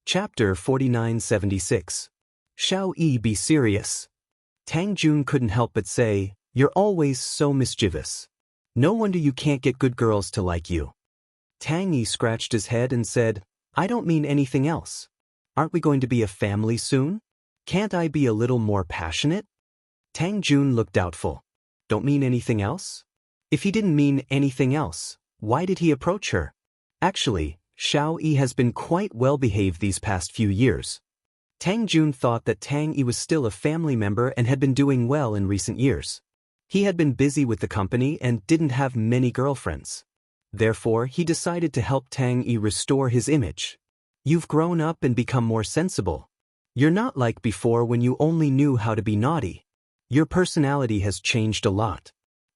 Chapter 4976. Xiao Yi, be serious. Tang Jun couldn't help but say, "You're always so mischievous. No wonder you can't get good girls to like you." Tang Yi scratched his head and said, "I don't mean anything else. Aren't we going to be a family soon? Can't I be a little more passionate?" Tang Jun looked doubtful. Don't mean anything else? If he didn't mean anything else, why did he approach her? Actually, Xiao Yi has been quite well behaved these past few years. Tang Jun thought that Tang Yi was still a family member and had been doing well in recent years. He had been busy with the company and didn't have many girlfriends. Therefore, he decided to help Tang Yi restore his image. You've grown up and become more sensible. You're not like before when you only knew how to be naughty. Your personality has changed a lot.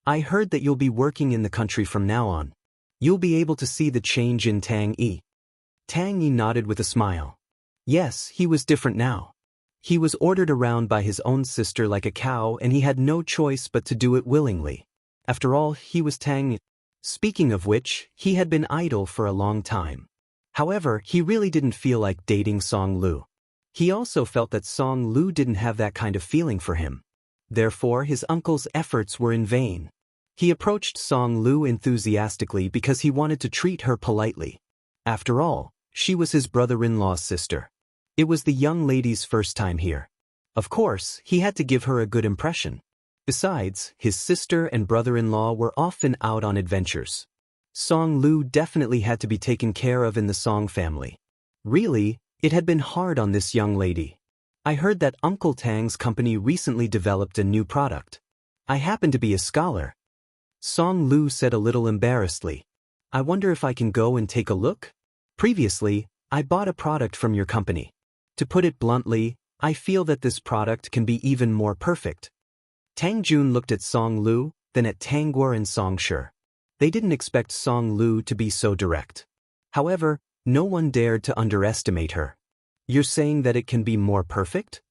I heard that you'll be working in the country from now on. You'll be able to see the change in Tang Yi. Tang Yi nodded with a smile. Yes, he was different now. He was ordered around by his own sister like a cow and he had no choice but to do it willingly. After all, he was Tang Yi. Speaking of which, he had been idle for a long time. However, he really didn't feel like dating Song Lu. He also felt that Song Lu didn't have that kind of feeling for him. Therefore, his uncle's efforts were in vain. He approached Song Lu enthusiastically because he wanted to treat her politely. After all, she was his brother-in-law's sister. It was the young lady's first time here. Of course, he had to give her a good impression. Besides, his sister and brother-in-law were often out on adventures. Song Lu definitely had to be taken care of in the Song family. Really, it had been hard on this young lady. I heard that Uncle Tang's company recently developed a new product. I happen to be a scholar. Song Lu said a little embarrassedly. I wonder if I can go and take a look? Previously, I bought a product from your company. To put it bluntly, I feel that this product can be even more perfect. Tang Jun looked at Song Lu, then at Tang Guo and Song Shi. They didn't expect Song Lu to be so direct. However, no one dared to underestimate her. You're saying that it can be more perfect?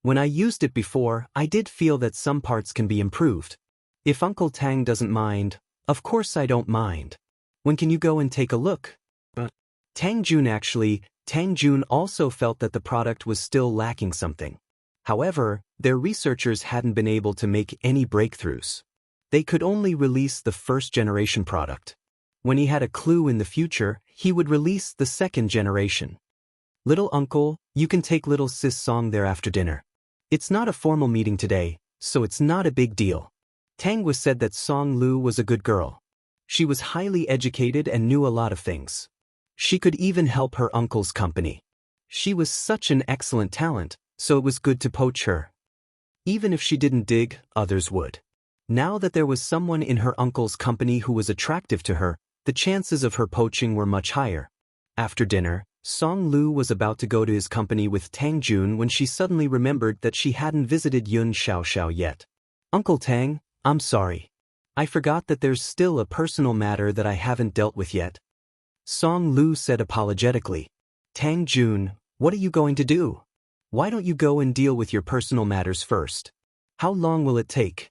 When I used it before, I did feel that some parts can be improved. If Uncle Tang doesn't mind, of course I don't mind. When can you go and take a look? Tang Jun also felt that the product was still lacking something. However, their researchers hadn't been able to make any breakthroughs. They could only release the first-generation product. When he had a clue in the future, he would release the second generation. Little uncle, you can take little sis Song there after dinner. It's not a formal meeting today, so it's not a big deal. Tang was said that Song Lu was a good girl. She was highly educated and knew a lot of things. She could even help her uncle's company. She was such an excellent talent, so it was good to poach her. Even if she didn't dig, others would. Now that there was someone in her uncle's company who was attractive to her, the chances of her poaching were much higher. After dinner, Song Lu was about to go to his company with Tang Jun when she suddenly remembered that she hadn't visited Yun Xiaoxiao yet. Uncle Tang, I'm sorry. I forgot that there's still a personal matter that I haven't dealt with yet. Song Lu said apologetically. Tang Jun, what are you going to do? Why don't you go and deal with your personal matters first? How long will it take?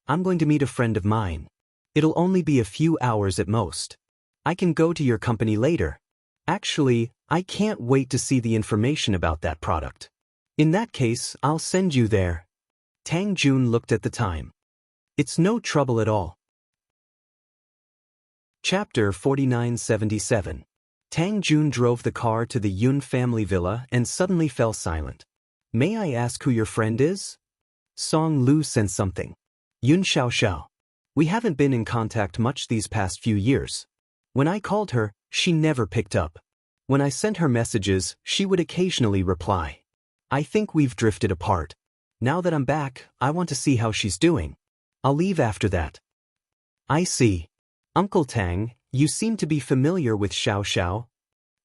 I'm going to meet a friend of mine. It'll only be a few hours at most. I can go to your company later. Actually, I can't wait to see the information about that product. In that case, I'll send you there. Tang Jun looked at the time. It's no trouble at all. Chapter 4977. Tang Jun drove the car to the Yun family villa and suddenly fell silent. May I ask who your friend is? Song Lu sensed something. Yun Xiaoxiao. We haven't been in contact much these past few years. When I called her, she never picked up. When I sent her messages, she would occasionally reply. I think we've drifted apart. Now that I'm back, I want to see how she's doing. I'll leave after that. I see. Uncle Tang, you seem to be familiar with Xiaoxiao.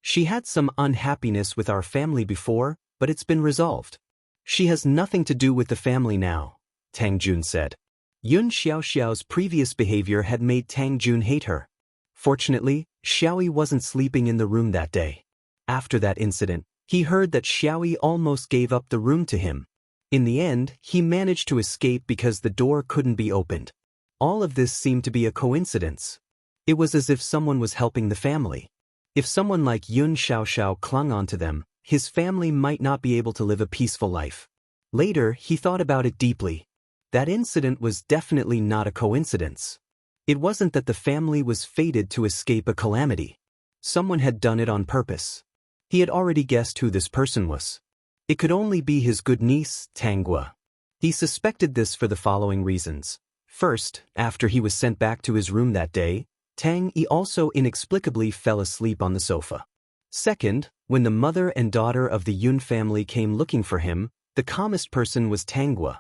She had some unhappiness with our family before, but it's been resolved. She has nothing to do with the family now, Tang Jun said. Yun Xiaoxiao's previous behavior had made Tang Jun hate her. Fortunately, Xiaoyi wasn't sleeping in the room that day. After that incident, he heard that Xiaoyi almost gave up the room to him. In the end, he managed to escape because the door couldn't be opened. All of this seemed to be a coincidence. It was as if someone was helping the family. If someone like Yun Xiaoxiao clung onto them, his family might not be able to live a peaceful life. Later, he thought about it deeply. That incident was definitely not a coincidence. It wasn't that the family was fated to escape a calamity. Someone had done it on purpose. He had already guessed who this person was. It could only be his good niece, Tanggua. He suspected this for the following reasons. First, after he was sent back to his room that day, Tang Yi also inexplicably fell asleep on the sofa. Second, when the mother and daughter of the Yun family came looking for him, the calmest person was Tanggua.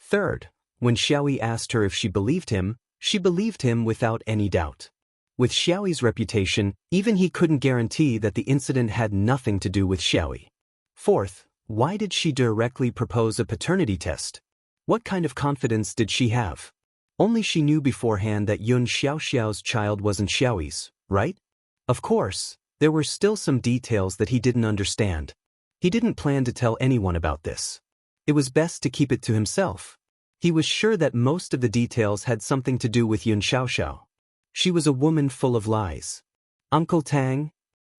Third, when Xiaoyi asked her if she believed him without any doubt. With Xiaoyi's reputation, even he couldn't guarantee that the incident had nothing to do with Xiaoyi. Fourth, why did she directly propose a paternity test? What kind of confidence did she have? Only she knew beforehand that Yun Xiaoxiao's child wasn't Xiaoyi's, right? Of course, there were still some details that he didn't understand. He didn't plan to tell anyone about this. It was best to keep it to himself. He was sure that most of the details had something to do with Yun Xiaoxiao. She was a woman full of lies. Uncle Tang?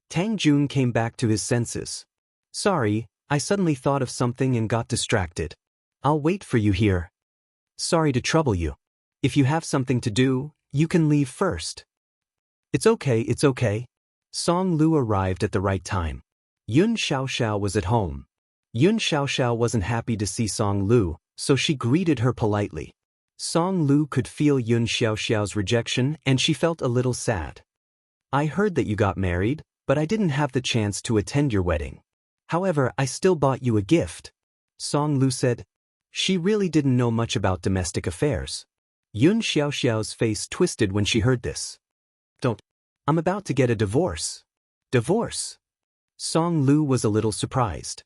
Tang Jun came back to his senses. Sorry, I suddenly thought of something and got distracted. I'll wait for you here. Sorry to trouble you. If you have something to do, you can leave first. It's okay. Song Lu arrived at the right time. Yun Xiaoxiao was at home. Yun Xiaoxiao wasn't happy to see Song Lu, so she greeted her politely. Song Lu could feel Yun Xiaoxiao's rejection and she felt a little sad. I heard that you got married, but I didn't have the chance to attend your wedding. However, I still bought you a gift. Song Lu said. She really didn't know much about domestic affairs. Yun Xiaoxiao's face twisted when she heard this. I'm about to get a divorce. Divorce? Song Lu was a little surprised.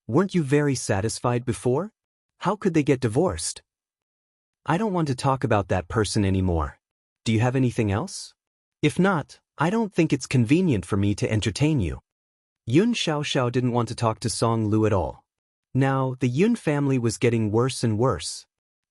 Weren't you very satisfied before? How could they get divorced? I don't want to talk about that person anymore. Do you have anything else? If not, I don't think it's convenient for me to entertain you. Yun Xiaoxiao didn't want to talk to Song Lu at all. Now, the Yun family was getting worse and worse.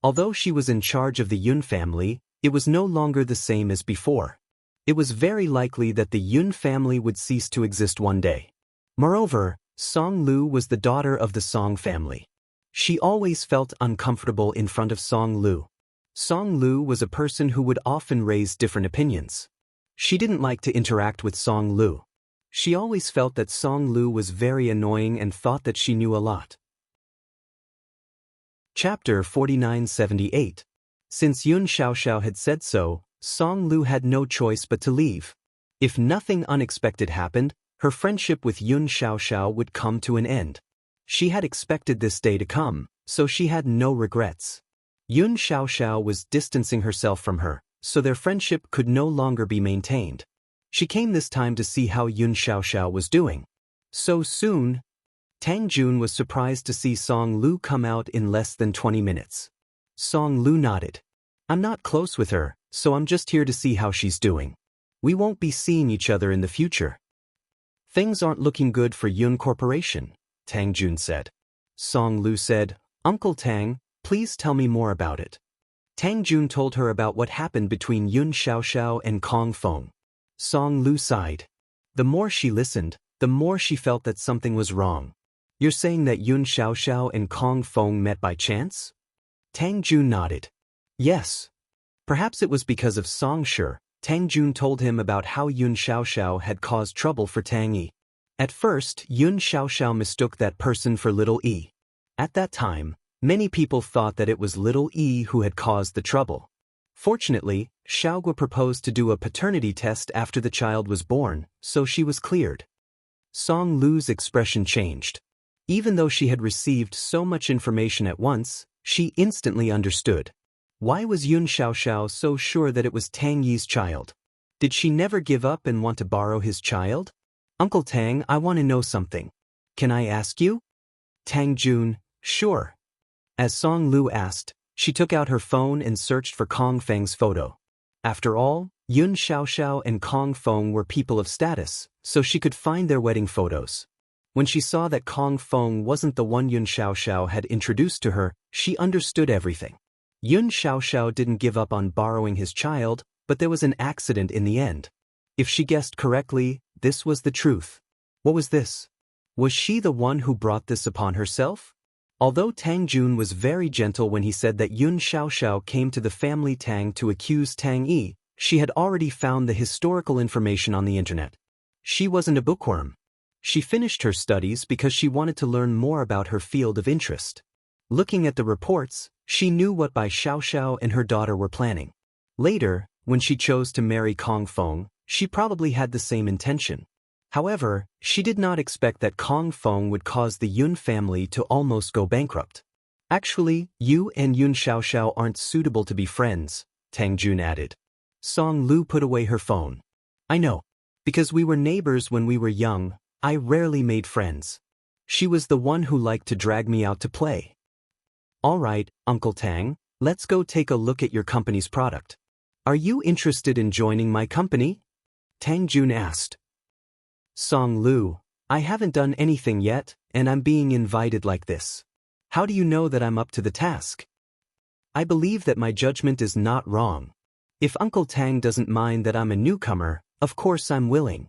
Although she was in charge of the Yun family, it was no longer the same as before. It was very likely that the Yun family would cease to exist one day. Moreover, Song Lu was the daughter of the Song family. She always felt uncomfortable in front of Song Lu. Song Lu was a person who would often raise different opinions. She didn't like to interact with Song Lu. She always felt that Song Lu was very annoying and thought that she knew a lot. Chapter 4978. Since Yun Xiaoxiao had said so, Song Lu had no choice but to leave. If nothing unexpected happened, her friendship with Yun Xiaoxiao would come to an end. She had expected this day to come, so she had no regrets. Yun Xiaoxiao was distancing herself from her, so their friendship could no longer be maintained. She came this time to see how Yun Xiaoxiao was doing. So soon, Tang Jun was surprised to see Song Lu come out in less than 20 minutes. Song Lu nodded. I'm not close with her, so I'm just here to see how she's doing. We won't be seeing each other in the future. Things aren't looking good for Yun Corporation, Tang Jun said. Song Lu said, Uncle Tang, please tell me more about it. Tang Jun told her about what happened between Yun Xiaoxiao and Kong Feng. Song Lu sighed. The more she listened, the more she felt that something was wrong. You're saying that Yun Xiaoxiao and Kong Feng met by chance? Tang Jun nodded. Yes. Perhaps it was because of Song Shi. Tang Jun told him about how Yun Xiaoxiao had caused trouble for Tang Yi. At first, Yun Xiaoxiao mistook that person for Little E. At that time, many people thought that it was Little E who had caused the trouble. Fortunately, Xiaogua proposed to do a paternity test after the child was born, so she was cleared. Song Lu's expression changed. Even though she had received so much information at once, she instantly understood. Why was Yun Xiaoxiao so sure that it was Tang Yi's child? Did she never give up and want to borrow his child? Uncle Tang, I want to know something. Can I ask you? Tang Jun, sure. As Song Lu asked, she took out her phone and searched for Kong Feng's photo. After all, Yun Xiaoxiao and Kong Feng were people of status, so she could find their wedding photos. When she saw that Kong Feng wasn't the one Yun Xiaoxiao had introduced to her, she understood everything. Yun Xiaoxiao didn't give up on borrowing his child, but there was an accident in the end. If she guessed correctly, this was the truth. What was this? Was she the one who brought this upon herself? Although Tang Jun was very gentle when he said that Yun Xiaoxiao came to the family Tang to accuse Tang Yi, she had already found the historical information on the internet. She wasn't a bookworm. She finished her studies because she wanted to learn more about her field of interest. Looking at the reports, she knew what Bai Xiaoxiao and her daughter were planning. Later, when she chose to marry Kong Feng, she probably had the same intention. However, she did not expect that Kong Feng would cause the Yun family to almost go bankrupt. Actually, you and Yun Xiaoxiao aren't suitable to be friends, Tang Jun added. Song Lu put away her phone. I know. Because we were neighbors when we were young, I rarely made friends. She was the one who liked to drag me out to play. All right, Uncle Tang, let's go take a look at your company's product. Are you interested in joining my company? Tang Jun asked. Song Lu, I haven't done anything yet, and I'm being invited like this. How do you know that I'm up to the task? I believe that my judgment is not wrong. If Uncle Tang doesn't mind that I'm a newcomer, of course I'm willing.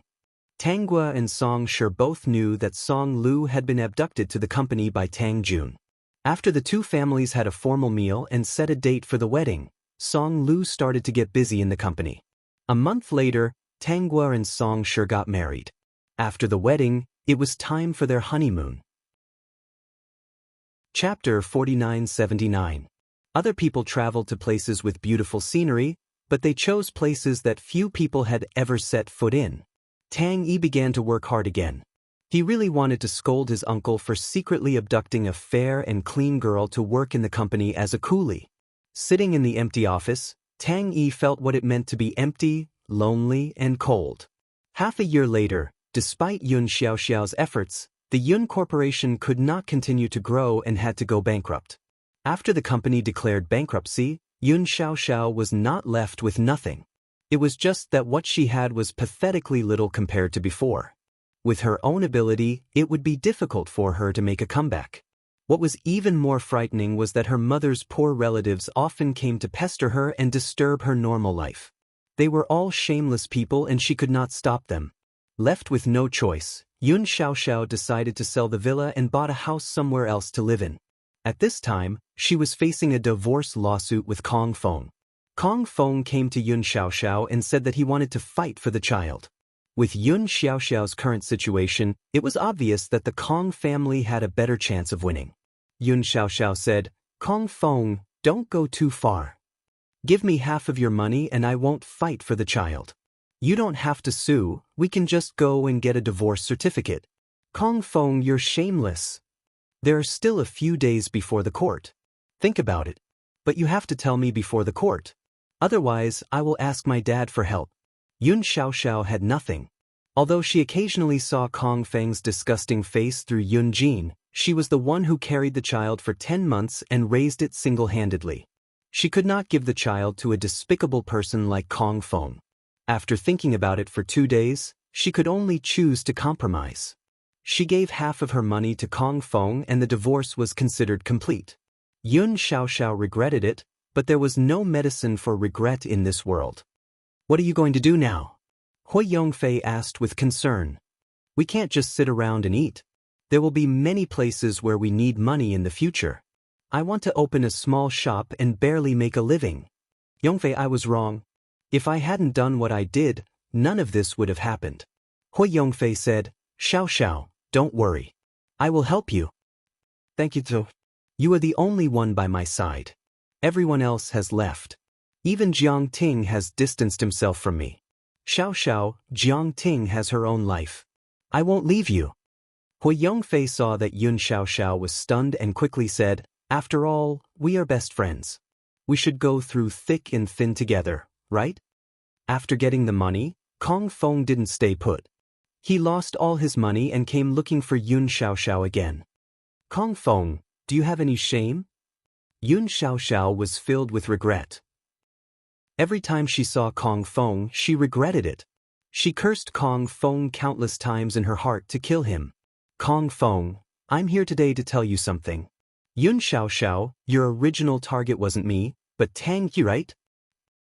Tang Gua and Song Shi both knew that Song Lu had been abducted to the company by Tang Jun. After the two families had a formal meal and set a date for the wedding, Song Lu started to get busy in the company. A month later, Tang Gua and Song Shi got married. After the wedding, it was time for their honeymoon. Chapter 4979. Other people traveled to places with beautiful scenery, but they chose places that few people had ever set foot in. Tang Yi began to work hard again. He really wanted to scold his uncle for secretly abducting a fair and clean girl to work in the company as a coolie. Sitting in the empty office, Tang Yi felt what it meant to be empty, lonely, and cold. Half a year later, despite Yun Xiaoxiao's efforts, the Yun Corporation could not continue to grow and had to go bankrupt. After the company declared bankruptcy, Yun Xiaoxiao was not left with nothing. It was just that what she had was pathetically little compared to before. With her own ability, it would be difficult for her to make a comeback. What was even more frightening was that her mother's poor relatives often came to pester her and disturb her normal life. They were all shameless people and she could not stop them. Left with no choice, Yun Xiaoxiao decided to sell the villa and bought a house somewhere else to live in. At this time, she was facing a divorce lawsuit with Kong Feng. Kong Feng came to Yun Xiaoxiao and said that he wanted to fight for the child. With Yun Xiaoxiao's current situation, it was obvious that the Kong family had a better chance of winning. Yun Xiaoxiao said, Kong Feng, don't go too far. Give me half of your money and I won't fight for the child. You don't have to sue, we can just go and get a divorce certificate. Kong Feng, you're shameless. There are still a few days before the court. Think about it. But you have to tell me before the court. Otherwise, I will ask my dad for help. Yun Xiaoxiao had nothing. Although she occasionally saw Kong Feng's disgusting face through Yun Jin, she was the one who carried the child for 10 months and raised it single-handedly. She could not give the child to a despicable person like Kong Feng. After thinking about it for 2 days, she could only choose to compromise. She gave half of her money to Kong Feng and the divorce was considered complete. Yun Xiaoxiao regretted it, but there was no medicine for regret in this world. What are you going to do now? Hui Yongfei asked with concern. We can't just sit around and eat. There will be many places where we need money in the future. I want to open a small shop and barely make a living. Yongfei, I was wrong. If I hadn't done what I did, none of this would have happened. Hui Yongfei said, Xiao, don't worry. I will help you. Thank you, too. You are the only one by my side. Everyone else has left. Even Jiang Ting has distanced himself from me. Xiao, Jiang Ting has her own life. I won't leave you. Hui Yongfei saw that Yun Xiaoxiao was stunned and quickly said, After all, we are best friends. We should go through thick and thin together, right? After getting the money, Kong Feng didn't stay put. He lost all his money and came looking for Yun Xiaoxiao again. Kong Feng, do you have any shame? Yun Xiaoxiao was filled with regret. Every time she saw Kong Feng, she regretted it. She cursed Kong Feng countless times in her heart to kill him. Kong Feng, I'm here today to tell you something. Yun Xiaoxiao, your original target wasn't me, but Tang Yi, right?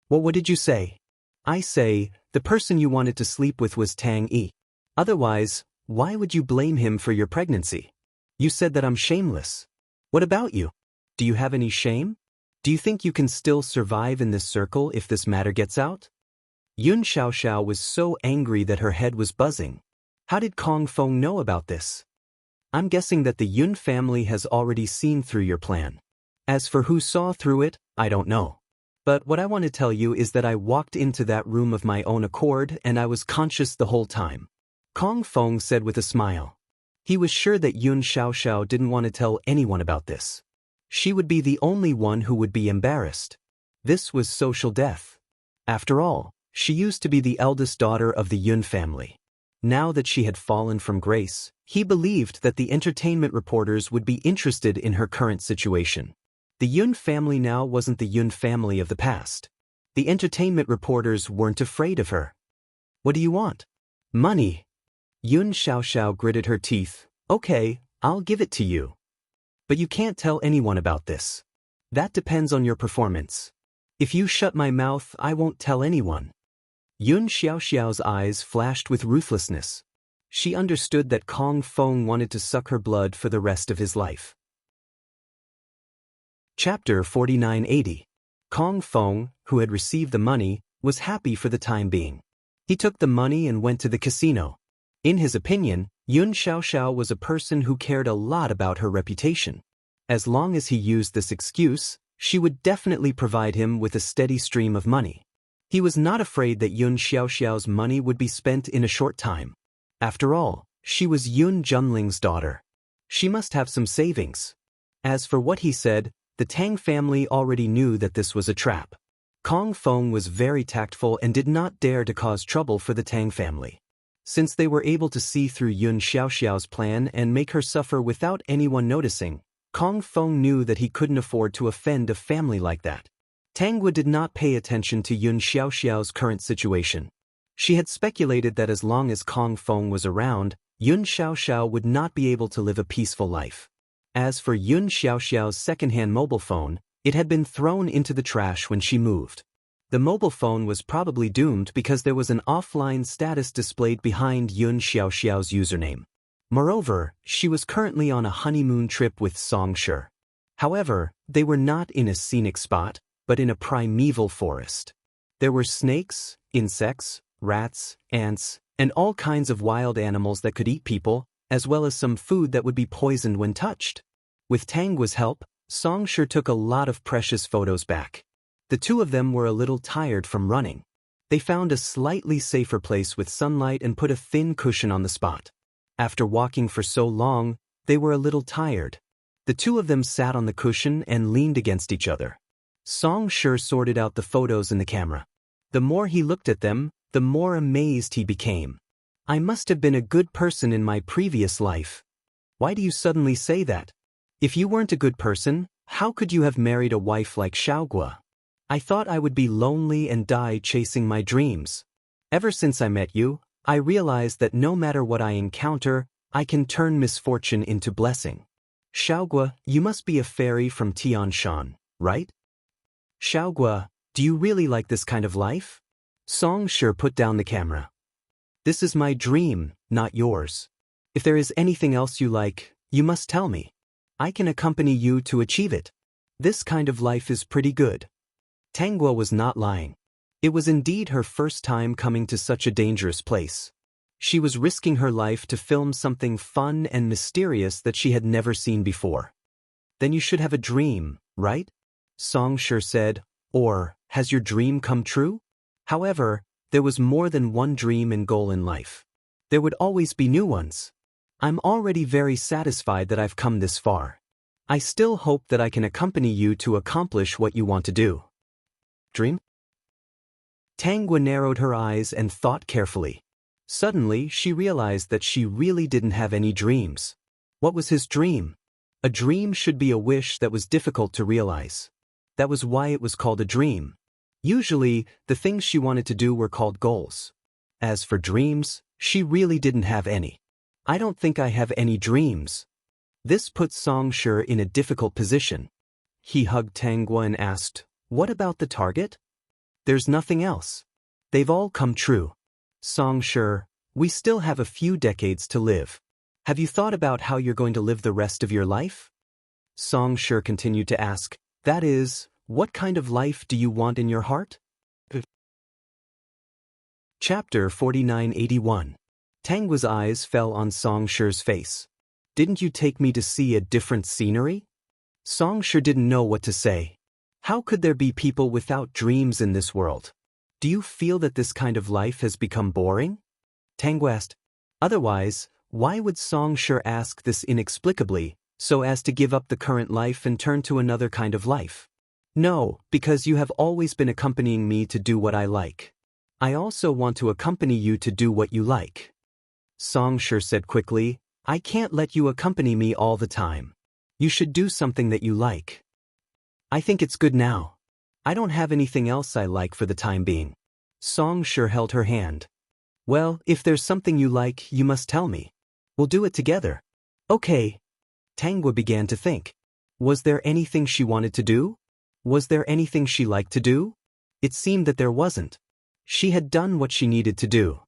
Well, what did you say? I say, the person you wanted to sleep with was Tang Yi. Otherwise, why would you blame him for your pregnancy? You said that I'm shameless. What about you? Do you have any shame? Do you think you can still survive in this circle if this matter gets out? Yun Xiaoxiao was so angry that her head was buzzing. How did Kong Feng know about this? I'm guessing that the Yun family has already seen through your plan. As for who saw through it, I don't know. But what I want to tell you is that I walked into that room of my own accord and I was conscious the whole time. Kong Feng said with a smile. He was sure that Yun Xiaoxiao didn't want to tell anyone about this. She would be the only one who would be embarrassed. This was social death. After all, she used to be the eldest daughter of the Yun family. Now that she had fallen from grace, he believed that the entertainment reporters would be interested in her current situation. The Yun family now wasn't the Yun family of the past. The entertainment reporters weren't afraid of her. What do you want? Money. Yun Xiaoxiao gritted her teeth. Okay, I'll give it to you. But you can't tell anyone about this. That depends on your performance. If you shut my mouth, I won't tell anyone. Yun Xiaoxiao's eyes flashed with ruthlessness. She understood that Kong Feng wanted to suck her blood for the rest of his life. Chapter 4980. Kong Feng, who had received the money, was happy for the time being. He took the money and went to the casino. In his opinion, Yun Xiaoxiao was a person who cared a lot about her reputation. As long as he used this excuse, she would definitely provide him with a steady stream of money. He was not afraid that Yun Xiaoxiao's money would be spent in a short time. After all, she was Yun Junling's daughter. She must have some savings. As for what he said, the Tang family already knew that this was a trap. Kong Feng was very tactful and did not dare to cause trouble for the Tang family. Since they were able to see through Yun Xiaoxiao's plan and make her suffer without anyone noticing, Kong Feng knew that he couldn't afford to offend a family like that. Tangwa did not pay attention to Yun Xiaoxiao's current situation. She had speculated that as long as Kong Feng was around, Yun Xiaoxiao would not be able to live a peaceful life. As for Yun Xiaoxiao's second-hand mobile phone, it had been thrown into the trash when she moved. The mobile phone was probably doomed because there was an offline status displayed behind Yun Xiaoxiao's username. Moreover, she was currently on a honeymoon trip with Song Shi. However, they were not in a scenic spot, but in a primeval forest. There were snakes, insects, rats, ants, and all kinds of wild animals that could eat people, as well as some food that would be poisoned when touched. With Tangwa's help, Song Shi took a lot of precious photos back. The two of them were a little tired from running. They found a slightly safer place with sunlight and put a thin cushion on the spot. After walking for so long, they were a little tired. The two of them sat on the cushion and leaned against each other. Song Shi sorted out the photos in the camera. The more he looked at them, the more amazed he became. I must have been a good person in my previous life. Why do you suddenly say that? If you weren't a good person, how could you have married a wife like Xiaogua? I thought I would be lonely and die chasing my dreams. Ever since I met you, I realized that no matter what I encounter, I can turn misfortune into blessing. Xiaogua, you must be a fairy from Tianshan, right? Xiaogua, do you really like this kind of life? Song Shi put down the camera. This is my dream, not yours. If there is anything else you like, you must tell me. I can accompany you to achieve it. This kind of life is pretty good. Tangwa was not lying. It was indeed her first time coming to such a dangerous place. She was risking her life to film something fun and mysterious that she had never seen before. Then you should have a dream, right? Song Shi said, or, has your dream come true? However, there was more than one dream and goal in life. There would always be new ones. I'm already very satisfied that I've come this far. I still hope that I can accompany you to accomplish what you want to do. Dream? Tangwa narrowed her eyes and thought carefully. Suddenly, she realized that she really didn't have any dreams. What was his dream? A dream should be a wish that was difficult to realize. That was why it was called a dream. Usually, the things she wanted to do were called goals. As for dreams, she really didn't have any. I don't think I have any dreams. This put Song Shi in a difficult position. He hugged Tangwa and asked, what about the target? There's nothing else. They've all come true. Song Shi, We still have a few decades to live. Have you thought about how you're going to live the rest of your life? Song Shi continued to ask, that is, what kind of life do you want in your heart? Chapter 4981. Tangwa's eyes fell on Song Shi's face. Didn't you take me to see a different scenery? Song Shi didn't know what to say. How could there be people without dreams in this world? Do you feel that this kind of life has become boring? Tangwa asked. Otherwise, why would Song Shi ask this inexplicably, so as to give up the current life and turn to another kind of life? No, because you have always been accompanying me to do what I like. I also want to accompany you to do what you like. Song Shi said quickly, I can't let you accompany me all the time. You should do something that you like. I think it's good now. I don't have anything else I like for the time being. Song Shi held her hand. Well, if there's something you like, you must tell me. We'll do it together. Okay. Tangwa began to think. Was there anything she wanted to do? Was there anything she liked to do? It seemed that there wasn't. She had done what she needed to do.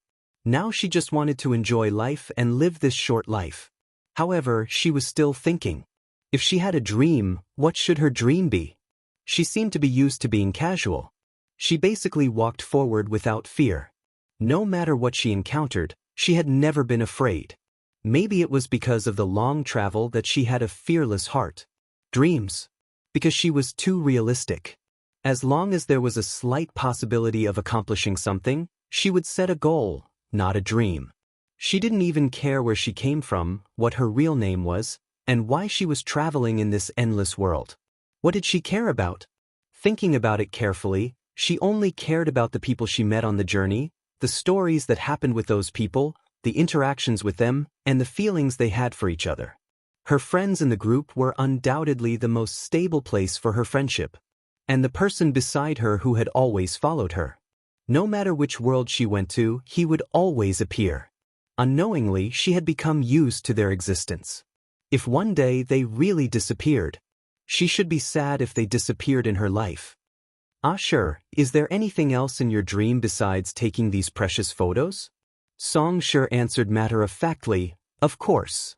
Now she just wanted to enjoy life and live this short life. However, she was still thinking. If she had a dream, what should her dream be? She seemed to be used to being casual. She basically walked forward without fear. No matter what she encountered, she had never been afraid. Maybe it was because of the long travel that she had a fearless heart. Dreams. Because she was too realistic. As long as there was a slight possibility of accomplishing something, she would set a goal, not a dream. She didn't even care where she came from, what her real name was, and why she was traveling in this endless world. What did she care about? Thinking about it carefully, she only cared about the people she met on the journey, the stories that happened with those people, the interactions with them, and the feelings they had for each other. Her friends in the group were undoubtedly the most stable place for her friendship. And the person beside her who had always followed her. No matter which world she went to, he would always appear. Unknowingly, she had become used to their existence. If one day they really disappeared, she should be sad if they disappeared in her life. Sure, is there anything else in your dream besides taking these precious photos? Song Shi answered matter-of-factly, of course.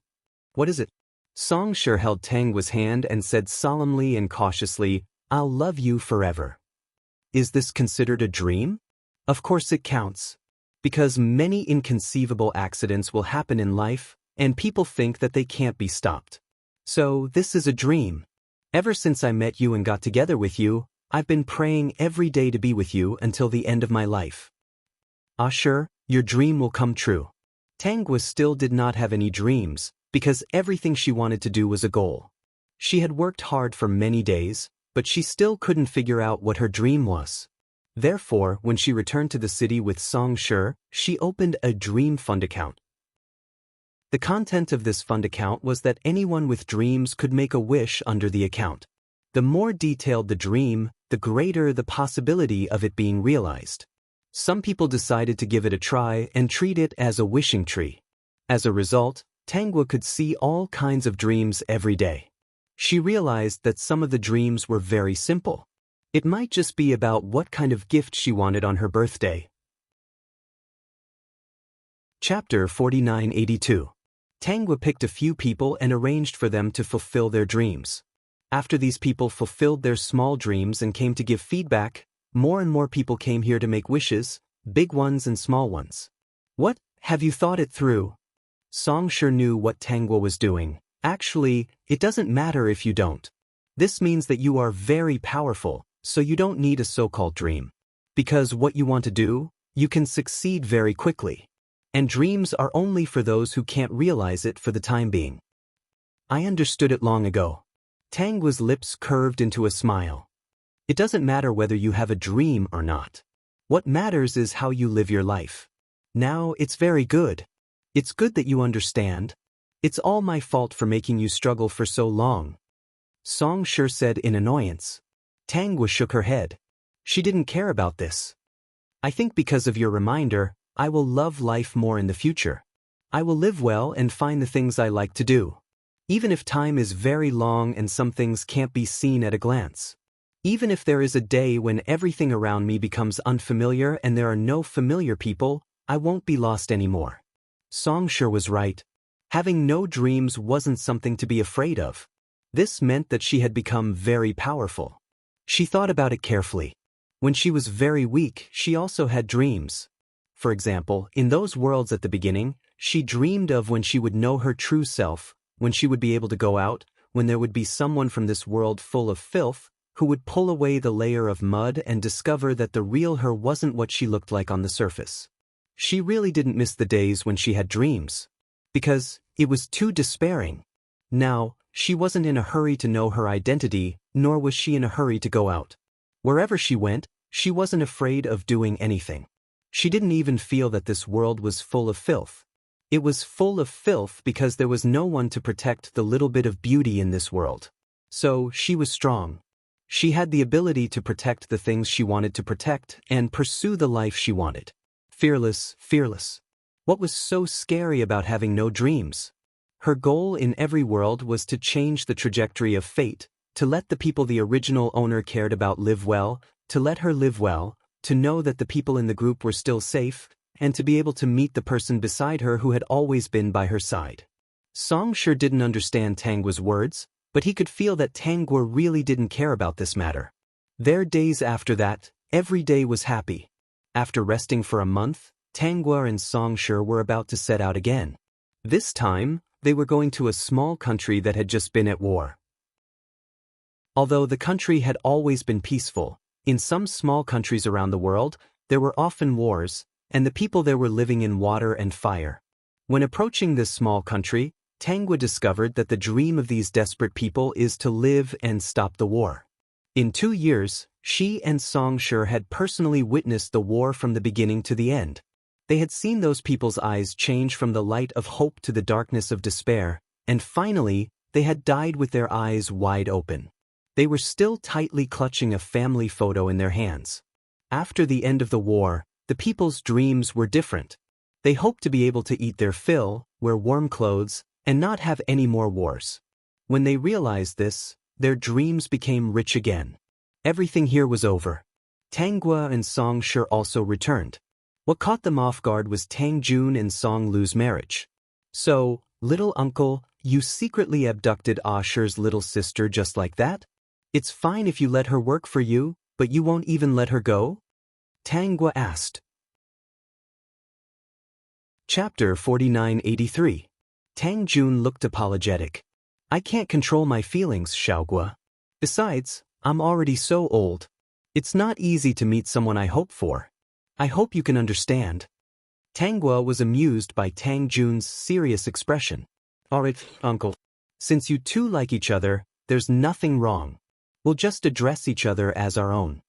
What is it? Song Shi held Tangwa's hand and said solemnly and cautiously, I'll love you forever. Is this considered a dream? Of course it counts. Because many inconceivable accidents will happen in life, and people think that they can't be stopped. So this is a dream. Ever since I met you and got together with you, I've been praying every day to be with you until the end of my life. Sure, your dream will come true. Tangwa still did not have any dreams, because everything she wanted to do was a goal. She had worked hard for many days, but she still couldn't figure out what her dream was. Therefore, when she returned to the city with Song Shi, she opened a dream fund account. The content of this fund account was that anyone with dreams could make a wish under the account. The more detailed the dream, the greater the possibility of it being realized. Some people decided to give it a try and treat it as a wishing tree. As a result, Tangwa could see all kinds of dreams every day. She realized that some of the dreams were very simple. It might just be about what kind of gift she wanted on her birthday. Chapter 4982. Tangwa picked a few people and arranged for them to fulfill their dreams. After these people fulfilled their small dreams and came to give feedback, more and more people came here to make wishes, big ones and small ones. What? Have you thought it through? Song Shi knew what Tangwa was doing. Actually, it doesn't matter if you don't. This means that you are very powerful, so you don't need a so-called dream. Because what you want to do, you can succeed very quickly. And dreams are only for those who can't realize it for the time being. I understood it long ago. Tangwa's lips curved into a smile. It doesn't matter whether you have a dream or not. What matters is how you live your life. Now, it's very good. It's good that you understand. It's all my fault for making you struggle for so long. Song Shi said in annoyance. Tangwa shook her head. She didn't care about this. I think because of your reminder, I will love life more in the future. I will live well and find the things I like to do. Even if time is very long and some things can't be seen at a glance. Even if there is a day when everything around me becomes unfamiliar and there are no familiar people, I won't be lost anymore. Songshur was right. Having no dreams wasn't something to be afraid of. This meant that she had become very powerful. She thought about it carefully. When she was very weak, she also had dreams. For example, in those worlds at the beginning, she dreamed of when she would know her true self, when she would be able to go out, when there would be someone from this world full of filth, who would pull away the layer of mud and discover that the real her wasn't what she looked like on the surface. She really didn't miss the days when she had dreams, because it was too despairing. Now, she wasn't in a hurry to know her identity, nor was she in a hurry to go out. Wherever she went, she wasn't afraid of doing anything. She didn't even feel that this world was full of filth. It was full of filth because there was no one to protect the little bit of beauty in this world. So, she was strong. She had the ability to protect the things she wanted to protect and pursue the life she wanted. Fearless, fearless. What was so scary about having no dreams? Her goal in every world was to change the trajectory of fate, to let the people the original owner cared about live well, to let her live well, to know that the people in the group were still safe, and to be able to meet the person beside her who had always been by her side. Songshur didn't understand Tangua's words, but he could feel that Tangua really didn't care about this matter. Their days after that, every day was happy. After resting for a month, Tangua and Songshur were about to set out again. This time, they were going to a small country that had just been at war. Although the country had always been peaceful, in some small countries around the world, there were often wars, and the people there were living in water and fire. When approaching this small country, Tangua discovered that the dream of these desperate people is to live and stop the war. In 2 years, she and Songshur had personally witnessed the war from the beginning to the end. They had seen those people's eyes change from the light of hope to the darkness of despair, and finally, they had died with their eyes wide open. They were still tightly clutching a family photo in their hands. After the end of the war, the people's dreams were different. They hoped to be able to eat their fill, wear warm clothes, and not have any more wars. When they realized this, their dreams became rich again. Everything here was over. Tangua and Songshur also returned. What caught them off guard was Tangjun and Songlu's marriage. So, little uncle, you secretly abducted Ashur's little sister just like that? It's fine if you let her work for you, but you won't even let her go? Tangua asked. Chapter 4983. Tangjun looked apologetic. I can't control my feelings, Xiaogua. Besides, I'm already so old. It's not easy to meet someone I hope for. I hope you can understand. Tangua was amused by Tangjun's serious expression. Alright, uncle. Since you two like each other, there's nothing wrong. We'll just address each other as our own.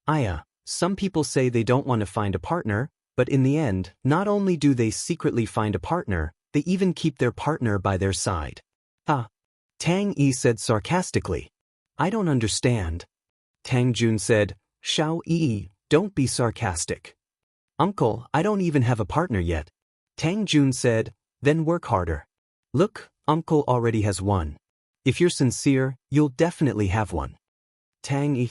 Aya, some people say they don't want to find a partner, but in the end, not only do they secretly find a partner, they even keep their partner by their side. Ah. Tang Yi said sarcastically. I don't understand. Tangjun said, Xiao Yi, don't be sarcastic. Uncle, I don't even have a partner yet. Tangjun said, then work harder. Look, uncle already has one. If you're sincere, you'll definitely have one. Tang Yi.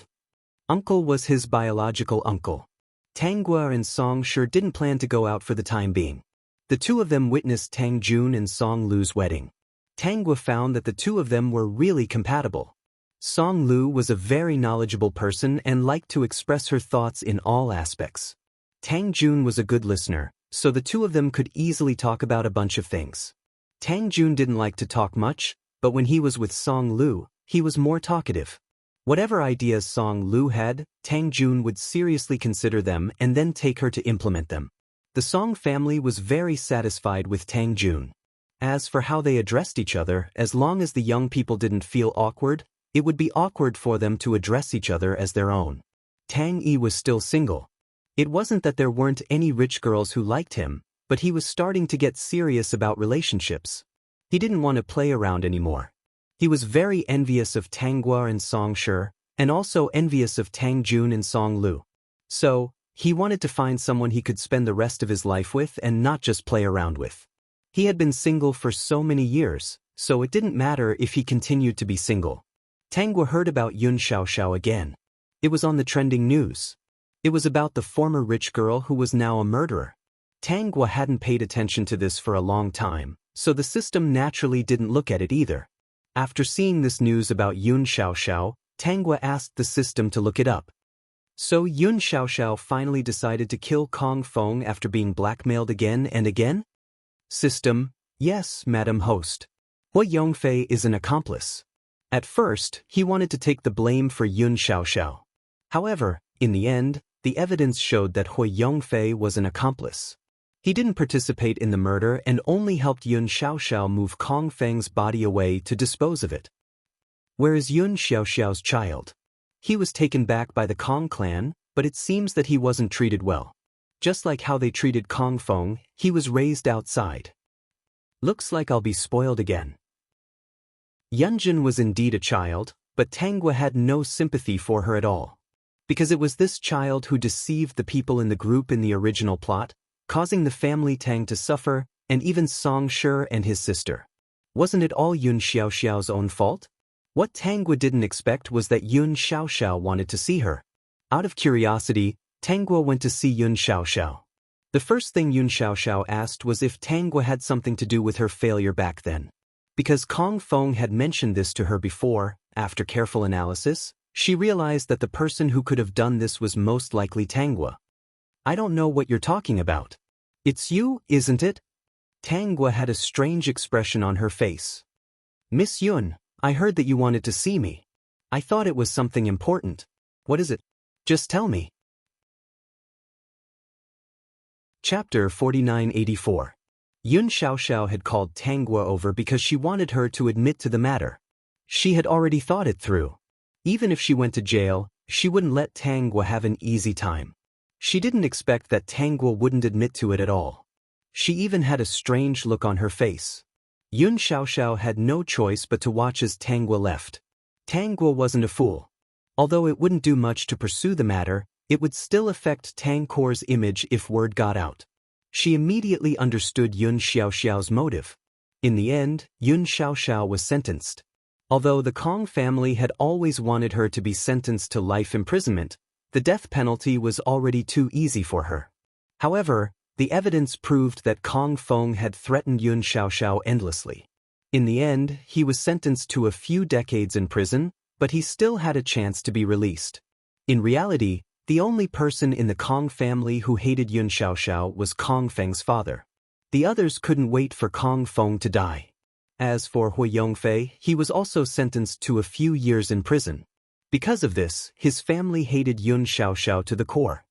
Uncle was his biological uncle. Tangua and Songshur didn't plan to go out for the time being. The two of them witnessed Tangjun and Songlu's wedding. Tangua found that the two of them were really compatible. Songlu was a very knowledgeable person and liked to express her thoughts in all aspects. Tangjun was a good listener, so the two of them could easily talk about a bunch of things. Tangjun didn't like to talk much, but when he was with Songlu, he was more talkative. Whatever ideas Songlu had, Tangjun would seriously consider them and then take her to implement them. The Song family was very satisfied with Tangjun. As for how they addressed each other, as long as the young people didn't feel awkward, it would be awkward for them to address each other as their own. Tang Yi was still single. It wasn't that there weren't any rich girls who liked him, but he was starting to get serious about relationships. He didn't want to play around anymore. He was very envious of Tangua and Songshur, and also envious of Tangjun and Songlu. So, he wanted to find someone he could spend the rest of his life with and not just play around with. He had been single for so many years, so it didn't matter if he continued to be single. Tangua heard about Yun Xiaoxiao again. It was on the trending news. It was about the former rich girl who was now a murderer. Tangwa hadn't paid attention to this for a long time, so the system naturally didn't look at it either. After seeing this news about Yun Xiaoxiao, Tangwa asked the system to look it up. So Yun Xiaoxiao finally decided to kill Kong Feng after being blackmailed again and again? System: yes, Madam Host. Hui Yongfei is an accomplice. At first, he wanted to take the blame for Yun Xiaoxiao. However, in the end, the evidence showed that Hui Yongfei was an accomplice. He didn't participate in the murder and only helped Yun Xiaoxiao move Kong Feng's body away to dispose of it. Where is Yun Xiaoxiao's child? He was taken back by the Kong clan, but it seems that he wasn't treated well. Just like how they treated Kong Feng, he was raised outside. Looks like I'll be spoiled again. Yunjin was indeed a child, but Tangwa had no sympathy for her at all. Because it was this child who deceived the people in the group in the original plot, causing the family Tang to suffer, and even Song Shi and his sister. Wasn't it all Yun Xiaoxiao's own fault? What Tangwa didn't expect was that Yun Xiaoxiao wanted to see her. Out of curiosity, Tangwa went to see Yun Xiaoxiao. The first thing Yun Xiaoxiao asked was if Tangwa had something to do with her failure back then. Because Kong Feng had mentioned this to her before, after careful analysis, she realized that the person who could have done this was most likely Tangwa. I don't know what you're talking about. It's you, isn't it? Tangwa had a strange expression on her face. Miss Yun, I heard that you wanted to see me. I thought it was something important. What is it? Just tell me. Chapter 4984. Yun Xiaoxiao had called Tangwa over because she wanted her to admit to the matter. She had already thought it through. Even if she went to jail, she wouldn't let Tangwa have an easy time. She didn't expect that Tangwa wouldn't admit to it at all. She even had a strange look on her face. Yun Xiaoxiao had no choice but to watch as Tangwa left. Tangwa wasn't a fool. Although it wouldn't do much to pursue the matter, it would still affect Tangkor's image if word got out. She immediately understood Yun Xiaoxiao's motive. In the end, Yun Xiaoxiao was sentenced. Although the Kong family had always wanted her to be sentenced to life imprisonment, the death penalty was already too easy for her. However, the evidence proved that Kong Feng had threatened Yun Xiaoxiao endlessly. In the end, he was sentenced to a few decades in prison, but he still had a chance to be released. In reality, the only person in the Kong family who hated Yun Xiaoxiao was Kong Feng's father. The others couldn't wait for Kong Feng to die. As for Hui Yongfei, he was also sentenced to a few years in prison. Because of this, his family hated Yun Xiaoxiao to the core.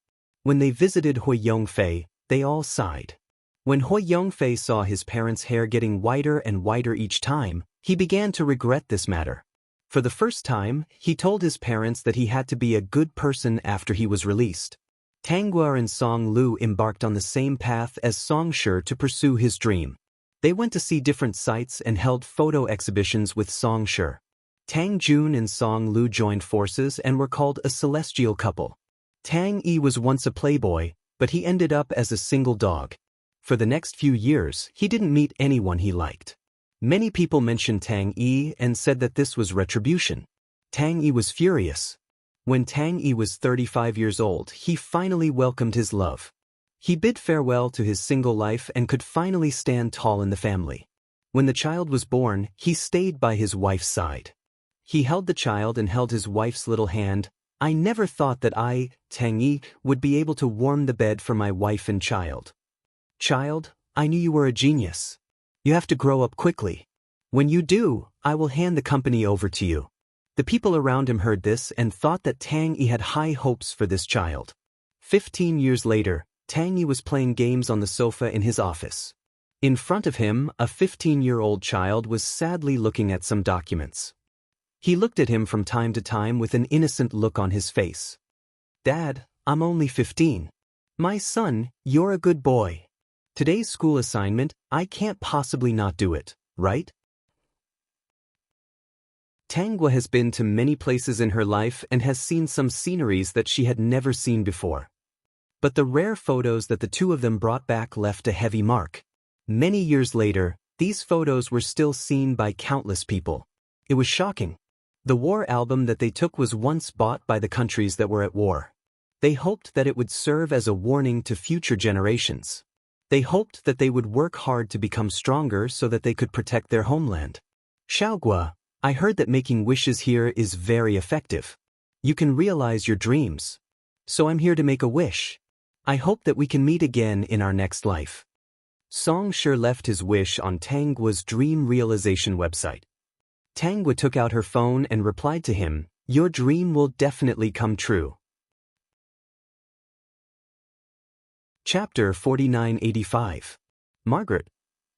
When they visited Hui Yongfei, they all sighed. When Hui Yongfei saw his parents' hair getting whiter and whiter each time, he began to regret this matter. For the first time, he told his parents that he had to be a good person after he was released. Tangwa and Song Lu embarked on the same path as Song Shi to pursue his dream. They went to see different sites and held photo exhibitions with Song Shi. Tang Jun and Song Lu joined forces and were called a celestial couple. Tang Yi was once a playboy, but he ended up as a single dog. For the next few years, he didn't meet anyone he liked. Many people mentioned Tang Yi and said that this was retribution. Tang Yi was furious. When Tang Yi was 35 years old, he finally welcomed his love. He bid farewell to his single life and could finally stand tall in the family. When the child was born, he stayed by his wife's side. He held the child and held his wife's little hand. I never thought that I, Tang Yi, would be able to warm the bed for my wife and child. Child, I knew you were a genius. You have to grow up quickly. When you do, I will hand the company over to you. The people around him heard this and thought that Tang Yi had high hopes for this child. 15 years later, Tang Yi was playing games on the sofa in his office. In front of him, a 15-year-old child was sadly looking at some documents. He looked at him from time to time with an innocent look on his face. Dad, I'm only 15. My son, you're a good boy. Today's school assignment, I can't possibly not do it, right? Tangwa has been to many places in her life and has seen some sceneries that she had never seen before. But the rare photos that the two of them brought back left a heavy mark. Many years later, these photos were still seen by countless people. It was shocking. The war album that they took was once bought by the countries that were at war. They hoped that it would serve as a warning to future generations. They hoped that they would work hard to become stronger so that they could protect their homeland. Xiaogua, I heard that making wishes here is very effective. You can realize your dreams. So I'm here to make a wish. I hope that we can meet again in our next life. Song Shi left his wish on Tanggua's dream realization website. Tanggua took out her phone and replied to him, "Your dream will definitely come true." Chapter 4985. Margaret.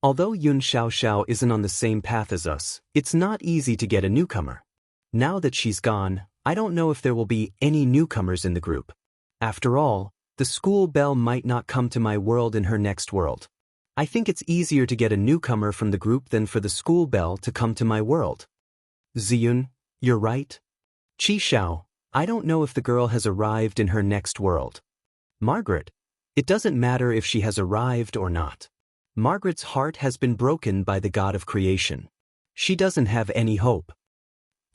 Although Yun Xiaoxiao isn't on the same path as us, it's not easy to get a newcomer. Now that she's gone, I don't know if there will be any newcomers in the group. After all, the school belle might not come to my world in her next world. I think it's easier to get a newcomer from the group than for the school belle to come to my world. Ziyun, you're right. Qi Xiao, I don't know if the girl has arrived in her next world. Margaret. It doesn't matter if she has arrived or not. Margaret's heart has been broken by the god of creation. She doesn't have any hope.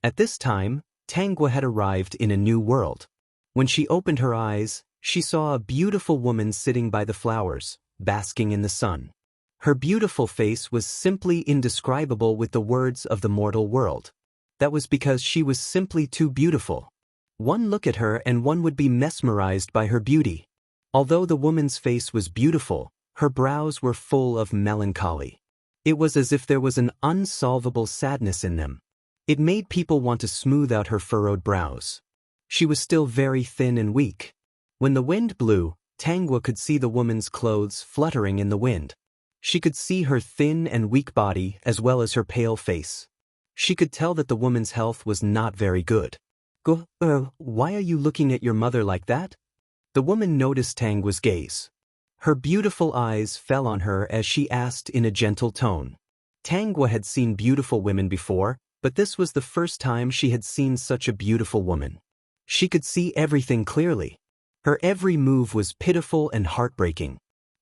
At this time, Tanggua had arrived in a new world. When she opened her eyes, she saw a beautiful woman sitting by the flowers, basking in the sun. Her beautiful face was simply indescribable with the words of the mortal world. That was because she was simply too beautiful. One look at her and one would be mesmerized by her beauty. Although the woman's face was beautiful, her brows were full of melancholy. It was as if there was an unsolvable sadness in them. It made people want to smooth out her furrowed brows. She was still very thin and weak. When the wind blew, Tanggua could see the woman's clothes fluttering in the wind. She could see her thin and weak body as well as her pale face. She could tell that the woman's health was not very good. Why are you looking at your mother like that? The woman noticed Tanggua's gaze. Her beautiful eyes fell on her as she asked in a gentle tone. Tanggua had seen beautiful women before, but this was the first time she had seen such a beautiful woman. She could see everything clearly. Her every move was pitiful and heartbreaking.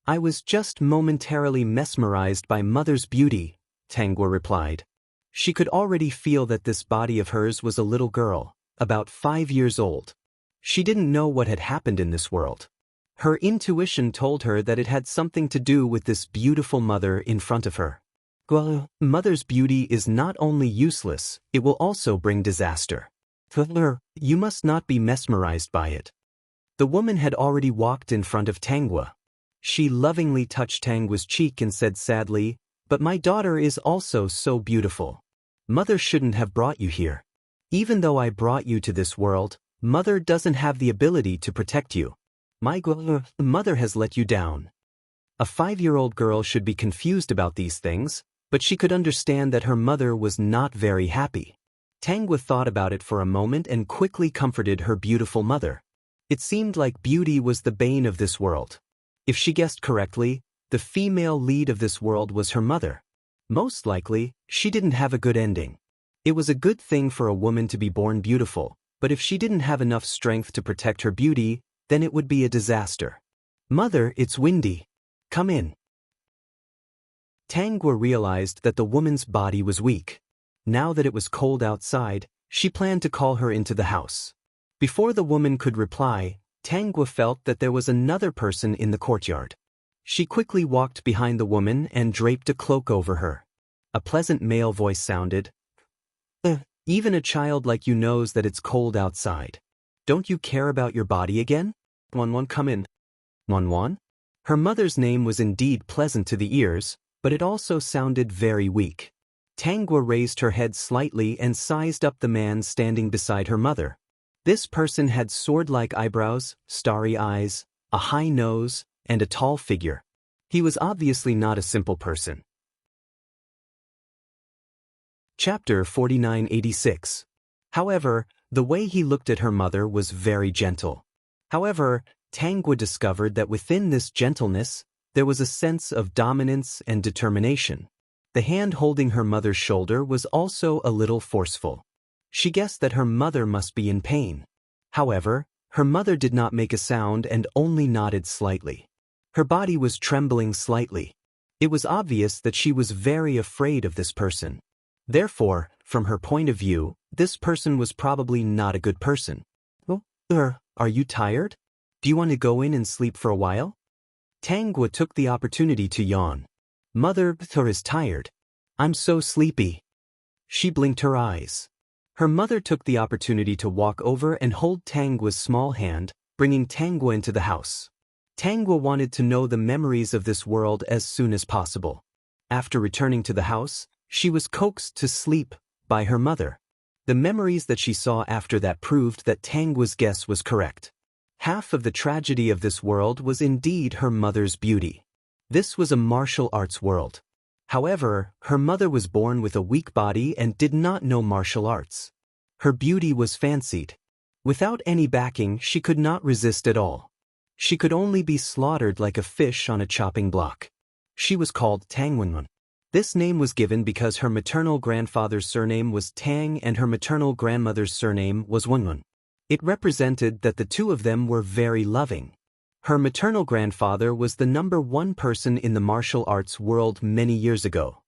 I was just momentarily mesmerized by mother's beauty, Tanggua replied. She could already feel that this body of hers was a little girl, about 5 years old. She didn't know what had happened in this world. Her intuition told her that it had something to do with this beautiful mother in front of her. Mother's beauty is not only useless, it will also bring disaster. You must not be mesmerized by it. The woman had already walked in front of Tanggua. She lovingly touched Tanggua's cheek and said sadly, "But my daughter is also so beautiful. Mother shouldn't have brought you here. Even though I brought you to this world, Mother doesn't have the ability to protect you. My mother has let you down." A 5-year-old girl should be confused about these things, but she could understand that her mother was not very happy. Tanggua thought about it for a moment and quickly comforted her beautiful mother. It seemed like beauty was the bane of this world. If she guessed correctly, the female lead of this world was her mother. Most likely, she didn't have a good ending. It was a good thing for a woman to be born beautiful, but if she didn't have enough strength to protect her beauty, then it would be a disaster. "Mother, it's windy. Come in." Tanggua realized that the woman's body was weak. Now that it was cold outside, she planned to call her into the house. Before the woman could reply, Tanggua felt that there was another person in the courtyard. She quickly walked behind the woman and draped a cloak over her. A pleasant male voice sounded, "Even a child like you knows that it's cold outside. Don't you care about your body again? Wanwan, come in." Wanwan? Her mother's name was indeed pleasant to the ears, but it also sounded very weak. Tanggua raised her head slightly and sized up the man standing beside her mother. This person had sword-like eyebrows, starry eyes, a high nose, and a tall figure. He was obviously not a simple person. Chapter 4986. However, the way he looked at her mother was very gentle. However, Tanggua discovered that within this gentleness, there was a sense of dominance and determination. The hand holding her mother's shoulder was also a little forceful. She guessed that her mother must be in pain. However, her mother did not make a sound and only nodded slightly. Her body was trembling slightly. It was obvious that she was very afraid of this person. Therefore, from her point of view, this person was probably not a good person. Are you tired? Do you want to go in and sleep for a while?" Tangwa took the opportunity to yawn. Mother Thor is tired. I'm so sleepy. She blinked her eyes. Her mother took the opportunity to walk over and hold Tangwa's small hand, bringing Tangwa into the house. Tangwa wanted to know the memories of this world as soon as possible. After returning to the house, she was coaxed to sleep by her mother. The memories that she saw after that proved that Tangwa's guess was correct. Half of the tragedy of this world was indeed her mother's beauty. This was a martial arts world. However, her mother was born with a weak body and did not know martial arts. Her beauty was fancied. Without any backing, she could not resist at all. She could only be slaughtered like a fish on a chopping block. She was called Tangwenmun. This name was given because her maternal grandfather's surname was Tang and her maternal grandmother's surname was Wenmun. It represented that the two of them were very loving. Her maternal grandfather was the #1 person in the martial arts world many years ago.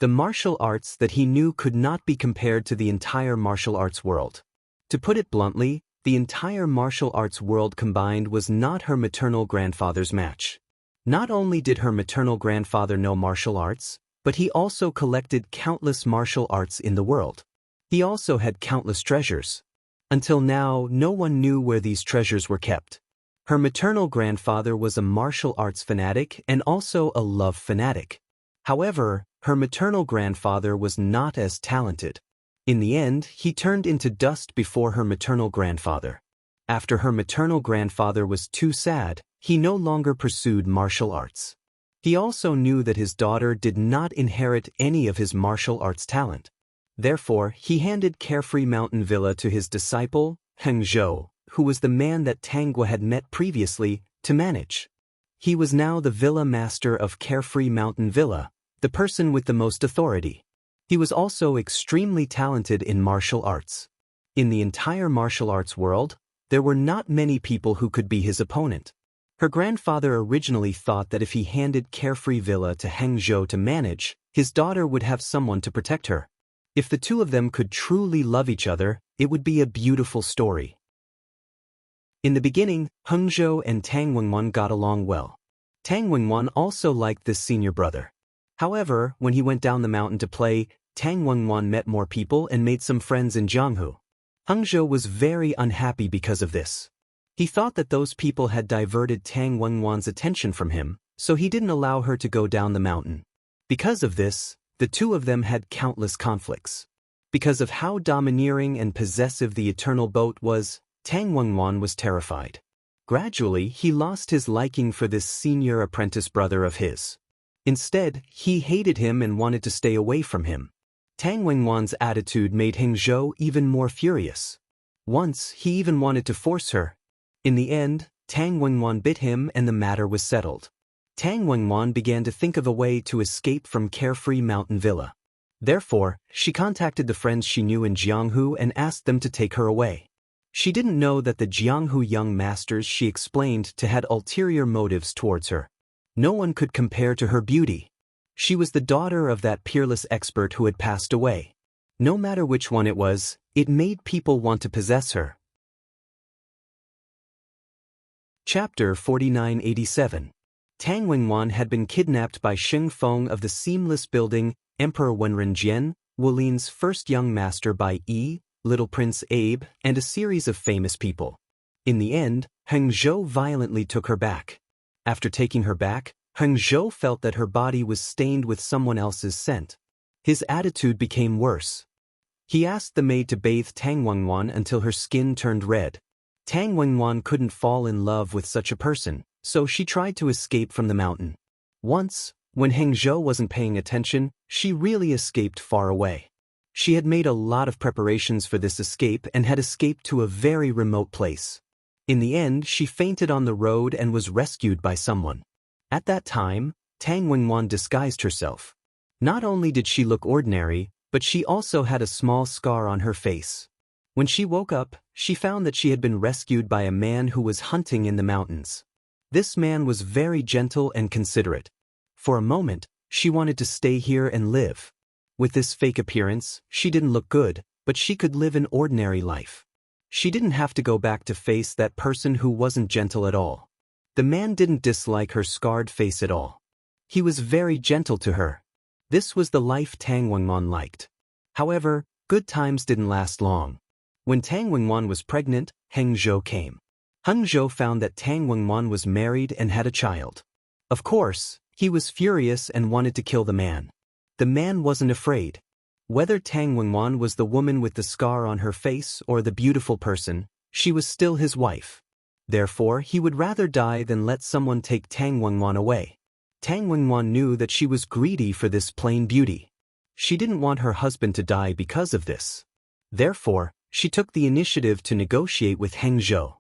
The martial arts that he knew could not be compared to the entire martial arts world. To put it bluntly, the entire martial arts world combined was not her maternal grandfather's match. Not only did her maternal grandfather know martial arts, but he also collected countless martial arts in the world. He also had countless treasures. Until now, no one knew where these treasures were kept. Her maternal grandfather was a martial arts fanatic and also a love fanatic. However, her maternal grandfather was not as talented. In the end, he turned into dust before her maternal grandfather. After her maternal grandfather was too sad, he no longer pursued martial arts. He also knew that his daughter did not inherit any of his martial arts talent. Therefore, he handed Carefree Mountain Villa to his disciple, Heng Zhou, who was the man that Tangwa had met previously, to manage. He was now the villa master of Carefree Mountain Villa, the person with the most authority. He was also extremely talented in martial arts. In the entire martial arts world, there were not many people who could be his opponent. Her grandfather originally thought that if he handed Carefree Villa to Heng Zhou to manage, his daughter would have someone to protect her. If the two of them could truly love each other, it would be a beautiful story. In the beginning, Heng Zhou and Tang Wenwen got along well. Tang Wenwen also liked this senior brother. However, when he went down the mountain to play, Tang Wenwen met more people and made some friends in Jianghu. Heng Zhou was very unhappy because of this. He thought that those people had diverted Tang Wenwen's attention from him, so he didn't allow her to go down the mountain. Because of this, the two of them had countless conflicts. Because of how domineering and possessive the Eternal Boat was, Tang Wenwen was terrified. Gradually, he lost his liking for this senior apprentice brother of his. Instead, he hated him and wanted to stay away from him. Tang Wenwen's attitude made Heng Zhou even more furious. Once, he even wanted to force her. In the end, Tang Wenwen bit him and the matter was settled. Tang Wenwen began to think of a way to escape from Carefree Mountain Villa. Therefore, she contacted the friends she knew in Jianghu and asked them to take her away. She didn't know that the Jianghu young masters she explained to had ulterior motives towards her. No one could compare to her beauty. She was the daughter of that peerless expert who had passed away. No matter which one it was, it made people want to possess her. Chapter 4987. Tang Wenwen had been kidnapped by Sheng Feng of the Seamless Building, Emperor Wenren Jian, Wulin's first young master by Yi, Little Prince Abe, and a series of famous people. In the end, Heng Zhou violently took her back. After taking her back, Heng Zhou felt that her body was stained with someone else's scent. His attitude became worse. He asked the maid to bathe Tang Wenwen until her skin turned red. Tang Wenwen couldn't fall in love with such a person, so she tried to escape from the mountain. Once, when Heng Zhou wasn't paying attention, she really escaped far away. She had made a lot of preparations for this escape and had escaped to a very remote place. In the end, she fainted on the road and was rescued by someone. At that time, Tang Wenwen disguised herself. Not only did she look ordinary, but she also had a small scar on her face. When she woke up, she found that she had been rescued by a man who was hunting in the mountains. This man was very gentle and considerate. For a moment, she wanted to stay here and live. With this fake appearance, she didn't look good, but she could live an ordinary life. She didn't have to go back to face that person who wasn't gentle at all. The man didn't dislike her scarred face at all. He was very gentle to her. This was the life Tang Wenwan liked. However, good times didn't last long. When Tang Wenwan was pregnant, Heng Zhou came. Heng Zhou found that Tang Wenwan was married and had a child. Of course, he was furious and wanted to kill the man. The man wasn't afraid. Whether Tang Wenwan was the woman with the scar on her face or the beautiful person, she was still his wife. Therefore, he would rather die than let someone take Tang Wenwan away. Tang Wenwan knew that she was greedy for this plain beauty. She didn't want her husband to die because of this. Therefore, she took the initiative to negotiate with Heng Zhou.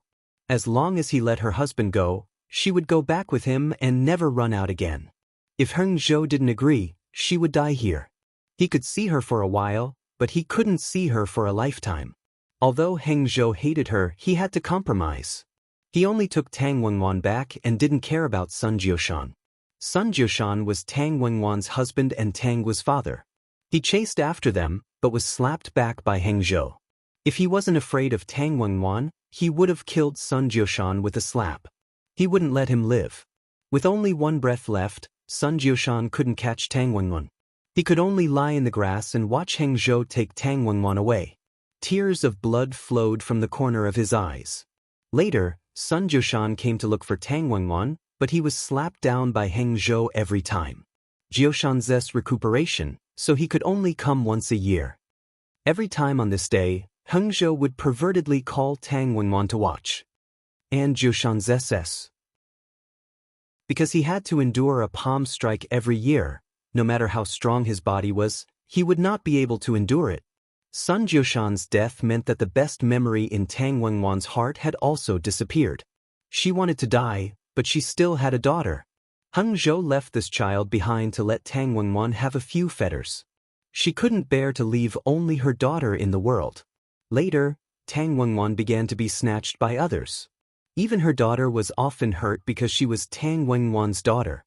As long as he let her husband go, she would go back with him and never run out again. If Heng Zhou didn't agree, she would die here. He could see her for a while, but he couldn't see her for a lifetime. Although Heng Zhou hated her, he had to compromise. He only took Tang Wenwan back and didn't care about Sun Jiushan. Sun Jiushan was Tang Wenwan's husband and Tang was father. He chased after them, but was slapped back by Heng Zhou. If he wasn't afraid of Tang Wenwan, he would have killed Sun Jiushan with a slap. He wouldn't let him live. With only one breath left, Sun Jiushan couldn't catch Tang Wenwan. He could only lie in the grass and watch Heng Zhou take Tang Wenwan away. Tears of blood flowed from the corner of his eyes. Later, Sun Jiushan came to look for Tang Wenwan, but he was slapped down by Heng Zhou every time. Jiushan's recuperation, so he could only come once a year. Every time on this day, Heng Zhou would pervertedly call Tang Wenwan to watch. And Jiushan's because he had to endure a palm strike every year, no matter how strong his body was, he would not be able to endure it. Sun Jiushan's death meant that the best memory in Tang Wenwan's heart had also disappeared. She wanted to die, but she still had a daughter. Heng Zhou left this child behind to let Tang Wenwan have a few fetters. She couldn't bear to leave only her daughter in the world. Later, Tang Wenwan began to be snatched by others. Even her daughter was often hurt because she was Tang Wenwan's daughter.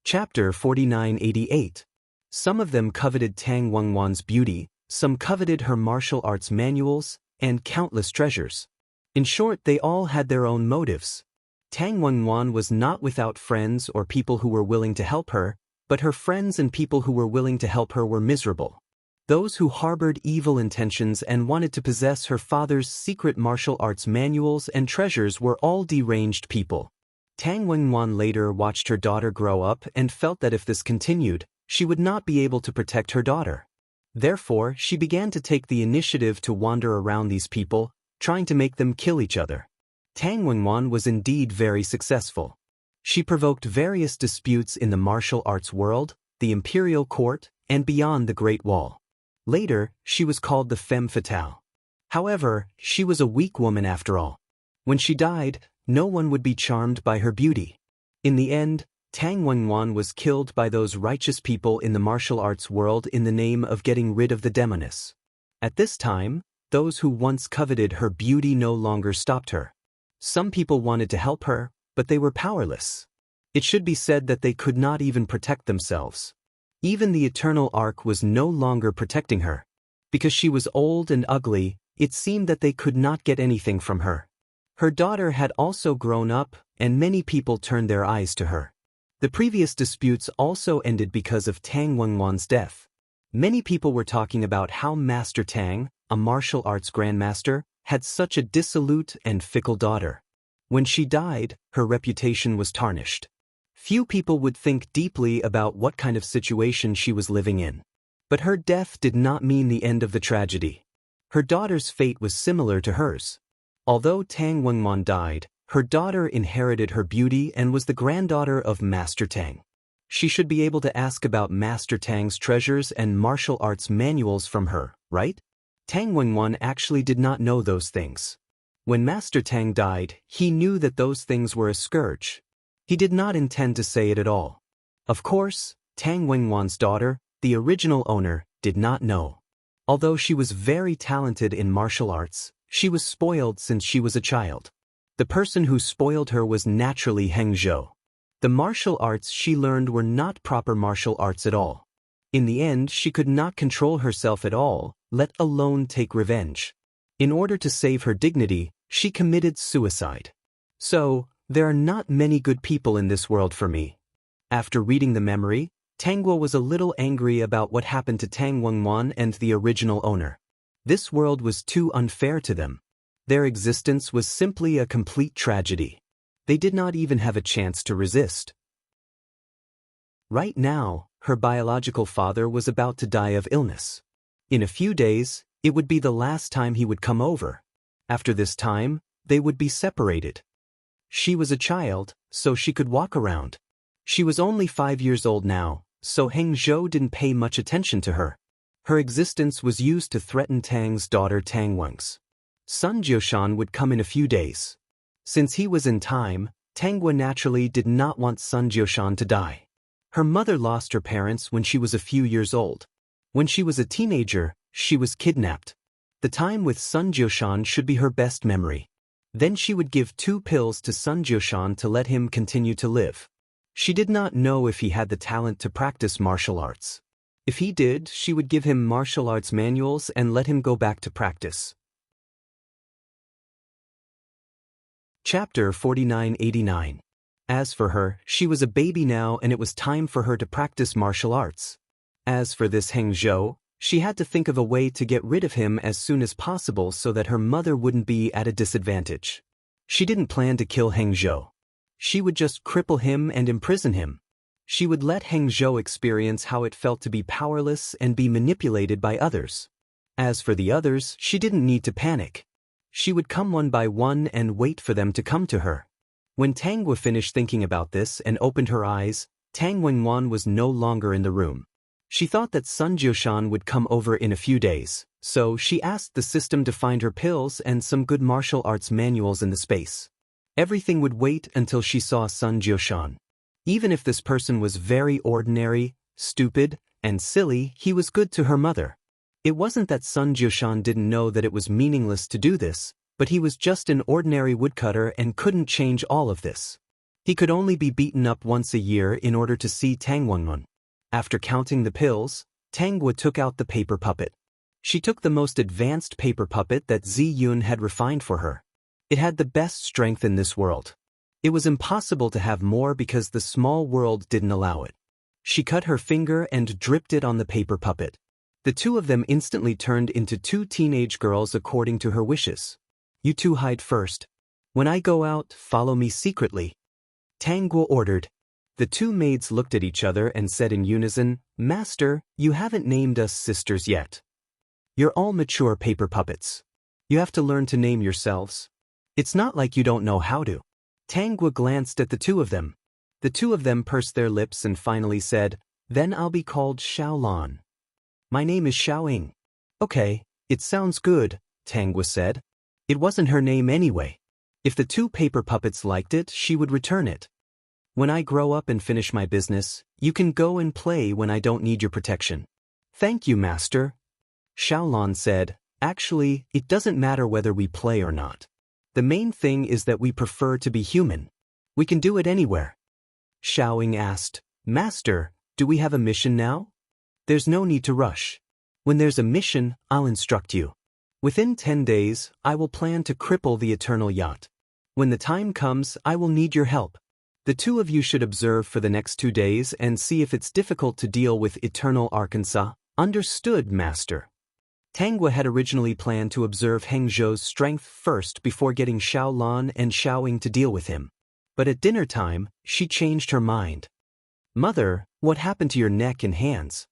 Chapter 4988. Some of them coveted Tang Wenwan's beauty, some coveted her martial arts manuals, and countless treasures. In short, they all had their own motives. Tang Wenwan was not without friends or people who were willing to help her, but her friends and people who were willing to help her were miserable. Those who harbored evil intentions and wanted to possess her father's secret martial arts manuals and treasures were all deranged people. Tang Wenwan later watched her daughter grow up and felt that if this continued, she would not be able to protect her daughter. Therefore, she began to take the initiative to wander around these people, trying to make them kill each other. Tang Wenwan was indeed very successful. She provoked various disputes in the martial arts world, the imperial court, and beyond the Great Wall. Later, she was called the femme fatale. However, she was a weak woman after all. When she died, no one would be charmed by her beauty. In the end, Tang Wenwan was killed by those righteous people in the martial arts world in the name of getting rid of the demoness. At this time, those who once coveted her beauty no longer stopped her. Some people wanted to help her, but they were powerless. It should be said that they could not even protect themselves. Even the Eternal Ark was no longer protecting her. Because she was old and ugly, it seemed that they could not get anything from her. Her daughter had also grown up, and many people turned their eyes to her. The previous disputes also ended because of Tang Wenwan's death. Many people were talking about how Master Tang, a martial arts grandmaster, had such a dissolute and fickle daughter. When she died, her reputation was tarnished. Few people would think deeply about what kind of situation she was living in. But her death did not mean the end of the tragedy. Her daughter's fate was similar to hers. Although Tang Wenwan died, her daughter inherited her beauty and was the granddaughter of Master Tang. She should be able to ask about Master Tang's treasures and martial arts manuals from her, right? Tang Wenwan actually did not know those things. When Master Tang died, he knew that those things were a scourge. He did not intend to say it at all. Of course, Tang Wenwan's daughter, the original owner, did not know. Although she was very talented in martial arts, she was spoiled since she was a child. The person who spoiled her was naturally Heng Zhou. The martial arts she learned were not proper martial arts at all. In the end, she could not control herself at all, let alone take revenge. In order to save her dignity, She committed suicide. So, there are not many good people in this world for me. After reading the memory, Tangguo was a little angry about what happened to Tang Wenwan and the original owner. This world was too unfair to them. Their existence was simply a complete tragedy. They did not even have a chance to resist. Right now, her biological father was about to die of illness. In a few days, it would be the last time he would come over. After this time, they would be separated. She was a child, so she could walk around. She was only 5 years old now, so Heng Zhou didn't pay much attention to her. Her existence was used to threaten Tang's daughter Tang Wen's. Sun Jiushan would come in a few days. Since he was in time, Tangguo naturally did not want Sun Jiushan to die. Her mother lost her parents when she was a few years old. When she was a teenager, she was kidnapped. The time with Sun Jiushan should be her best memory. Then she would give 2 pills to Sun Jiushan to let him continue to live. She did not know if he had the talent to practice martial arts. If he did, she would give him martial arts manuals and let him go back to practice. Chapter 4989. As for her, she was a baby now and it was time for her to practice martial arts. As for this Heng Zhou, she had to think of a way to get rid of him as soon as possible so that her mother wouldn't be at a disadvantage. She didn't plan to kill Heng Zhou. She would just cripple him and imprison him. She would let Heng Zhou experience how it felt to be powerless and be manipulated by others. As for the others, she didn't need to panic. She would come one by one and wait for them to come to her. When Tangguo finished thinking about this and opened her eyes, Tang Wenwan was no longer in the room. She thought that Sun Jiushan would come over in a few days, so she asked the system to find her pills and some good martial arts manuals in the space. Everything would wait until she saw Sun Jiushan. Even if this person was very ordinary, stupid, and silly, he was good to her mother. It wasn't that Sun Jiushan didn't know that it was meaningless to do this, but he was just an ordinary woodcutter and couldn't change all of this. He could only be beaten up once a year in order to see Tang Wenwan. After counting the pills, Tangguo took out the paper puppet. She took the most advanced paper puppet that Zi Yun had refined for her. It had the best strength in this world. It was impossible to have more because the small world didn't allow it. She cut her finger and dripped it on the paper puppet. The 2 of them instantly turned into 2 teenage girls according to her wishes. You 2 hide first. When I go out, follow me secretly. Tangguo ordered. The 2 maids looked at each other and said in unison, Master, you haven't named us sisters yet. You're all mature paper puppets. You have to learn to name yourselves. It's not like you don't know how to. Tangguo glanced at the 2 of them. The 2 of them pursed their lips and finally said, Then I'll be called Xiaolan. My name is Xiaoying. Okay, it sounds good, Tangguo said. It wasn't her name anyway. If the 2 paper puppets liked it, she would return it. When I grow up and finish my business, you can go and play when I don't need your protection. Thank you, Master. Xiaolan said, Actually, it doesn't matter whether we play or not. The main thing is that we prefer to be human. We can do it anywhere. Xiaoying asked, Master, do we have a mission now? There's no need to rush. When there's a mission, I'll instruct you. Within 10 days, I will plan to cripple the Eternal Yacht. When the time comes, I will need your help. The 2 of you should observe for the next 2 days and see if it's difficult to deal with Eternal Arkansas. Understood, Master. Tangguo had originally planned to observe Heng Zhou's strength first before getting Xiaolan and Xiaoying to deal with him. But at dinner time, she changed her mind. Mother, what happened to your neck and hands?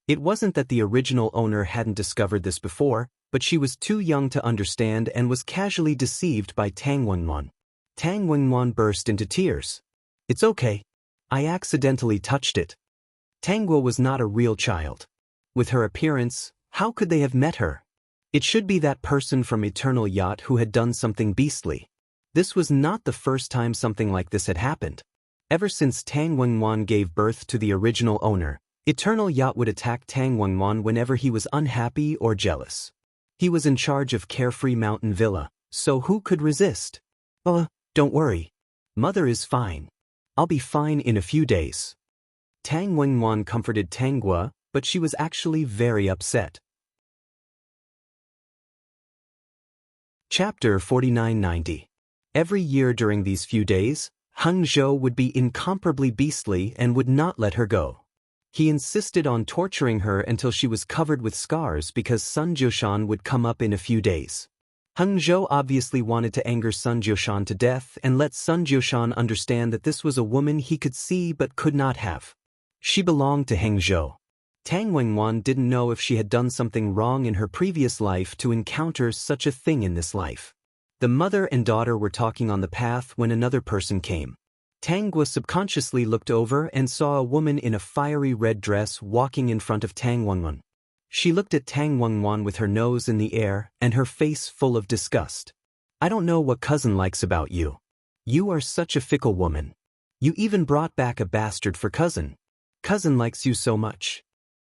It wasn't that the original owner hadn't discovered this before, but she was too young to understand and was casually deceived by Tang Wenwan. Tang Wenwan burst into tears. It's okay. I accidentally touched it. Tangguo was not a real child. With her appearance, how could they have met her? It should be that person from Eternal Yacht who had done something beastly. This was not the first time something like this had happened. Ever since Tang Wenwan gave birth to the original owner, Eternal Yacht would attack Tang Wenwan whenever he was unhappy or jealous. He was in charge of Carefree Mountain Villa, so who could resist? Don't worry. Mother is fine. I'll be fine in a few days. Tang Wenwan comforted Tangguo, but she was actually very upset. Chapter 4990. Every year during these few days, Hung Zhou would be incomparably beastly and would not let her go. He insisted on torturing her until she was covered with scars because Sun Jiushan would come up in a few days. Hung Zhou obviously wanted to anger Sun Jiushan to death and let Sun Jiushan understand that this was a woman he could see but could not have. She belonged to Heng Zhou. Tang Wenwan didn't know if she had done something wrong in her previous life to encounter such a thing in this life. The mother and daughter were talking on the path when another person came. Tangwa subconsciously looked over and saw a woman in a fiery red dress walking in front of Tang Wenwan. She looked at Tang Wenwan with her nose in the air and her face full of disgust. "I don't know what cousin likes about you. You are such a fickle woman. You even brought back a bastard for cousin. Cousin likes you so much."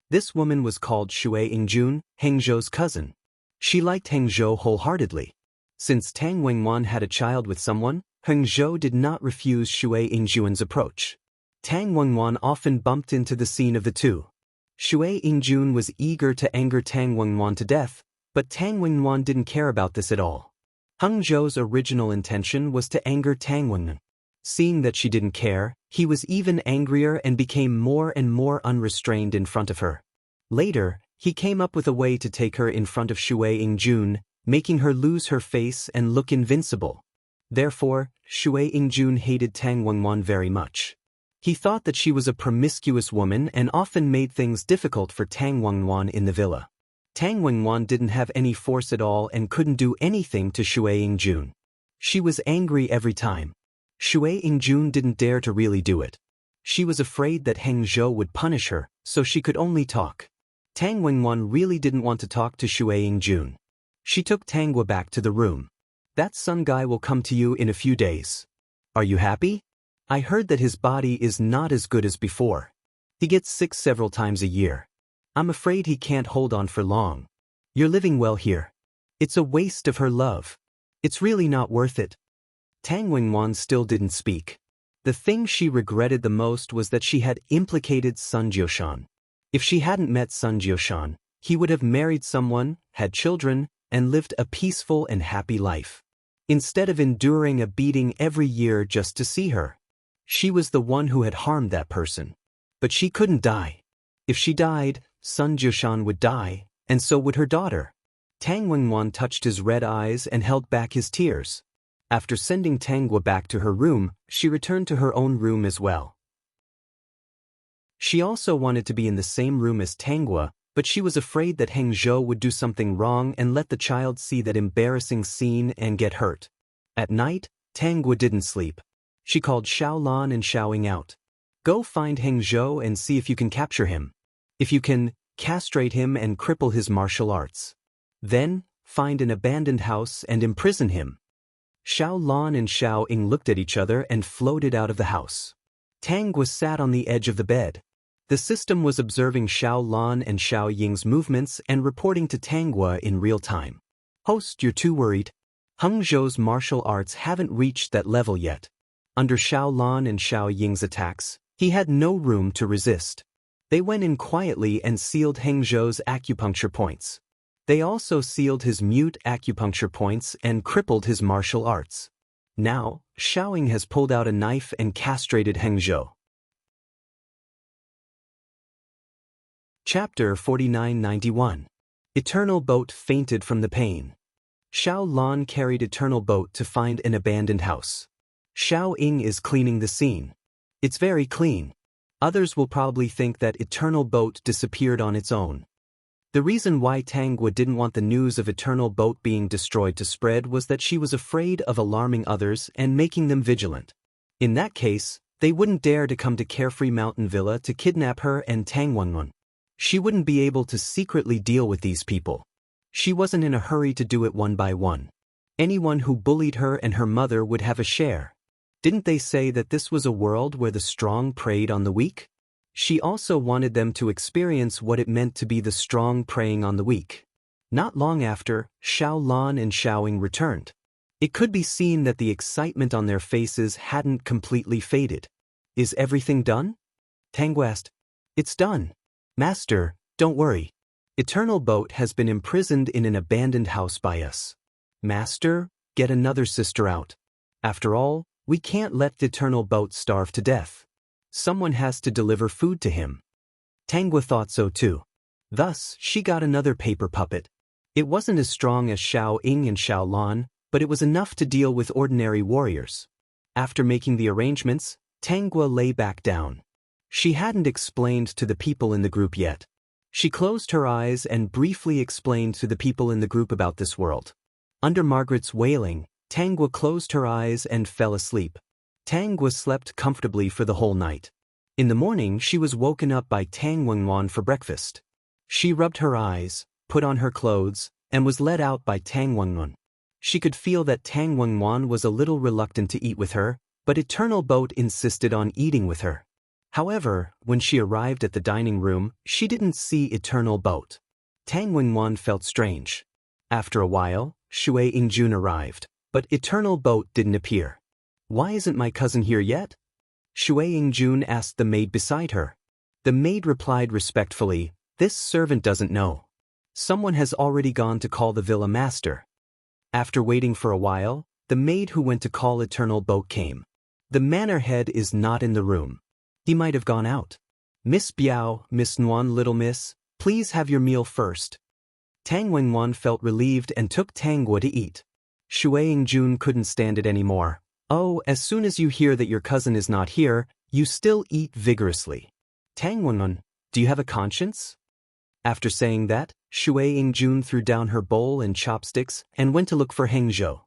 This woman was called Shui Yingjun, Heng Zhou's cousin. She liked Heng Zhou wholeheartedly. Since Tang Wenwan had a child with someone, Heng Zhou did not refuse Shui Yingjun's approach. Tang Wenwan often bumped into the scene of the two. Shui Yingjun was eager to anger Tang Wenwan to death, but Tang Wenwan didn't care about this at all. Heng Zhou's original intention was to anger Tang Wenwan. Seeing that she didn't care, he was even angrier and became more and more unrestrained in front of her. Later, he came up with a way to take her in front of Shui Yingjun, making her lose her face and look invincible. Therefore, Shui Yingjun hated Tang Wenwan very much. He thought that she was a promiscuous woman and often made things difficult for Tang Wenwan in the villa. Tang Wenwan didn't have any force at all and couldn't do anything to Shui Yingjun. She was angry every time. Shui Yingjun didn't dare to really do it. She was afraid that Heng Zhou would punish her, so she could only talk. Tang Wenwan really didn't want to talk to Shui Yingjun. She took Tangwa back to the room. "That Sun guy will come to you in a few days. Are you happy? I heard that his body is not as good as before. He gets sick several times a year. I'm afraid he can't hold on for long. You're living well here. It's a waste of her love. It's really not worth it." Tang Wenwan still didn't speak. The thing she regretted the most was that she had implicated Sun Jiushan. If she hadn't met Sun Jiushan, he would have married someone, had children, and lived a peaceful and happy life. Instead of enduring a beating every year just to see her. She was the one who had harmed that person. But she couldn't die. If she died, Sun Jiushan would die, and so would her daughter. Tang Wenwan touched his red eyes and held back his tears. After sending Tangwa back to her room, she returned to her own room as well. She also wanted to be in the same room as Tangwa, but she was afraid that Heng Zhou would do something wrong and let the child see that embarrassing scene and get hurt. At night, Tangwa didn't sleep. She called Xiaolan and Xiaoying out. "Go find Heng Zhou and see if you can capture him. If you can, castrate him and cripple his martial arts. Then, find an abandoned house and imprison him." Xiao Lan and Xiao Ying looked at each other and floated out of the house. Tangwa sat on the edge of the bed. The system was observing Xiao Lan and Xiao Ying's movements and reporting to Tangwa in real time. "Host, you're too worried. Heng Zhou's martial arts haven't reached that level yet. Under Xiao Lan and Xiao Ying's attacks, he had no room to resist. They went in quietly and sealed Heng Zhou's acupuncture points. They also sealed his mute acupuncture points and crippled his martial arts. Now, Xiaoying has pulled out a knife and castrated Heng Zhou." Chapter 4991. Eternal Boat fainted from the pain. Xiao Lan carried Eternal Boat to find an abandoned house. Xiao Ying is cleaning the scene. It's very clean. Others will probably think that Eternal Boat disappeared on its own. The reason why Tangwa didn't want the news of Eternal Boat being destroyed to spread was that she was afraid of alarming others and making them vigilant. In that case, they wouldn't dare to come to Carefree Mountain Villa to kidnap her and Tang Wenwan. She wouldn't be able to secretly deal with these people. She wasn't in a hurry to do it one by one. Anyone who bullied her and her mother would have a share. Didn't they say that this was a world where the strong preyed on the weak? She also wanted them to experience what it meant to be the strong preying on the weak. Not long after, Xiao Lan and Xiaoying returned. It could be seen that the excitement on their faces hadn't completely faded. "Is everything done?" Tangwa asked. "It's done. Master, don't worry. Eternal Boat has been imprisoned in an abandoned house by us. Master, get another sister out. After all, we can't let the eternal boat starve to death. Someone has to deliver food to him. Tangwa thought so too. Thus, she got another paper puppet. It wasn't as strong as Xiao Ying and Xiao Lan, but it was enough to deal with ordinary warriors. After making the arrangements, Tangwa lay back down. She hadn't explained to the people in the group yet. She closed her eyes and briefly explained to the people in the group about this world. Under Margaret's wailing, Tangwa closed her eyes and fell asleep. Tangwa slept comfortably for the whole night. In the morning, she was woken up by Tang Wenwan for breakfast. She rubbed her eyes, put on her clothes, and was led out by Tang Wenwan. She could feel that Tang Wenwan was a little reluctant to eat with her, but Eternal Boat insisted on eating with her. However, when she arrived at the dining room, she didn't see Eternal Boat. Tang Wenwan felt strange. After a while, Shui Yingjun arrived, but Eternal Boat didn't appear. Why isn't my cousin here yet? Shui Yingjun asked the maid beside her. The maid replied respectfully, this servant doesn't know. Someone has already gone to call the villa master. After waiting for a while, the maid who went to call Eternal Boat came. The manor head is not in the room. He might have gone out. Miss Biao, Miss Nguyen, little miss, please have your meal first. Tang Wenwan felt relieved and took Tangwa to eat. Shui Yingjun couldn't stand it anymore. Oh, as soon as you hear that your cousin is not here, you still eat vigorously. Tang Wenwan, do you have a conscience? After saying that, Shui Yingjun threw down her bowl and chopsticks and went to look for Hengzhou.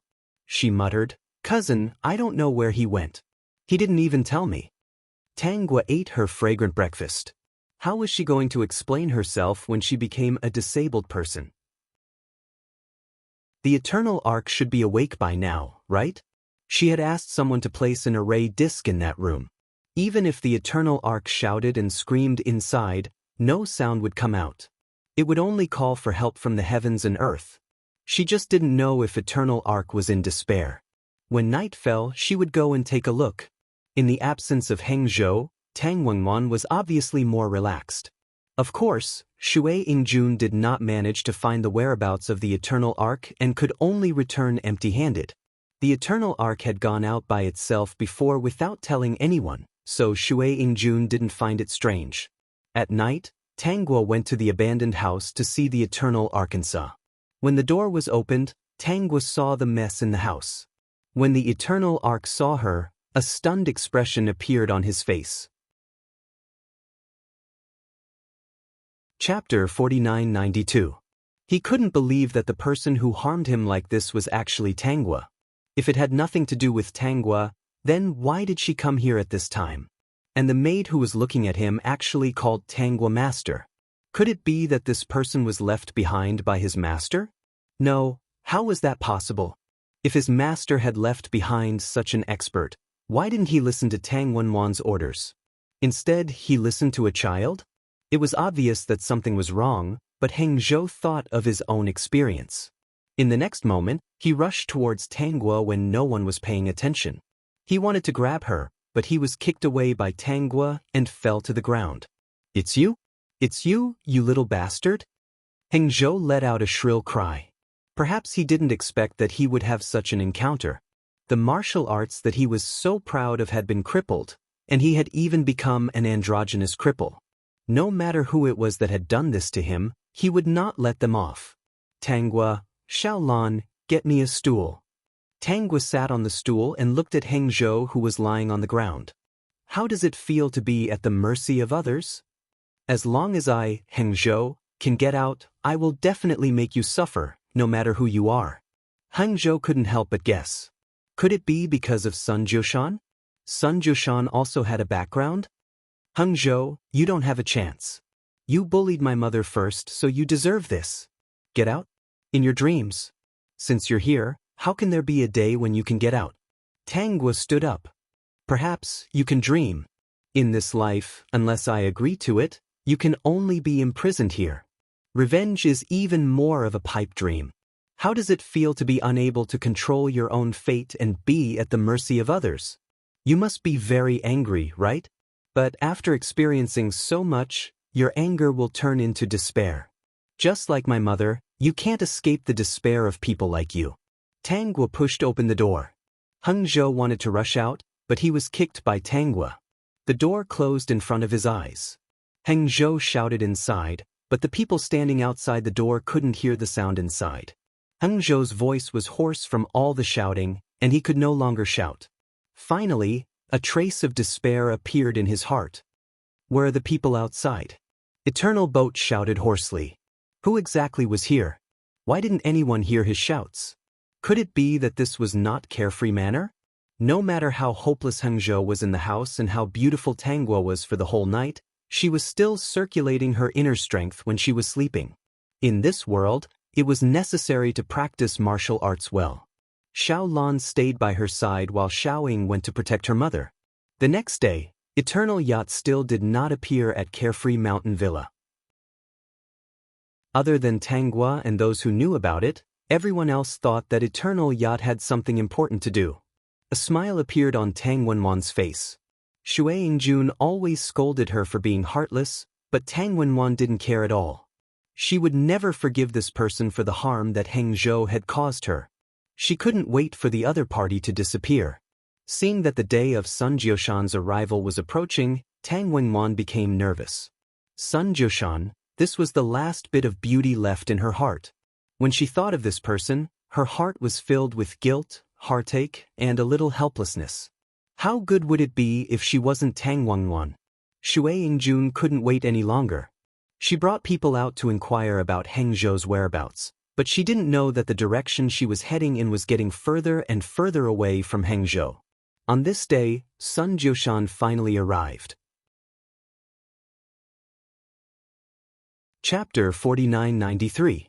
She muttered, cousin, I don't know where he went. He didn't even tell me. Tangwa ate her fragrant breakfast. How was she going to explain herself when she became a disabled person? The Eternal Ark should be awake by now, right? She had asked someone to place an array disc in that room. Even if the Eternal Ark shouted and screamed inside, no sound would come out. It would only call for help from the heavens and earth. She just didn't know if Eternal Ark was in despair. When night fell, she would go and take a look. In the absence of Hengzhou, Tang Wenwan was obviously more relaxed. Of course, Shui Yingjun did not manage to find the whereabouts of the Eternal Ark and could only return empty-handed. The Eternal Ark had gone out by itself before without telling anyone, so Shui Yingjun didn't find it strange. At night, Tangwa went to the abandoned house to see the Eternal Ark and saw. When the door was opened, Tangwa saw the mess in the house. When the Eternal Ark saw her, a stunned expression appeared on his face. Chapter 4992. He couldn't believe that the person who harmed him like this was actually Tangwa. If it had nothing to do with Tangwa, then why did she come here at this time? And the maid who was looking at him actually called Tangwa master. Could it be that this person was left behind by his master? No, how was that possible? If his master had left behind such an expert, why didn't he listen to Tang Wenwan's orders? Instead, he listened to a child? It was obvious that something was wrong, but Hengzhou thought of his own experience. In the next moment, he rushed towards Tangwa when no one was paying attention. He wanted to grab her, but he was kicked away by Tangwa and fell to the ground. It's you? It's you, you little bastard? Hengzhou let out a shrill cry. Perhaps he didn't expect that he would have such an encounter. The martial arts that he was so proud of had been crippled, and he had even become an androgynous cripple. No matter who it was that had done this to him, he would not let them off. Tangwa, Xiaolan, get me a stool. Tangwa sat on the stool and looked at Hengzhou who was lying on the ground. How does it feel to be at the mercy of others? As long as I, Hengzhou, can get out, I will definitely make you suffer, no matter who you are. Hengzhou couldn't help but guess. Could it be because of Sun Jiushan? Sun Jiushan also had a background? Hengzhou, you don't have a chance. You bullied my mother first, so you deserve this. Get out? In your dreams. Since you're here, how can there be a day when you can get out? Tangwa stood up. Perhaps you can dream. In this life, unless I agree to it, you can only be imprisoned here. Revenge is even more of a pipe dream. How does it feel to be unable to control your own fate and be at the mercy of others? You must be very angry, right? But after experiencing so much, your anger will turn into despair. Just like my mother, you can't escape the despair of people like you. Tangwa pushed open the door. Heng Zhou wanted to rush out, but he was kicked by Tangwa. The door closed in front of his eyes. Heng Zhou shouted inside, but the people standing outside the door couldn't hear the sound inside. Heng Zhou's voice was hoarse from all the shouting, and he could no longer shout. Finally, a trace of despair appeared in his heart. Where are the people outside? Eternal Boat shouted hoarsely. Who exactly was here? Why didn't anyone hear his shouts? Could it be that this was not Carefree Manor? No matter how hopeless Heng Zhou was in the house and how beautiful Tangwa was for the whole night, she was still circulating her inner strength when she was sleeping. In this world, it was necessary to practice martial arts well. Xiao Lan stayed by her side while Xiao Ying went to protect her mother. The next day, Eternal Yacht still did not appear at Carefree Mountain Villa. Other than Tangwa and those who knew about it, everyone else thought that Eternal Yacht had something important to do. A smile appeared on Tang Wenwan's face. Shui Yingjun always scolded her for being heartless, but Tang Wenwan didn't care at all. She would never forgive this person for the harm that Heng Zhou had caused her. She couldn't wait for the other party to disappear. Seeing that the day of Sun Jiushan's arrival was approaching, Tang Wenwan became nervous. Sun Jiushan, this was the last bit of beauty left in her heart. When she thought of this person, her heart was filled with guilt, heartache, and a little helplessness. How good would it be if she wasn't Tang Wenwan? Shui Yingjun couldn't wait any longer. She brought people out to inquire about Heng Zhou's whereabouts, but she didn't know that the direction she was heading in was getting further and further away from Heng Zhou. On this day, Sun Jiushan finally arrived. Chapter 4993.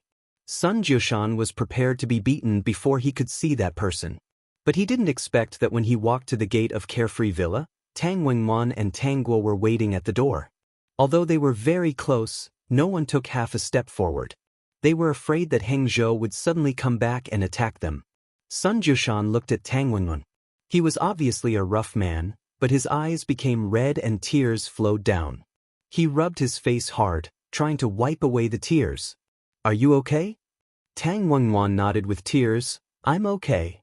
Sun Jiushan was prepared to be beaten before he could see that person. But he didn't expect that when he walked to the gate of Carefree Villa, Tang Wenwan and Tangguo were waiting at the door. Although they were very close, no one took half a step forward. They were afraid that Heng Zhou would suddenly come back and attack them. Sun Jiushan looked at Tang Wenwan. He was obviously a rough man, but his eyes became red and tears flowed down. He rubbed his face hard, trying to wipe away the tears. Are you okay? Tang Wenwan nodded with tears. I'm okay.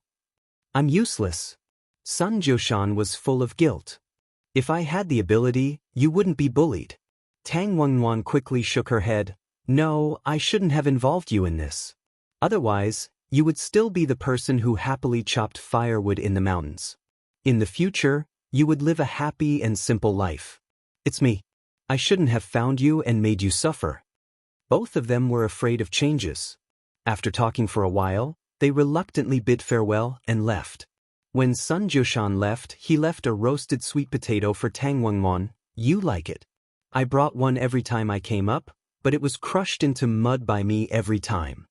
I'm useless. Sun Jiushan was full of guilt. If I had the ability, you wouldn't be bullied. Tang Wenwan quickly shook her head. No, I shouldn't have involved you in this. Otherwise, you would still be the person who happily chopped firewood in the mountains. In the future, you would live a happy and simple life. It's me. I shouldn't have found you and made you suffer. Both of them were afraid of changes. After talking for a while, they reluctantly bid farewell and left. When Sun Jiushan left, he left a roasted sweet potato for Tang Wenwan. You like it. I brought one every time I came up, but it was crushed into mud by me every time.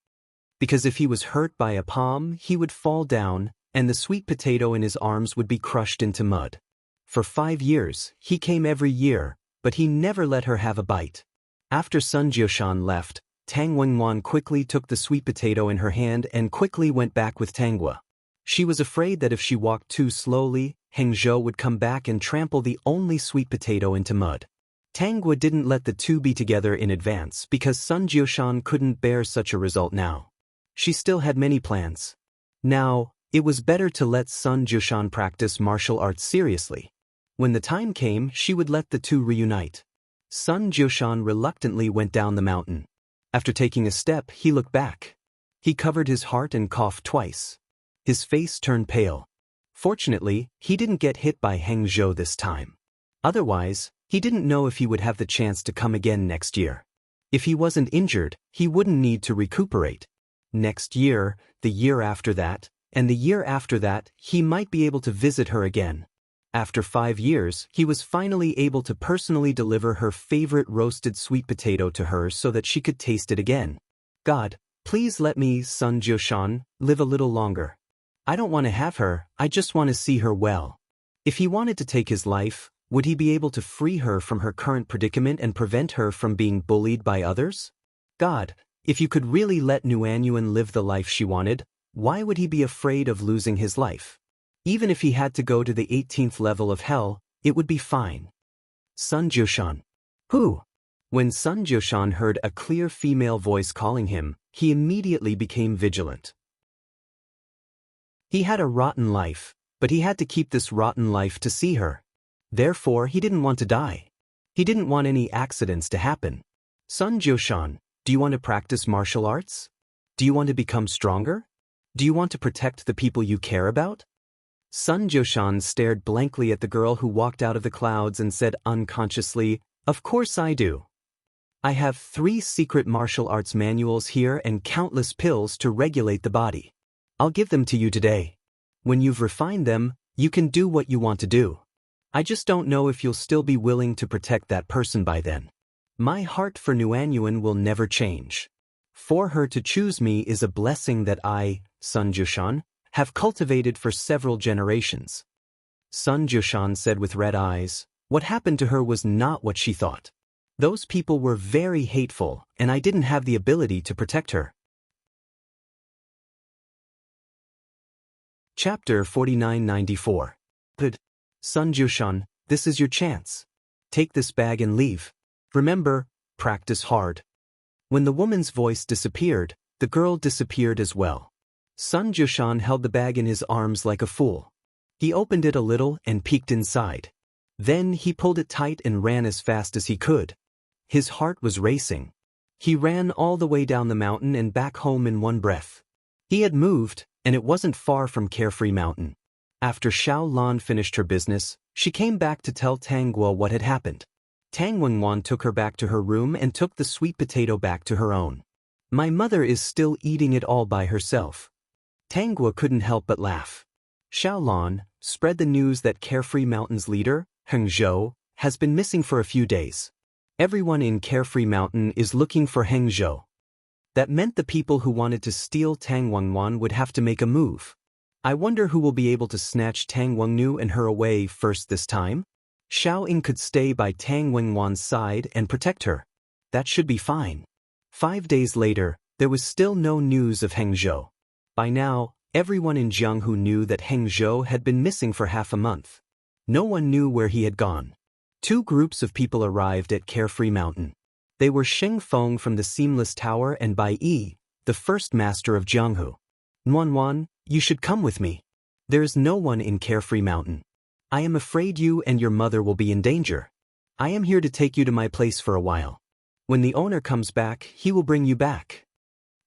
Because if he was hurt by a palm, he would fall down, and the sweet potato in his arms would be crushed into mud. For 5 years, he came every year, but he never let her have a bite. After Sun Jiushan left, Tang Wenwan quickly took the sweet potato in her hand and quickly went back with Tangwa. She was afraid that if she walked too slowly, Heng Zhou would come back and trample the only sweet potato into mud. Tangwa didn't let the two be together in advance because Sun Jiushan couldn't bear such a result now. She still had many plans. Now, it was better to let Sun Jiushan practice martial arts seriously. When the time came, she would let the two reunite. Sun Jiushan reluctantly went down the mountain. After taking a step, he looked back. He covered his heart and coughed twice. His face turned pale. Fortunately, he didn't get hit by Heng Zhou this time. Otherwise, he didn't know if he would have the chance to come again next year. If he wasn't injured, he wouldn't need to recuperate. Next year, the year after that, and the year after that, he might be able to visit her again. After 5 years, he was finally able to personally deliver her favorite roasted sweet potato to her so that she could taste it again. God, please let me, Sun Jiushan, live a little longer. I don't want to have her, I just want to see her well. If he wanted to take his life, would he be able to free her from her current predicament and prevent her from being bullied by others? God, if you could really let Nuanyuan live the life she wanted, why would he be afraid of losing his life? Even if he had to go to the 18th level of hell, it would be fine. Sun Jiushan. Who? When Sun Jiushan heard a clear female voice calling him, he immediately became vigilant. He had a rotten life, but he had to keep this rotten life to see her. Therefore, he didn't want to die. He didn't want any accidents to happen. Sun Jiushan, do you want to practice martial arts? Do you want to become stronger? Do you want to protect the people you care about? Sun Jiushan stared blankly at the girl who walked out of the clouds and said unconsciously, "Of course I do. I have 3 secret martial arts manuals here and countless pills to regulate the body. I'll give them to you today. When you've refined them, you can do what you want to do. I just don't know if you'll still be willing to protect that person by then. My heart for Nuanyuan will never change. For her to choose me is a blessing that I, Sun Jiushan, have cultivated for several generations." Sun Jiushan said with red eyes, "What happened to her was not what she thought. Those people were very hateful, and I didn't have the ability to protect her." Chapter 4994. Good. Sun Jiushan, this is your chance. Take this bag and leave. Remember, practice hard. When the woman's voice disappeared, the girl disappeared as well. Sun Jiushan held the bag in his arms like a fool. He opened it a little and peeked inside. Then he pulled it tight and ran as fast as he could. His heart was racing. He ran all the way down the mountain and back home in one breath. He had moved, and it wasn't far from Carefree Mountain. After Xiao Lan finished her business, she came back to tell Tang Guo what had happened. Tang Wenwan took her back to her room and took the sweet potato back to her own. "My mother is still eating it all by herself." Tang Guo couldn't help but laugh. Xiao Lan spread the news that Carefree Mountain's leader, Heng Zhou, has been missing for a few days. Everyone in Carefree Mountain is looking for Heng Zhou. That meant the people who wanted to steal Tang Wenwan would have to make a move. I wonder who will be able to snatch Tang Wengnu and her away first this time? Xiao Ying could stay by Tang Wenwan's side and protect her. That should be fine. 5 days later, there was still no news of Heng Zhou. By now, everyone in Jianghu knew that Heng Zhou had been missing for half a month. No one knew where he had gone. 2 groups of people arrived at Carefree Mountain. They were Sheng Feng from the Seamless Tower and Bai Yi, the first master of Jianghu. "Nuanwan, you should come with me. There is no one in Carefree Mountain. I am afraid you and your mother will be in danger. I am here to take you to my place for a while. When the owner comes back, he will bring you back."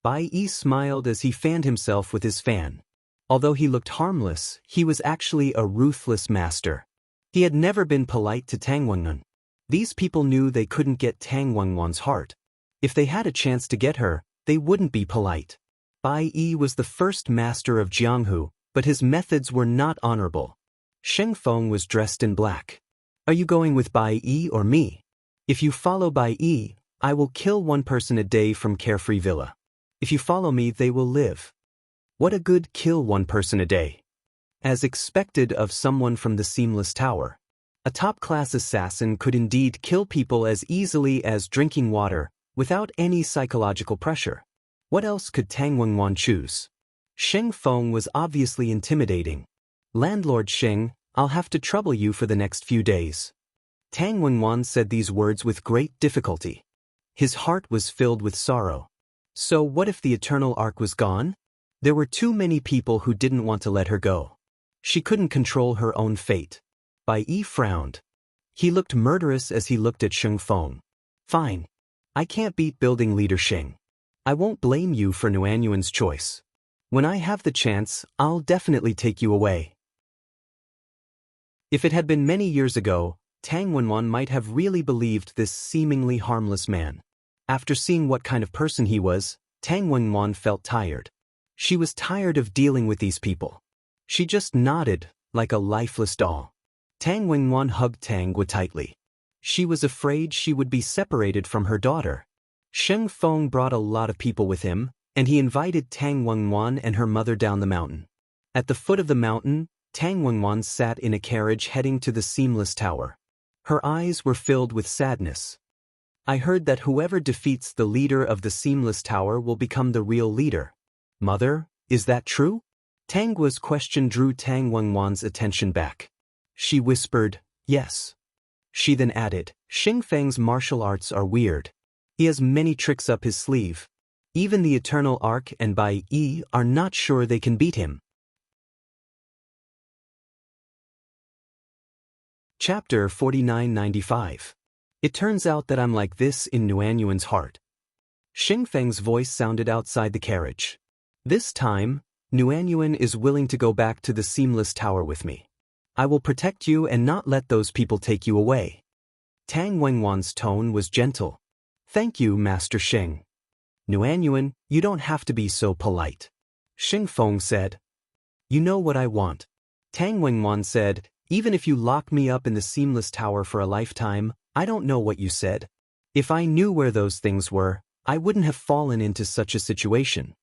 Bai Yi smiled as he fanned himself with his fan. Although he looked harmless, he was actually a ruthless master. He had never been polite to Tang Wenwan. These people knew they couldn't get Tang Wenwan's heart. If they had a chance to get her, they wouldn't be polite. Bai Yi was the first master of Jianghu, but his methods were not honorable. Sheng Feng was dressed in black. "Are you going with Bai Yi or me? If you follow Bai Yi, I will kill 1 person a day from Carefree Villa. If you follow me, they will live." What a good kill 1 person a day. As expected of someone from the Seamless Tower. A top-class assassin could indeed kill people as easily as drinking water, without any psychological pressure. What else could Tang Wenwan choose? Sheng Feng was obviously intimidating. "Landlord Sheng, I'll have to trouble you for the next few days." Tang Wenwan said these words with great difficulty. His heart was filled with sorrow. So what if the eternal arc was gone? There were too many people who didn't want to let her go. She couldn't control her own fate. Bai Yi frowned. He looked murderous as he looked at Sheng Feng. "Fine. I can't beat building leader Sheng. I won't blame you for Nuanyuan's choice. When I have the chance, I'll definitely take you away." If it had been many years ago, Tang Wenwan might have really believed this seemingly harmless man. After seeing what kind of person he was, Tang Wenwan felt tired. She was tired of dealing with these people. She just nodded, like a lifeless doll. Tang Wenwan hugged Tang Guo tightly. She was afraid she would be separated from her daughter. Sheng Feng brought a lot of people with him, and he invited Tang Wenwan and her mother down the mountain. At the foot of the mountain, Tang Wenwan sat in a carriage heading to the Seamless Tower. Her eyes were filled with sadness. "I heard that whoever defeats the leader of the Seamless Tower will become the real leader. Mother, is that true?" Tang Guo's question drew Tang Wenwan's attention back. She whispered, "Yes." She then added, "Xing Feng's martial arts are weird. He has many tricks up his sleeve. Even the Eternal Arc and Bai Yi are not sure they can beat him." Chapter 4995. It turns out that I'm like this in Nuanyuan's heart. Xingfeng's voice sounded outside the carriage. This time, Nuanyuan is willing to go back to the Seamless Tower with me. I will protect you and not let those people take you away. Tang Wenwan's tone was gentle. Thank you, Master Xing. Nuanyuan, you don't have to be so polite. Xingfeng said. You know what I want. Tang Wenwan said, even if you lock me up in the Seamless Tower for a lifetime, I don't know what you said. If I knew where those things were, I wouldn't have fallen into such a situation.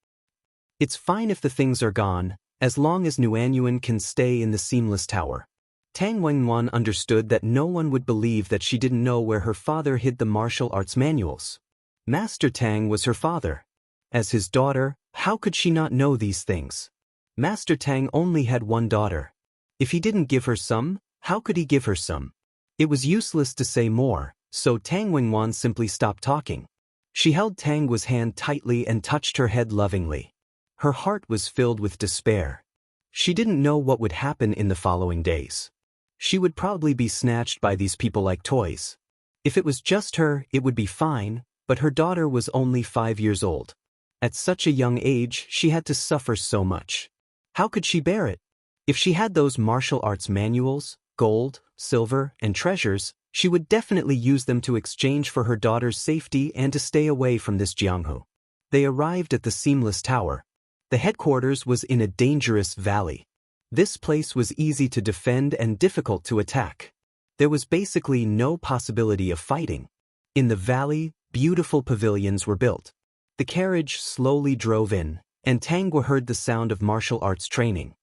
It's fine if the things are gone, as long as Nuanyuan can stay in the Seamless Tower. Tang Wenwan understood that no one would believe that she didn't know where her father hid the martial arts manuals. Master Tang was her father. As his daughter, how could she not know these things? Master Tang only had one daughter. If he didn't give her some, how could he give her some? It was useless to say more, so Tang Wenwan simply stopped talking. She held Tang's hand tightly and touched her head lovingly. Her heart was filled with despair. She didn't know what would happen in the following days. She would probably be snatched by these people like toys. If it was just her, it would be fine, but her daughter was only 5 years old. At such a young age, she had to suffer so much. How could she bear it? If she had those martial arts manuals, gold, silver, and treasures, she would definitely use them to exchange for her daughter's safety and to stay away from this Jianghu. They arrived at the Seamless Tower. The headquarters was in a dangerous valley. This place was easy to defend and difficult to attack. There was basically no possibility of fighting. In the valley, beautiful pavilions were built. The carriage slowly drove in, and Tangwa heard the sound of martial arts training.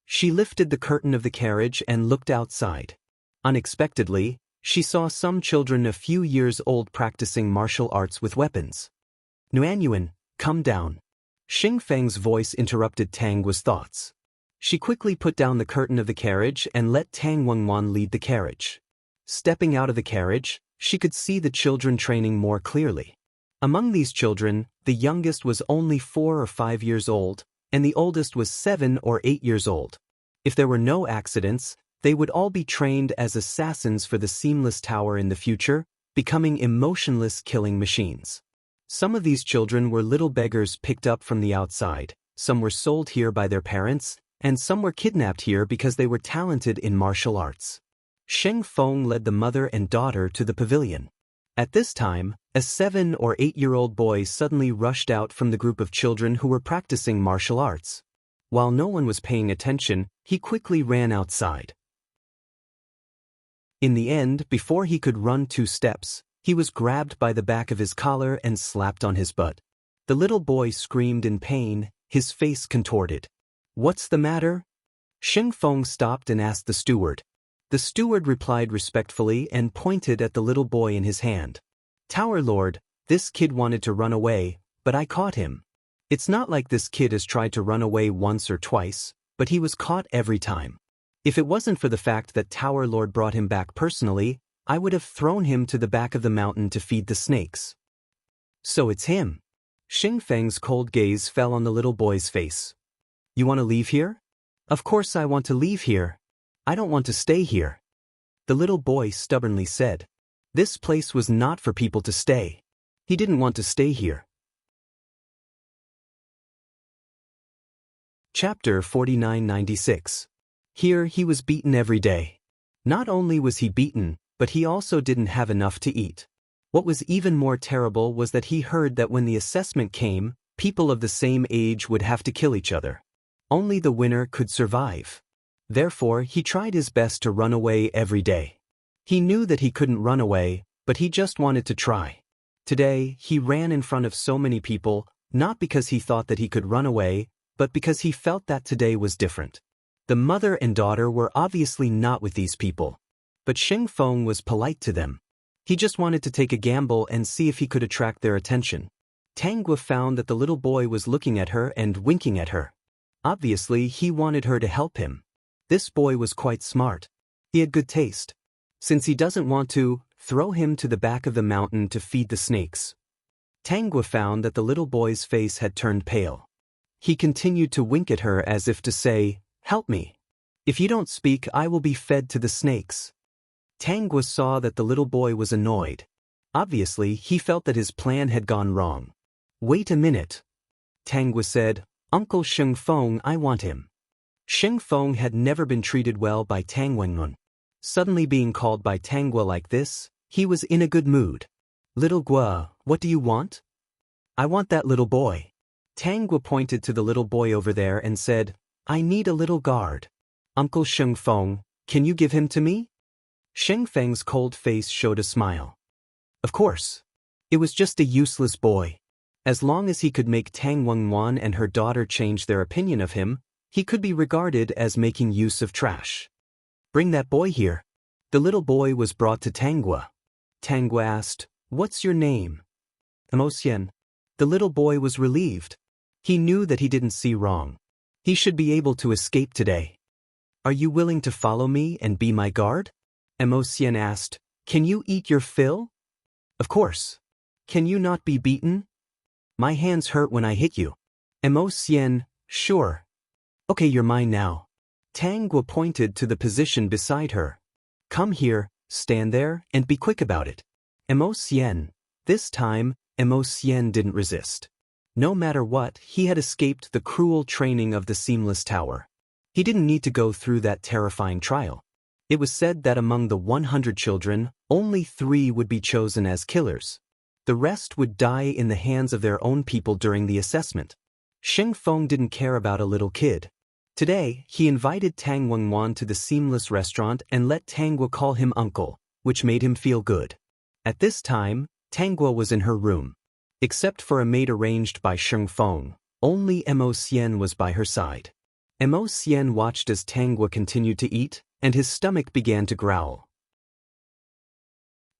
She lifted the curtain of the carriage and looked outside. Unexpectedly, she saw some children a few years old practicing martial arts with weapons. Nuanyuan, come down. Xingfeng's voice interrupted Tangwa's thoughts. She quickly put down the curtain of the carriage and let Tang Wenwan lead the carriage. Stepping out of the carriage, she could see the children training more clearly. Among these children, the youngest was only 4 or 5 years old, and the oldest was 7 or 8 years old. If there were no accidents, they would all be trained as assassins for the Seamless Tower in the future, becoming emotionless killing machines. Some of these children were little beggars picked up from the outside, some were sold here by their parents, and some were kidnapped here because they were talented in martial arts. Sheng Feng led the mother and daughter to the pavilion. At this time, a 7 or 8-year-old boy suddenly rushed out from the group of children who were practicing martial arts. While no one was paying attention, he quickly ran outside. In the end, before he could run 2 steps, he was grabbed by the back of his collar and slapped on his butt. The little boy screamed in pain, his face contorted. What's the matter? Sheng Feng stopped and asked the steward. The steward replied respectfully and pointed at the little boy in his hand. Tower Lord, this kid wanted to run away, but I caught him. It's not like this kid has tried to run away once or twice, but he was caught every time. If it wasn't for the fact that Tower Lord brought him back personally, I would have thrown him to the back of the mountain to feed the snakes. So it's him. Xingfeng's cold gaze fell on the little boy's face. You want to leave here? Of course I want to leave here. I don't want to stay here. The little boy stubbornly said. This place was not for people to stay. He didn't want to stay here. Chapter 4996. Here he was beaten every day. Not only was he beaten, but he also didn't have enough to eat. What was even more terrible was that he heard that when the assessment came, people of the same age would have to kill each other. Only the winner could survive. Therefore, he tried his best to run away every day. He knew that he couldn't run away, but he just wanted to try. Today, he ran in front of so many people, not because he thought that he could run away, but because he felt that today was different. The mother and daughter were obviously not with these people. But Sheng Feng was polite to them. He just wanted to take a gamble and see if he could attract their attention. Tangwa found that the little boy was looking at her and winking at her. Obviously, he wanted her to help him. This boy was quite smart. He had good taste. Since he doesn't want to, throw him to the back of the mountain to feed the snakes. Tangwa found that the little boy's face had turned pale. He continued to wink at her as if to say, "Help me. If you don't speak, I will be fed to the snakes." Tangwa saw that the little boy was annoyed. Obviously, he felt that his plan had gone wrong. Wait a minute. Tangwa said, Uncle Sheng Feng, I want him. Sheng Feng had never been treated well by Tang Wenlun. Suddenly being called by Tangwa like this, he was in a good mood. Little Gua, what do you want? I want that little boy. Tangwa pointed to the little boy over there and said, I need a little guard. Uncle Sheng Feng, can you give him to me? Sheng Feng's cold face showed a smile. Of course. It was just a useless boy. As long as he could make Tang Wenlun and her daughter change their opinion of him, he could be regarded as making use of trash. Bring that boy here. The little boy was brought to Tangwa. Tangwa asked, What's your name? Emosien. The little boy was relieved. He knew that he didn't see wrong. He should be able to escape today. Are you willing to follow me and be my guard? Emosien asked, Can you eat your fill? Of course. Can you not be beaten? My hands hurt when I hit you. Emosien, sure. Okay, you're mine now. Tangwa pointed to the position beside her. Come here, stand there, and be quick about it. Emosien. This time, Emosien didn't resist. No matter what, he had escaped the cruel training of the Seamless Tower. He didn't need to go through that terrifying trial. It was said that among the 100 children, only 3 would be chosen as killers. The rest would die in the hands of their own people during the assessment. Sheng Feng didn't care about a little kid. Today, he invited Tang Wenlun to the Seamless restaurant and let Tangwa call him uncle, which made him feel good. At this time, Tangwa was in her room. Except for a maid arranged by Sheng Feng, only Emosien was by her side. Emosien watched as Tangwa continued to eat, and his stomach began to growl.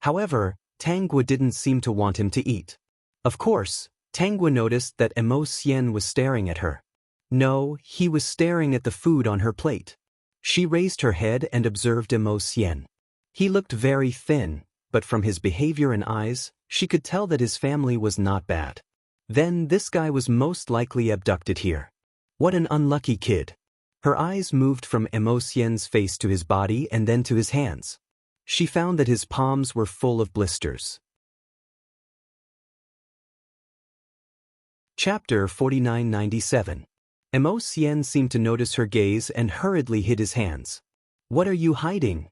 However, Tangwa didn't seem to want him to eat. Of course, Tangwa noticed that Emosien was staring at her. No, he was staring at the food on her plate. She raised her head and observed Emosien. He looked very thin, but from his behavior and eyes, she could tell that his family was not bad. Then this guy was most likely abducted here. What an unlucky kid. Her eyes moved from Emosien's face to his body and then to his hands. She found that his palms were full of blisters. Chapter 4997. Emosien seemed to notice her gaze and hurriedly hid his hands. What are you hiding?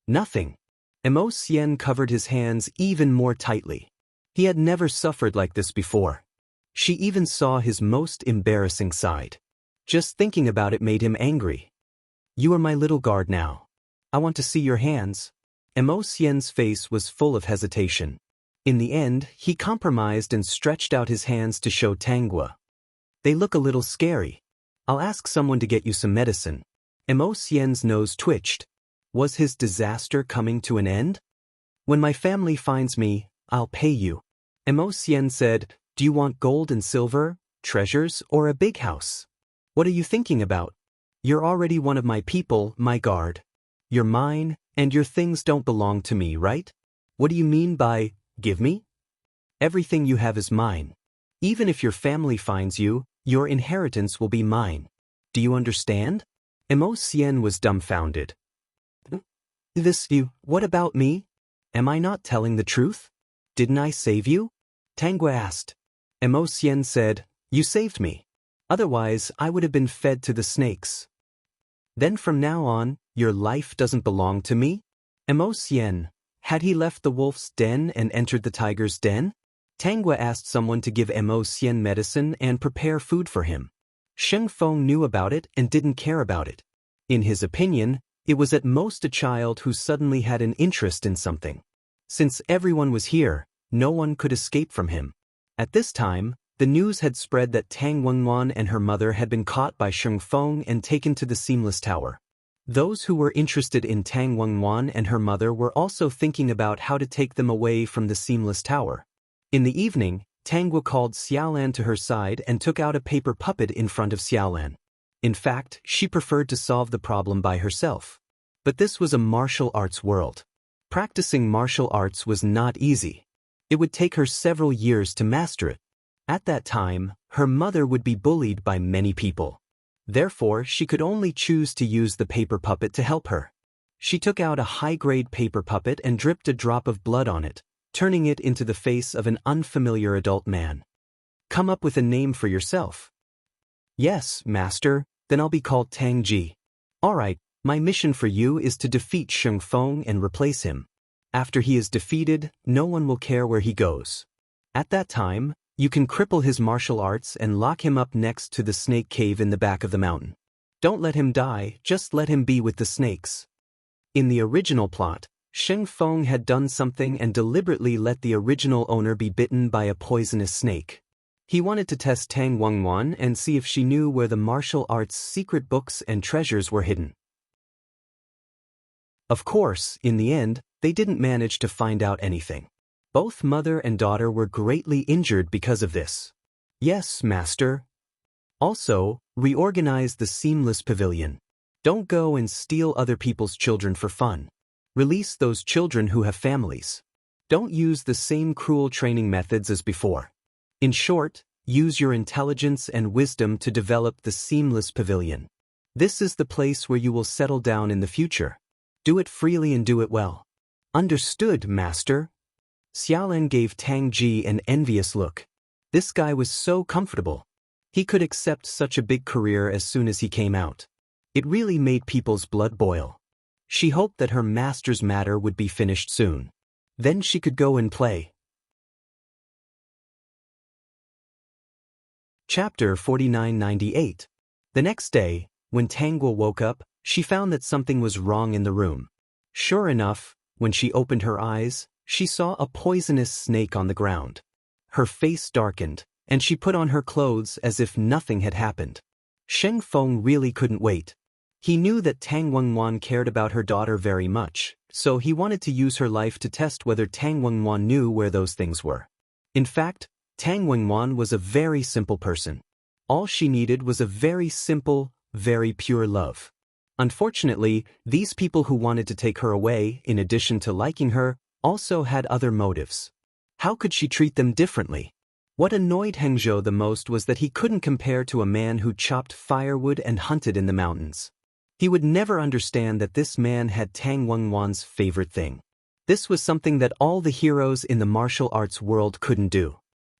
Nothing. Emosien covered his hands even more tightly. He had never suffered like this before. She even saw his most embarrassing side. Just thinking about it made him angry. You are my little guard now. I want to see your hands. Emosien's face was full of hesitation. In the end, he compromised and stretched out his hands to show Tangwa. They look a little scary. I'll ask someone to get you some medicine. Emosien's nose twitched. Was his disaster coming to an end? When my family finds me, I'll pay you. Emosien said, Do you want gold and silver, treasures, or a big house? What are you thinking about? You're already one of my people, my guard. You're mine, and your things don't belong to me, right? What do you mean by, give me? Everything you have is mine. Even if your family finds you, your inheritance will be mine. Do you understand? Emosien was dumbfounded. What about me? Am I not telling the truth? Didn't I save you? Tangwa asked. Emosien said, You saved me. Otherwise, I would have been fed to the snakes. Then from now on, your life doesn't belong to me? Emosien, had he left the wolf's den and entered the tiger's den? Tangwa asked someone to give Emosien medicine and prepare food for him. Sheng Feng knew about it and didn't care about it. In his opinion, it was at most a child who suddenly had an interest in something. Since everyone was here, no one could escape from him. At this time, the news had spread that Tang Wenlun and her mother had been caught by Sheng Feng and taken to the Seamless Tower. Those who were interested in Tang Wenlun and her mother were also thinking about how to take them away from the Seamless Tower. In the evening, Tangwa called Xiaolan to her side and took out a paper puppet in front of Xiaolan. In fact, she preferred to solve the problem by herself. But this was a martial arts world. Practicing martial arts was not easy. It would take her several years to master it. At that time, her mother would be bullied by many people. Therefore, she could only choose to use the paper puppet to help her. She took out a high-grade paper puppet and dripped a drop of blood on it, turning it into the face of an unfamiliar adult man. Come up with a name for yourself. Yes, master, then I'll be called Tang Ji. Alright, my mission for you is to defeat Sheng Feng and replace him. After he is defeated, no one will care where he goes. At that time, you can cripple his martial arts and lock him up next to the snake cave in the back of the mountain. Don't let him die, just let him be with the snakes. In the original plot, Sheng Feng had done something and deliberately let the original owner be bitten by a poisonous snake. He wanted to test Tang Wengwan and see if she knew where the martial arts' secret books and treasures were hidden. Of course, in the end, they didn't manage to find out anything. Both mother and daughter were greatly injured because of this. Yes, master. Also, reorganize the seamless pavilion. Don't go and steal other people's children for fun. Release those children who have families. Don't use the same cruel training methods as before. In short, use your intelligence and wisdom to develop the seamless pavilion. This is the place where you will settle down in the future. Do it freely and do it well. Understood, master. Xiaolan gave Tang Ji an envious look. This guy was so comfortable. He could accept such a big career as soon as he came out. It really made people's blood boil. She hoped that her master's matter would be finished soon. Then she could go and play. Chapter 4998. The next day, when Tangwa woke up, she found that something was wrong in the room. Sure enough, when she opened her eyes, she saw a poisonous snake on the ground. Her face darkened, and she put on her clothes as if nothing had happened. Sheng Feng really couldn't wait. He knew that Tang Wengwan cared about her daughter very much, so he wanted to use her life to test whether Tang Wengwan knew where those things were. In fact, Tang Wengwan was a very simple person. All she needed was a very simple, very pure love. Unfortunately, these people who wanted to take her away, in addition to liking her, also had other motives. How could she treat them differently? What annoyed Hengzhou the most was that he couldn't compare to a man who chopped firewood and hunted in the mountains. He would never understand that this man had Tang Wengwan's favorite thing. This was something that all the heroes in the martial arts world couldn't do.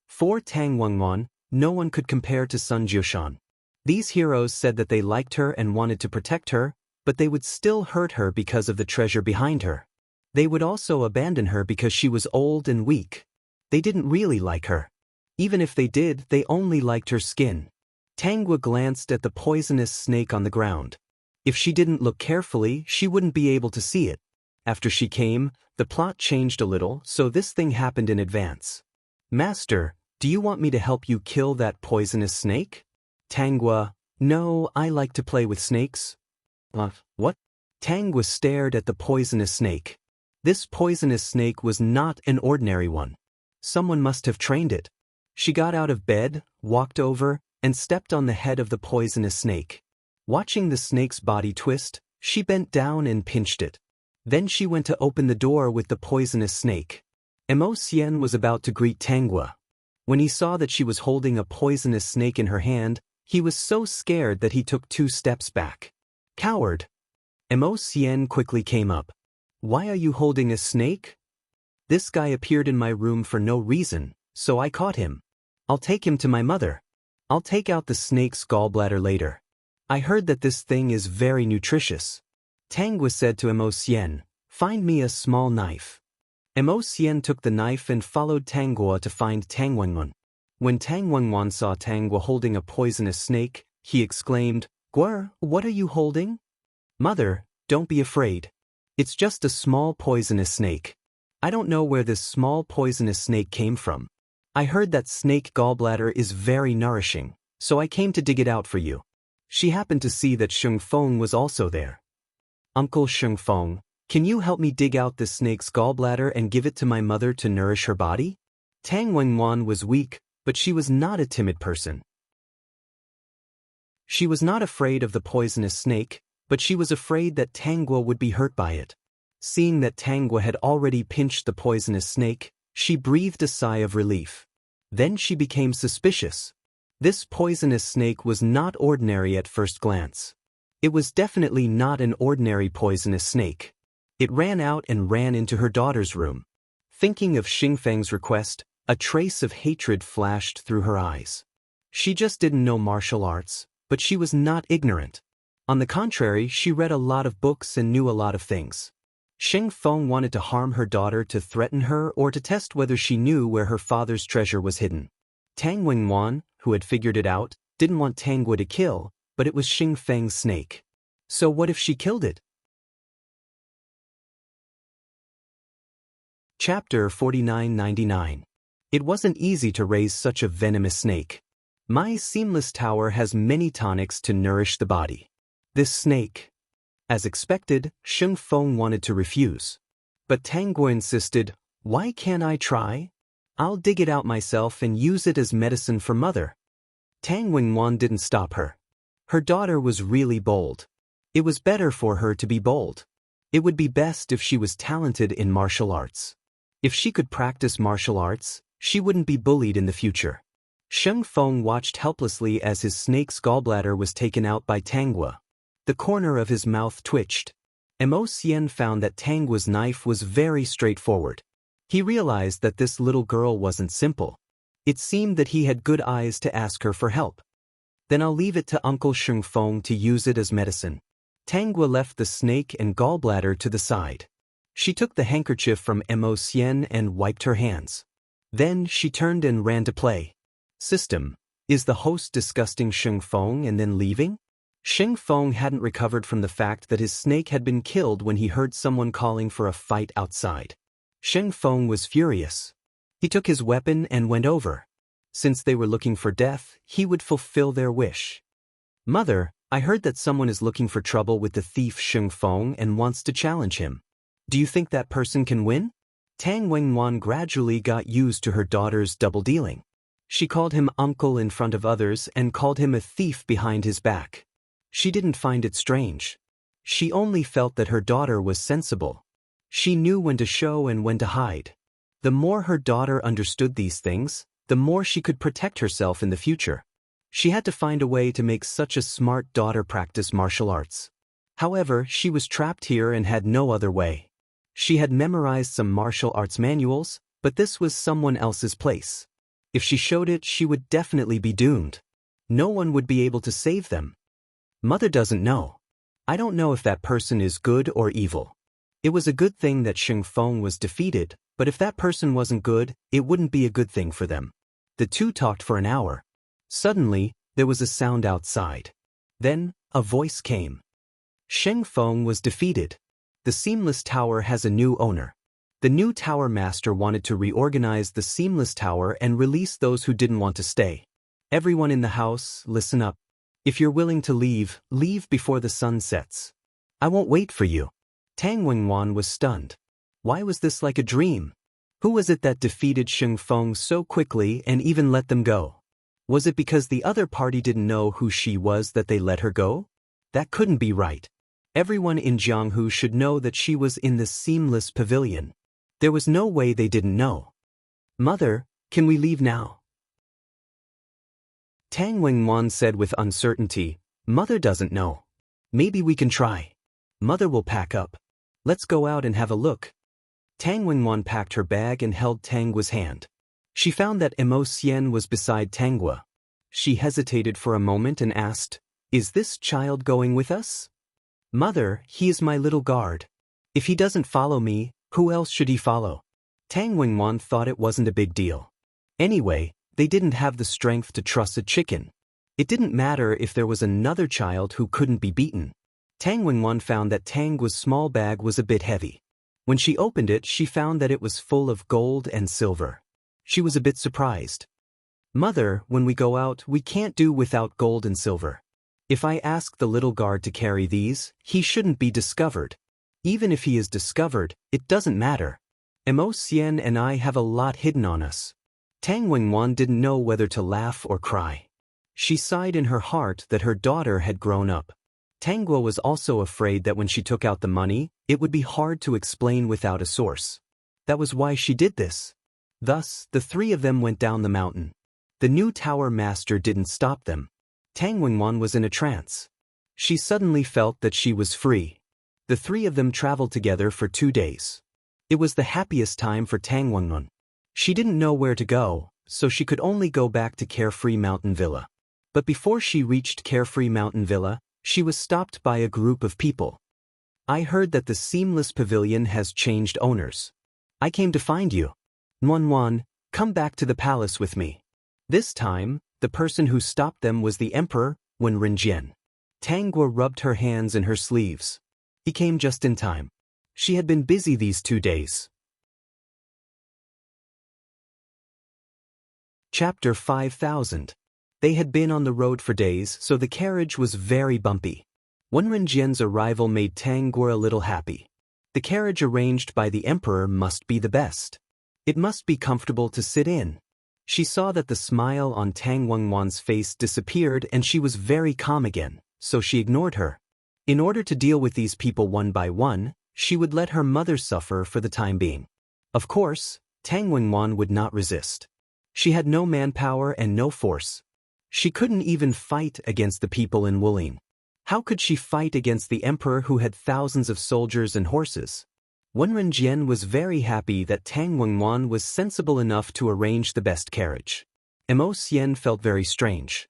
For Tang Wengwan, no one could compare to Sun Jiushan. These heroes said that they liked her and wanted to protect her, but they would still hurt her because of the treasure behind her. They would also abandon her because she was old and weak. They didn't really like her. Even if they did, they only liked her skin. Tangwa glanced at the poisonous snake on the ground. If she didn't look carefully, she wouldn't be able to see it. After she came, the plot changed a little, so this thing happened in advance. Master, do you want me to help you kill that poisonous snake? Tangwa, no, I like to play with snakes. What? Tangwa stared at the poisonous snake. This poisonous snake was not an ordinary one. Someone must have trained it. She got out of bed, walked over, and stepped on the head of the poisonous snake. Watching the snake's body twist, she bent down and pinched it. Then she went to open the door with the poisonous snake. Immerse was about to greet Tangwa. When he saw that she was holding a poisonous snake in her hand, he was so scared that he took 2 steps back. Coward! Immerse quickly came up. Why are you holding a snake? This guy appeared in my room for no reason, so I caught him. I'll take him to my mother. I'll take out the snake's gallbladder later. I heard that this thing is very nutritious. Tangwa said to Immerse, find me a small knife. Immerse took the knife and followed Tangwa to find Tang Wengwan. When Tang Wengwan saw Tangwa holding a poisonous snake, he exclaimed, Gwar, what are you holding? Mother, don't be afraid. It's just a small poisonous snake. I don't know where this small poisonous snake came from. I heard that snake gallbladder is very nourishing, so I came to dig it out for you. She happened to see that Sheng Feng was also there. Uncle Sheng Feng, can you help me dig out this snake's gallbladder and give it to my mother to nourish her body? Tang Wengwan was weak, but she was not a timid person. She was not afraid of the poisonous snake, but she was afraid that Tangwa would be hurt by it. Seeing that Tangwa had already pinched the poisonous snake, she breathed a sigh of relief. Then she became suspicious. This poisonous snake was not ordinary at first glance. It was definitely not an ordinary poisonous snake. It ran out and ran into her daughter's room. Thinking of Xingfeng's request, a trace of hatred flashed through her eyes. She just didn't know martial arts, but she was not ignorant. On the contrary, she read a lot of books and knew a lot of things. Xingfeng wanted to harm her daughter to threaten her or to test whether she knew where her father's treasure was hidden. Tang Wenwan, who had figured it out, didn't want Tangwa to kill, but it was Xingfeng's snake. So what if she killed it? Chapter 4999. It wasn't easy to raise such a venomous snake. My seamless tower has many tonics to nourish the body. This snake. As expected, Xingfeng wanted to refuse. But Tangwa insisted, "Why can't I try? I'll dig it out myself and use it as medicine for mother." Tang Wenwan didn't stop her. Her daughter was really bold. It was better for her to be bold. It would be best if she was talented in martial arts. If she could practice martial arts, she wouldn't be bullied in the future. Xingfeng watched helplessly as his snake's gallbladder was taken out by Tangwa. The corner of his mouth twitched. Immerse found that Tangwa's knife was very straightforward. He realized that this little girl wasn't simple. It seemed that he had good eyes to ask her for help. "Then I'll leave it to Uncle Xingfeng to use it as medicine." Tangwa left the snake and gallbladder to the side. She took the handkerchief from Immerse and wiped her hands. Then she turned and ran to play. System. Is the host disgusting Xingfeng and then leaving? Xingfeng hadn't recovered from the fact that his snake had been killed when he heard someone calling for a fight outside. Xingfeng was furious. He took his weapon and went over. Since they were looking for death, he would fulfill their wish. "Mother, I heard that someone is looking for trouble with the thief Xingfeng and wants to challenge him. Do you think that person can win?" Tang Wenwan gradually got used to her daughter's double-dealing. She called him uncle in front of others and called him a thief behind his back. She didn't find it strange. She only felt that her daughter was sensible. She knew when to show and when to hide. The more her daughter understood these things, the more she could protect herself in the future. She had to find a way to make such a smart daughter practice martial arts. However, she was trapped here and had no other way. She had memorized some martial arts manuals, but this was someone else's place. If she showed it, she would definitely be doomed. No one would be able to save them. Mother doesn't know. I don't know if that person is good or evil. It was a good thing that Xingfeng was defeated, but if that person wasn't good, it wouldn't be a good thing for them. The two talked for an hour. Suddenly, there was a sound outside. Then, a voice came. Xingfeng was defeated. The Seamless Tower has a new owner. The new tower master wanted to reorganize the Seamless Tower and release those who didn't want to stay. Everyone in the house, listen up. If you're willing to leave, leave before the sun sets. I won't wait for you. Tang Wenwan was stunned. Why was this like a dream? Who was it that defeated Xingfeng so quickly and even let them go? Was it because the other party didn't know who she was that they let her go? That couldn't be right. Everyone in Jianghu should know that she was in the Seamless Pavilion. There was no way they didn't know. Mother, can we leave now? Tang Wenwan said with uncertainty, Mother doesn't know. Maybe we can try. Mother will pack up. Let's go out and have a look. Tang Wenwan packed her bag and held Tangwa's hand. She found that Immerse was beside Tangwa. She hesitated for a moment and asked, Is this child going with us? Mother, he is my little guard. If he doesn't follow me, who else should he follow? Tang Wenwan thought it wasn't a big deal. Anyway, they didn't have the strength to truss a chicken. It didn't matter if there was another child who couldn't be beaten. Tang Wenwan found that Tangwa's small bag was a bit heavy. When she opened it, she found that it was full of gold and silver. She was a bit surprised. Mother, when we go out, we can't do without gold and silver. If I ask the little guard to carry these, he shouldn't be discovered. Even if he is discovered, it doesn't matter. Immerse and I have a lot hidden on us. Tang Wenwan didn't know whether to laugh or cry. She sighed in her heart that her daughter had grown up. Tangwa was also afraid that when she took out the money, it would be hard to explain without a source. That was why she did this. Thus, the three of them went down the mountain. The new tower master didn't stop them. Tang Wenwan was in a trance. She suddenly felt that she was free. The three of them traveled together for 2 days. It was the happiest time for Tang Wenwen. She didn't know where to go, so she could only go back to Carefree Mountain Villa. But before she reached Carefree Mountain Villa, she was stopped by a group of people. I heard that the Seamless Pavilion has changed owners. I came to find you. Wenwen, come back to the palace with me. This time, the person who stopped them was the Emperor, Wenren. Tangua rubbed her hands in her sleeves. He came just in time. She had been busy these 2 days. Chapter 5000. They had been on the road for days, so the carriage was very bumpy. Wenren's arrival made Tangua a little happy. The carriage arranged by the Emperor must be the best. It must be comfortable to sit in. She saw that the smile on Tang Wenwen's face disappeared and she was very calm again, so she ignored her. In order to deal with these people one by one, she would let her mother suffer for the time being. Of course, Tang Wenwen would not resist. She had no manpower and no force. She couldn't even fight against the people in Wulin. How could she fight against the Emperor who had thousands of soldiers and horses? Wenren was very happy that Tang Wenwen was sensible enough to arrange the best carriage. Immerse felt very strange.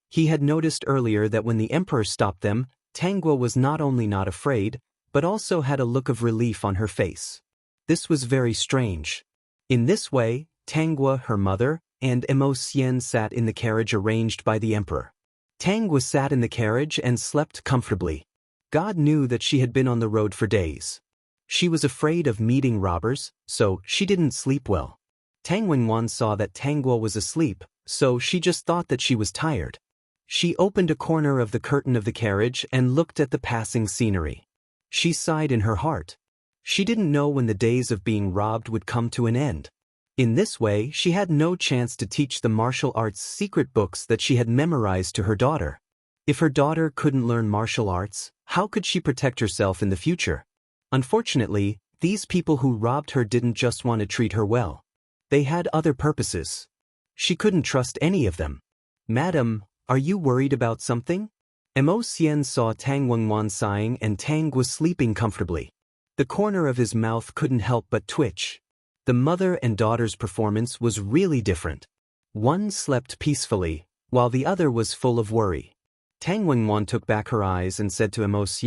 He had noticed earlier that when the Emperor stopped them, Tangua was not only not afraid, but also had a look of relief on her face. This was very strange. In this way, Tangua, her mother, and Immerse sat in the carriage arranged by the Emperor. Tangua sat in the carriage and slept comfortably. God knew that she had been on the road for days. She was afraid of meeting robbers, so she didn't sleep well. Tang Wenwen saw that Tangua was asleep, so she just thought that she was tired. She opened a corner of the curtain of the carriage and looked at the passing scenery. She sighed in her heart. She didn't know when the days of being robbed would come to an end. In this way, she had no chance to teach the martial arts secret books that she had memorized to her daughter. If her daughter couldn't learn martial arts, how could she protect herself in the future? Unfortunately, these people who robbed her didn't just want to treat her well. They had other purposes. She couldn't trust any of them. Madam, are you worried about something? Immerse saw Tang Wenwen sighing and Tang was sleeping comfortably. The corner of his mouth couldn't help but twitch. The mother and daughter's performance was really different. One slept peacefully, while the other was full of worry. Tang Wenwen took back her eyes and said to Immerse,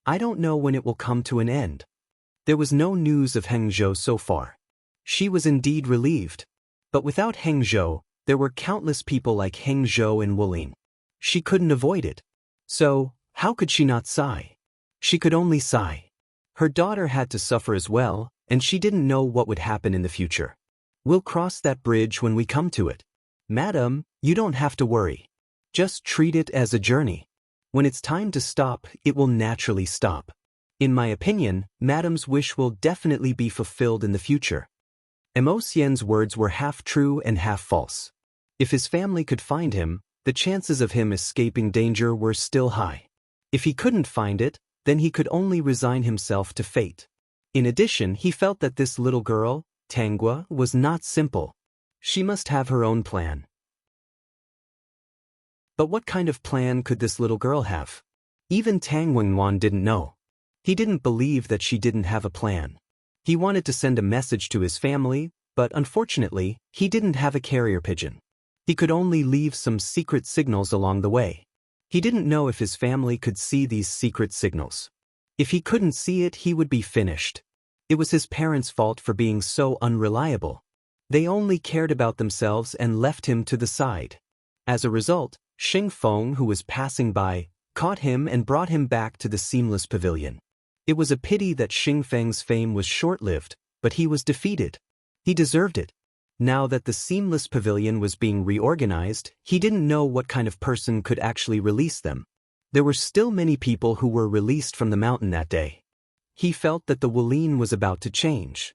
I don't know when it will come to an end. There was no news of Hangzhou so far. She was indeed relieved. But without Hangzhou, there were countless people like Hangzhou and Wulin. She couldn't avoid it. So, how could she not sigh? She could only sigh. Her daughter had to suffer as well, and she didn't know what would happen in the future. We'll cross that bridge when we come to it. Madam, you don't have to worry. Just treat it as a journey. When it's time to stop, it will naturally stop. In my opinion, Madam's wish will definitely be fulfilled in the future. Immerse's words were half true and half false. If his family could find him, the chances of him escaping danger were still high. If he couldn't find it, then he could only resign himself to fate. In addition, he felt that this little girl, Tangua, was not simple. She must have her own plan. But what kind of plan could this little girl have? Even Tang Wenwen didn't know. He didn't believe that she didn't have a plan. He wanted to send a message to his family, but unfortunately, he didn't have a carrier pigeon. He could only leave some secret signals along the way. He didn't know if his family could see these secret signals. If he couldn't see it, he would be finished. It was his parents' fault for being so unreliable. They only cared about themselves and left him to the side. As a result, Xing Feng, who was passing by, caught him and brought him back to the Seamless Pavilion. It was a pity that Xing Feng's fame was short-lived, but he was defeated. He deserved it. Now that the Seamless Pavilion was being reorganized, he didn't know what kind of person could actually release them. There were still many people who were released from the mountain that day. He felt that the Wulin was about to change.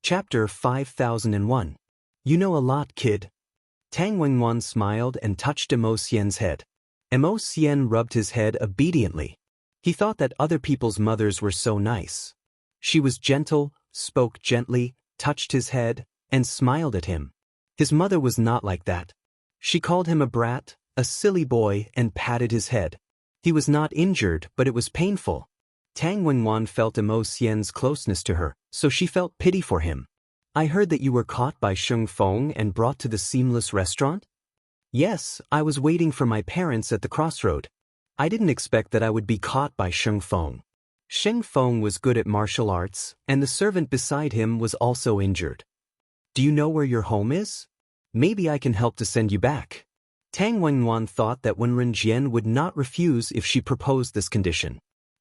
Chapter 5001. You know a lot, kid. Tang Wenwen smiled and touched Immerse's head. Immerse rubbed his head obediently. He thought that other people's mothers were so nice. She was gentle, spoke gently, touched his head, and smiled at him. His mother was not like that. She called him a brat, a silly boy, and patted his head. He was not injured, but it was painful. Tang Wenwan felt Emo Xian's closeness to her, so she felt pity for him. I heard that you were caught by Sheng Feng and brought to the Seamless restaurant? Yes, I was waiting for my parents at the crossroad. I didn't expect that I would be caught by Sheng Feng. Sheng Feng was good at martial arts, and the servant beside him was also injured. Do you know where your home is? Maybe I can help to send you back. Tang Wenwan thought that Wenren Jian would not refuse if she proposed this condition.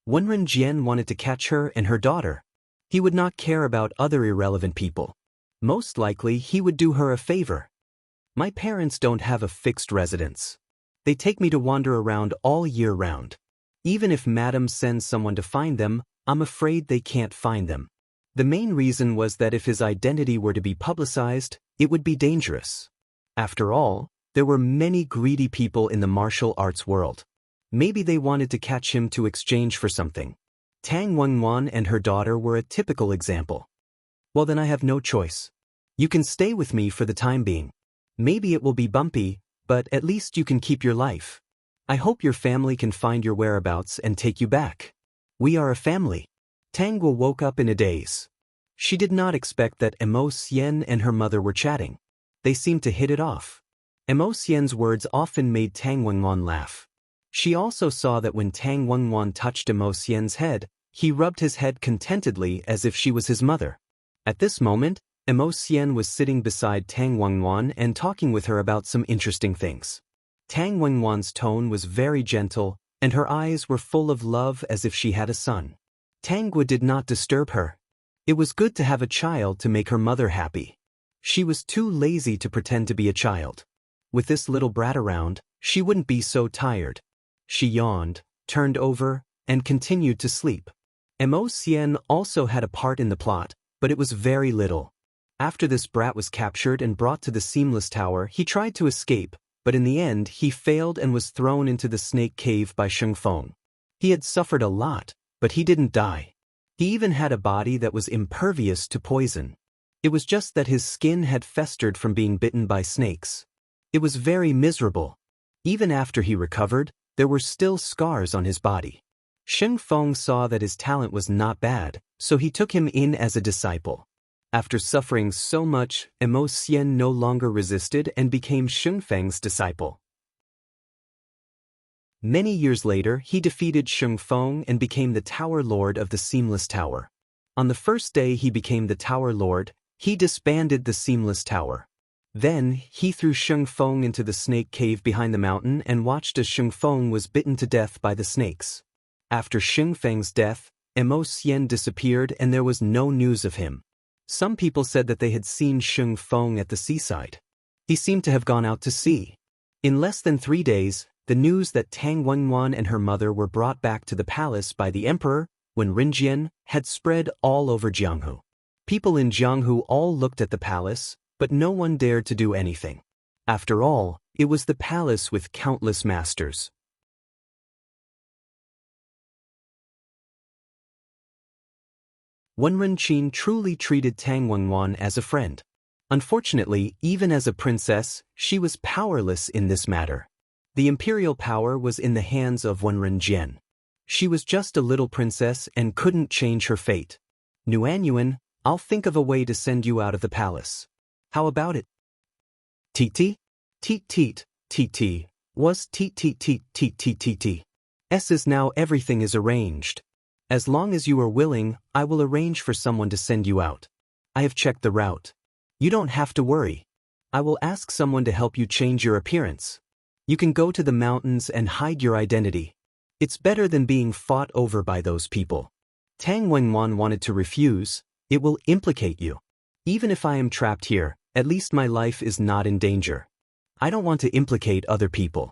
Wenren Jian wanted to catch her and her daughter. He would not care about other irrelevant people. Most likely he would do her a favor. My parents don't have a fixed residence. They take me to wander around all year round. Even if Madam sends someone to find them, I'm afraid they can't find them. The main reason was that if his identity were to be publicized, it would be dangerous. After all, there were many greedy people in the martial arts world. Maybe they wanted to catch him to exchange for something. Tang Wenwan and her daughter were a typical example. Well, then I have no choice. You can stay with me for the time being. Maybe it will be bumpy, but at least you can keep your life. I hope your family can find your whereabouts and take you back. We are a family. Tang Wu woke up in a daze. She did not expect that Emo Xian and her mother were chatting. They seemed to hit it off. Emo Xian's words often made Tang Wenwan laugh. She also saw that when Tang Wenwan touched Emo Xian's head, he rubbed his head contentedly as if she was his mother. At this moment, Emo Xian was sitting beside Tang Wenwan and talking with her about some interesting things. Tang Wenwan's tone was very gentle, and her eyes were full of love as if she had a son. Tang Gu did not disturb her. It was good to have a child to make her mother happy. She was too lazy to pretend to be a child. With this little brat around, she wouldn't be so tired. She yawned, turned over, and continued to sleep. Emo Xian also had a part in the plot, but it was very little. After this brat was captured and brought to the Seamless Tower, he tried to escape, but in the end he failed and was thrown into the snake cave by Sheng Feng. He had suffered a lot, but he didn't die. He even had a body that was impervious to poison. It was just that his skin had festered from being bitten by snakes. It was very miserable. Even after he recovered, there were still scars on his body. Sheng Feng saw that his talent was not bad, so he took him in as a disciple. After suffering so much, Emo Xian no longer resisted and became Sheng Feng's disciple. Many years later, he defeated Sheng Feng and became the Tower Lord of the Seamless Tower. On the first day he became the Tower Lord, he disbanded the Seamless Tower. Then, he threw Sheng Feng into the snake cave behind the mountain and watched as Sheng Feng was bitten to death by the snakes. After Sheng Feng's death, Emo Xian disappeared and there was no news of him. Some people said that they had seen Sheng Feng at the seaside. He seemed to have gone out to sea. In less than 3 days, the news that Tang Wenwan and her mother were brought back to the palace by the emperor, Wenren Jian, had spread all over Jianghu. People in Jianghu all looked at the palace, but no one dared to do anything. After all, it was the palace with countless masters. Wenren Qin truly treated Tang Wenwan as a friend. Unfortunately, even as a princess, she was powerless in this matter. The imperial power was in the hands of Wenren Jian. She was just a little princess and couldn't change her fate. Nuanyuan, I'll think of a way to send you out of the palace. How about it? Teet teet teet teet was teet teet teet teet teet teet. S is now everything is arranged. As long as you are willing, I will arrange for someone to send you out. I have checked the route. You don't have to worry. I will ask someone to help you change your appearance. You can go to the mountains and hide your identity. It's better than being fought over by those people. Tang Wenwan wanted to refuse. It will implicate you. Even if I am trapped here, at least my life is not in danger. I don't want to implicate other people.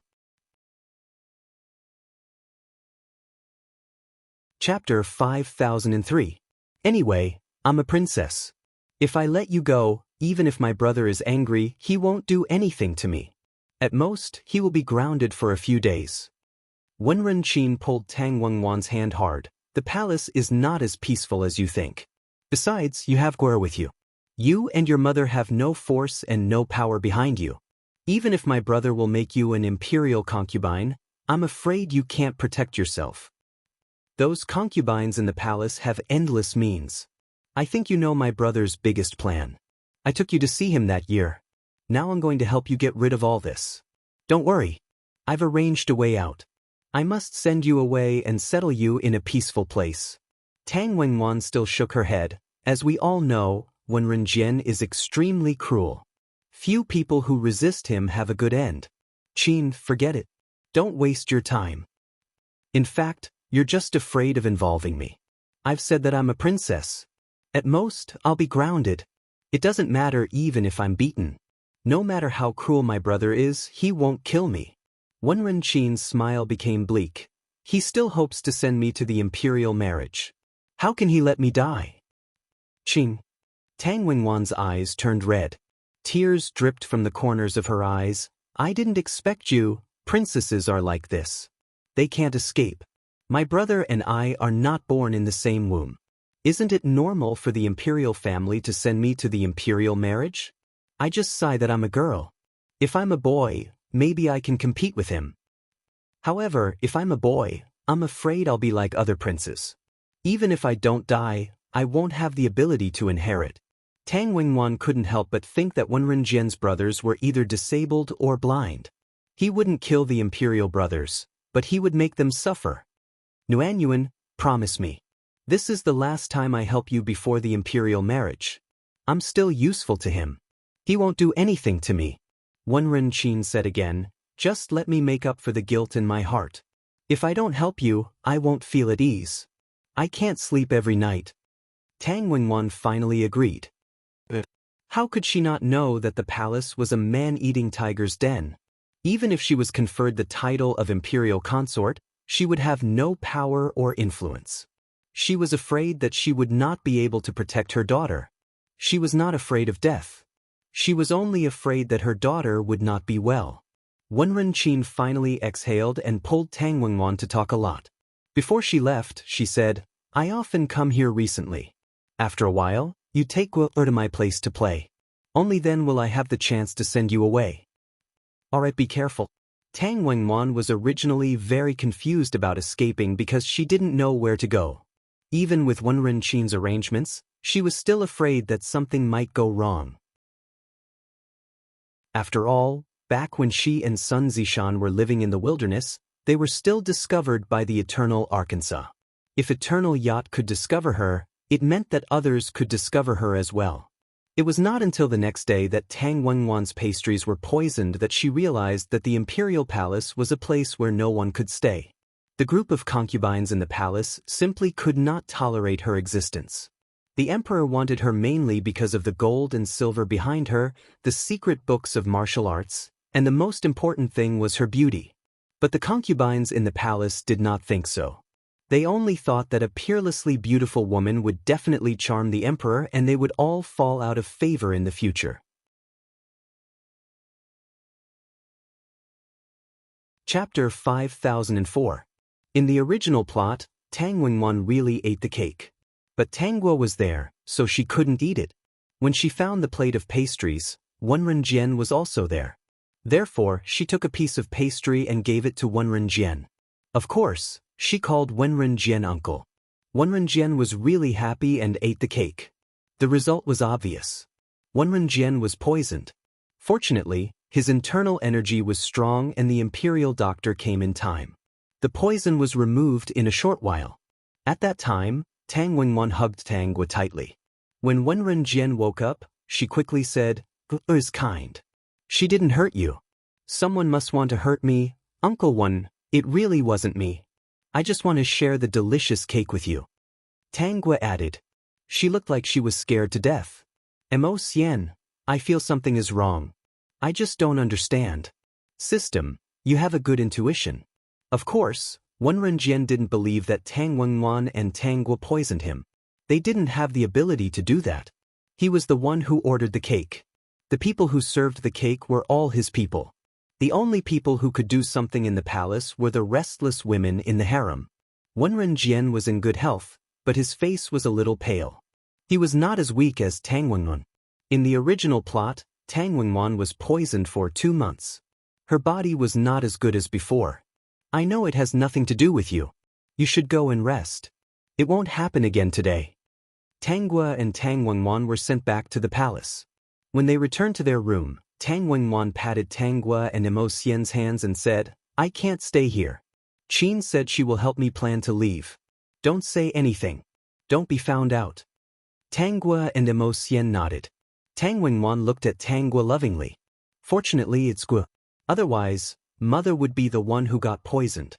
Chapter 5003. Anyway, I'm a princess. If I let you go, even if my brother is angry, he won't do anything to me. At most, he will be grounded for a few days. Wenren Qin pulled Tang Wenwan's hand hard. The palace is not as peaceful as you think. Besides, you have Guer with you. You and your mother have no force and no power behind you. Even if my brother will make you an imperial concubine, I'm afraid you can't protect yourself. Those concubines in the palace have endless means. I think you know my brother's biggest plan. I took you to see him that year. Now I'm going to help you get rid of all this. Don't worry. I've arranged a way out. I must send you away and settle you in a peaceful place. Tang Wenwan still shook her head. As we all know, Wenren Jian is extremely cruel. Few people who resist him have a good end. Qin, forget it. Don't waste your time. In fact, you're just afraid of involving me. I've said that I'm a princess. At most, I'll be grounded. It doesn't matter even if I'm beaten. No matter how cruel my brother is, he won't kill me. Wenren Qin's smile became bleak. He still hopes to send me to the imperial marriage. How can he let me die? Qin. Tang Wenwan's eyes turned red. Tears dripped from the corners of her eyes. I didn't expect you. Princesses are like this. They can't escape. My brother and I are not born in the same womb. Isn't it normal for the imperial family to send me to the imperial marriage? I just sigh that I'm a girl. If I'm a boy, maybe I can compete with him. However, if I'm a boy, I'm afraid I'll be like other princes. Even if I don't die, I won't have the ability to inherit. Tang Wenwan couldn't help but think that Wenren Jian's brothers were either disabled or blind. He wouldn't kill the imperial brothers, but he would make them suffer. Nuanyuan, promise me. This is the last time I help you before the imperial marriage. I'm still useful to him. He won't do anything to me. Wenren Qin said again, just let me make up for the guilt in my heart. If I don't help you, I won't feel at ease. I can't sleep every night. Tang Wenwan finally agreed. How could she not know that the palace was a man-eating tiger's den? Even if she was conferred the title of imperial consort, she would have no power or influence. She was afraid that she would not be able to protect her daughter. She was not afraid of death. She was only afraid that her daughter would not be well. Wenren Qin finally exhaled and pulled Tang Wenwan to talk a lot. Before she left, she said, I often come here recently. After a while, you take her to my place to play. Only then will I have the chance to send you away. Alright, be careful. Tang Wenwan was originally very confused about escaping because she didn't know where to go. Even with Wenren Qin's arrangements, she was still afraid that something might go wrong. After all, back when she and Sun Zishan were living in the wilderness, they were still discovered by the Eternal Arkansas. If Eternal Yacht could discover her, it meant that others could discover her as well. It was not until the next day that Tang Wenwan's pastries were poisoned that she realized that the imperial palace was a place where no one could stay. The group of concubines in the palace simply could not tolerate her existence. The emperor wanted her mainly because of the gold and silver behind her, the secret books of martial arts, and the most important thing was her beauty. But the concubines in the palace did not think so. They only thought that a peerlessly beautiful woman would definitely charm the emperor and they would all fall out of favor in the future. Chapter 5004. In the original plot, Tang Wenwan really ate the cake. But Tangguo was there, so she couldn't eat it. When she found the plate of pastries, Wenren Jian was also there. Therefore, she took a piece of pastry and gave it to Wenren Jian. Of course, she called Wenren Jian uncle. Wenren Jian was really happy and ate the cake. The result was obvious. Wenren Jian was poisoned. Fortunately, his internal energy was strong and the imperial doctor came in time. The poison was removed in a short while. At that time, Tang Wenwan hugged Tangguo tightly. When Wenren Jian woke up, she quickly said, is kind. She didn't hurt you. Someone must want to hurt me, Uncle Wen. It really wasn't me. I just want to share the delicious cake with you. Tangguo added. She looked like she was scared to death. Mo Xian, I feel something is wrong. I just don't understand. System, you have a good intuition. Of course, Wenren Jian didn't believe that Tang Wenwan and Tangguo poisoned him. They didn't have the ability to do that. He was the one who ordered the cake. The people who served the cake were all his people. The only people who could do something in the palace were the restless women in the harem. Wenren Jian was in good health, but his face was a little pale. He was not as weak as Tang Wenwan. In the original plot, Tang Wenwan was poisoned for 2 months. Her body was not as good as before. I know it has nothing to do with you. You should go and rest. It won't happen again today. Tang Gua and Tang Wenwan were sent back to the palace. When they returned to their room, Tang Wenwan patted Tang Gua and Immerse's hands and said, I can't stay here. Qin said she will help me plan to leave. Don't say anything. Don't be found out. Tang Gua and Immerse nodded. Tang Wenwan looked at Tang Gua lovingly. Fortunately it's Gua. Otherwise, Mother would be the one who got poisoned.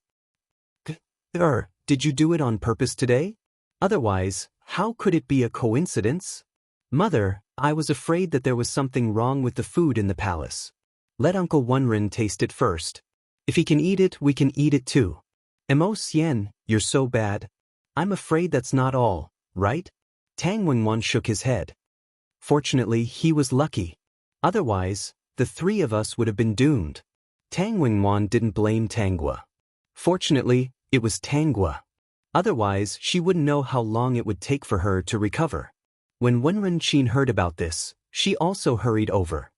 Did you do it on purpose today? Otherwise, how could it be a coincidence? Mother, I was afraid that there was something wrong with the food in the palace. Let Uncle Wenren taste it first. If he can eat it, we can eat it too. Immerse, you're so bad. I'm afraid that's not all, right? Tang Wenwan shook his head. Fortunately, he was lucky. Otherwise, the 3 of us would have been doomed. Tang Wenwan didn't blame Tang Gua. Fortunately, it was Tang Gua. Otherwise, she wouldn't know how long it would take for her to recover. When Wenren Qin heard about this, she also hurried over.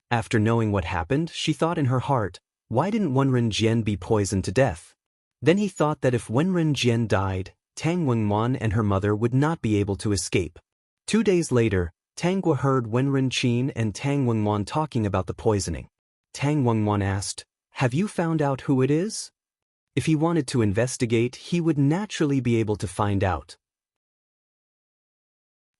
After knowing what happened, she thought in her heart, why didn't Wenren Jian be poisoned to death? Then he thought that if Wenren Jian died, Tang Wenwan and her mother would not be able to escape. 2 days later, Tang Gua heard Wenren Qin and Tang Wenwan talking about the poisoning. Tang Wenwan asked, have you found out who it is? If he wanted to investigate, he would naturally be able to find out.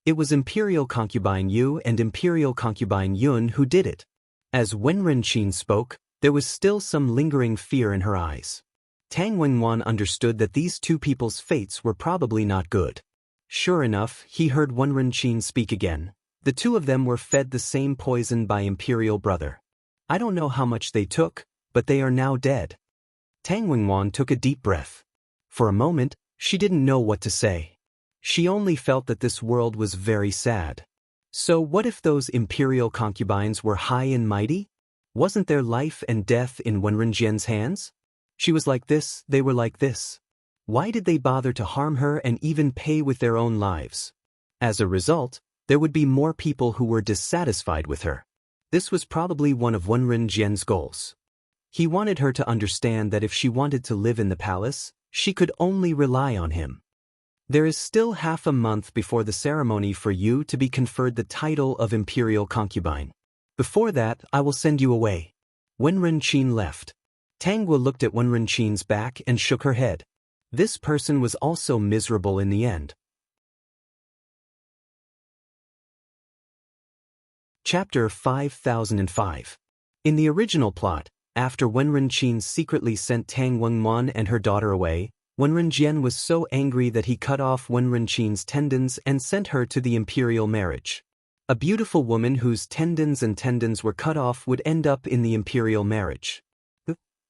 It was Imperial Concubine Yu and Imperial Concubine Yun who did it. As Wenren Qin spoke, there was still some lingering fear in her eyes. Tang Wenwan understood that these 2 people's fates were probably not good. Sure enough, he heard Wenren Qin speak again. The 2 of them were fed the same poison by Imperial Brother. I don't know how much they took, but they are now dead. Tang Wenwan took a deep breath. For a moment, she didn't know what to say. She only felt that this world was very sad. So what if those imperial concubines were high and mighty? Wasn't their life and death in Wenren Jian's hands? She was like this, they were like this. Why did they bother to harm her and even pay with their own lives? As a result, there would be more people who were dissatisfied with her. This was probably one of Wenren Jian's goals. He wanted her to understand that if she wanted to live in the palace, she could only rely on him. There is still half a month before the ceremony for you to be conferred the title of Imperial Concubine. Before that, I will send you away. Wenren Qin left. Tang Gua looked at Wenren Qin's back and shook her head. This person was also miserable in the end. Chapter 5005. In the original plot, after Wenren Qin secretly sent Tang Wenwan and her daughter away, Wenren Jian was so angry that he cut off Wenren Qin's tendons and sent her to the imperial marriage. A beautiful woman whose tendons were cut off would end up in the imperial marriage.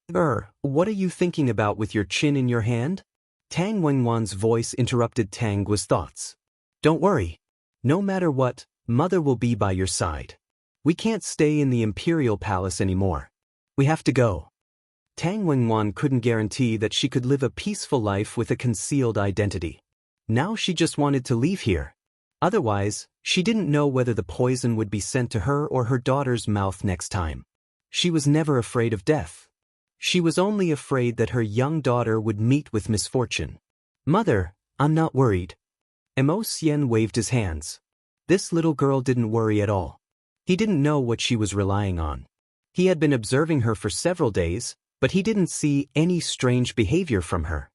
What are you thinking about with your chin in your hand? Tang Wenwan's voice interrupted Tang Gua's thoughts. Don't worry. No matter what, Mother will be by your side. We can't stay in the imperial palace anymore. We have to go. Tang Wenwan couldn't guarantee that she could live a peaceful life with a concealed identity. Now she just wanted to leave here. Otherwise, she didn't know whether the poison would be sent to her or her daughter's mouth next time. She was never afraid of death. She was only afraid that her young daughter would meet with misfortune. Mother, I'm not worried. Immerse waved his hands. This little girl didn't worry at all. He didn't know what she was relying on. He had been observing her for several days, but he didn't see any strange behavior from her.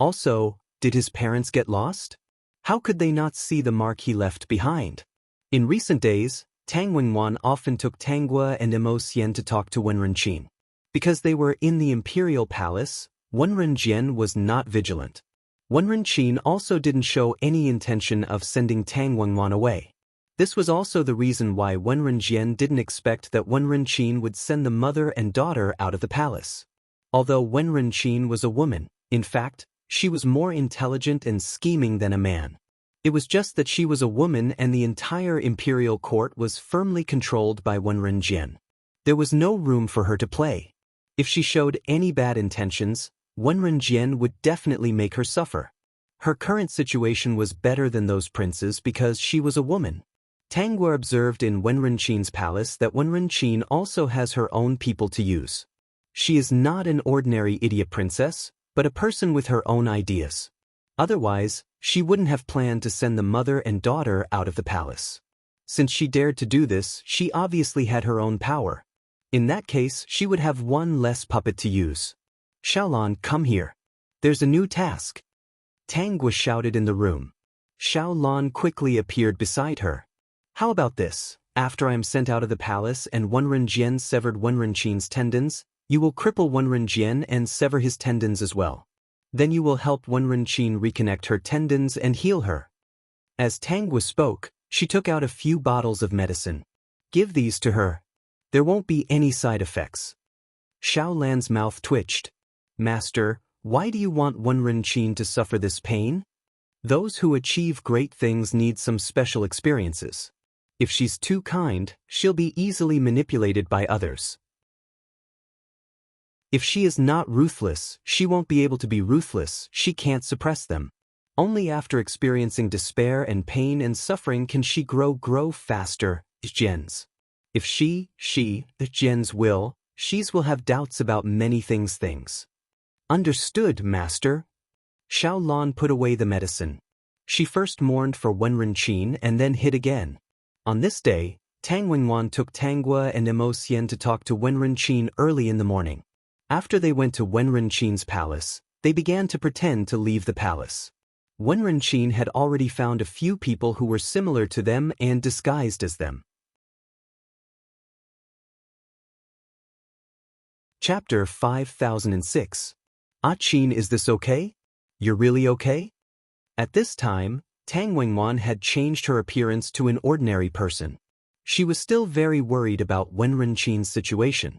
Also, did his parents get lost? How could they not see the mark he left behind? In recent days, Tang Wenwan often took Tang Gua and Immerse to talk to Wenren Qin. Because they were in the imperial palace, Wenren Jian was not vigilant. Wenren Qin also didn't show any intention of sending Tang Wenwan away. This was also the reason why Wenren Jian didn't expect that Wenren Qin would send the mother and daughter out of the palace. Although Wenren Qin was a woman, in fact, she was more intelligent and scheming than a man. It was just that she was a woman and the entire imperial court was firmly controlled by Wenren Jian. There was no room for her to play. If she showed any bad intentions, Wenren Jian would definitely make her suffer. Her current situation was better than those princes because she was a woman. Tangwa observed in Wenrenqin's palace that Wenrenqin also has her own people to use. She is not an ordinary idiot princess, but a person with her own ideas. Otherwise, she wouldn't have planned to send the mother and daughter out of the palace. Since she dared to do this, she obviously had her own power. In that case, she would have one less puppet to use. Xiaolan, come here. There's a new task. Tangwa shouted in the room. Xiaolan quickly appeared beside her. How about this? After I am sent out of the palace and Wenrenjian severed Wenrenqin's tendons, you will cripple Wenrenjian and sever his tendons as well. Then you will help Wenrenqin reconnect her tendons and heal her. As Tangwa spoke, she took out a few bottles of medicine. Give these to her. There won't be any side effects. Xiaolan's mouth twitched. Master, why do you want Wenrenqin to suffer this pain? Those who achieve great things need some special experiences. If she's too kind, she'll be easily manipulated by others. If she is not ruthless, she won't be able to be ruthless, she can't suppress them. Only after experiencing despair and pain and suffering can she grow faster, gens. If the gens she's will have doubts about many things. Understood, master. Xiaolan put away the medicine. She first mourned for Wenrenqin and then hid again. On this day, Tang Wenwan took Tangwa and Immerse to talk to Wenrenqin early in the morning. After they went to Wenrenqin's palace, they began to pretend to leave the palace. Wenrenqin had already found a few people who were similar to them and disguised as them. Chapter 5006. Qin, is this okay? You're really okay? At this time, Tang Wenwan had changed her appearance to an ordinary person. She was still very worried about Wenrenqin's situation.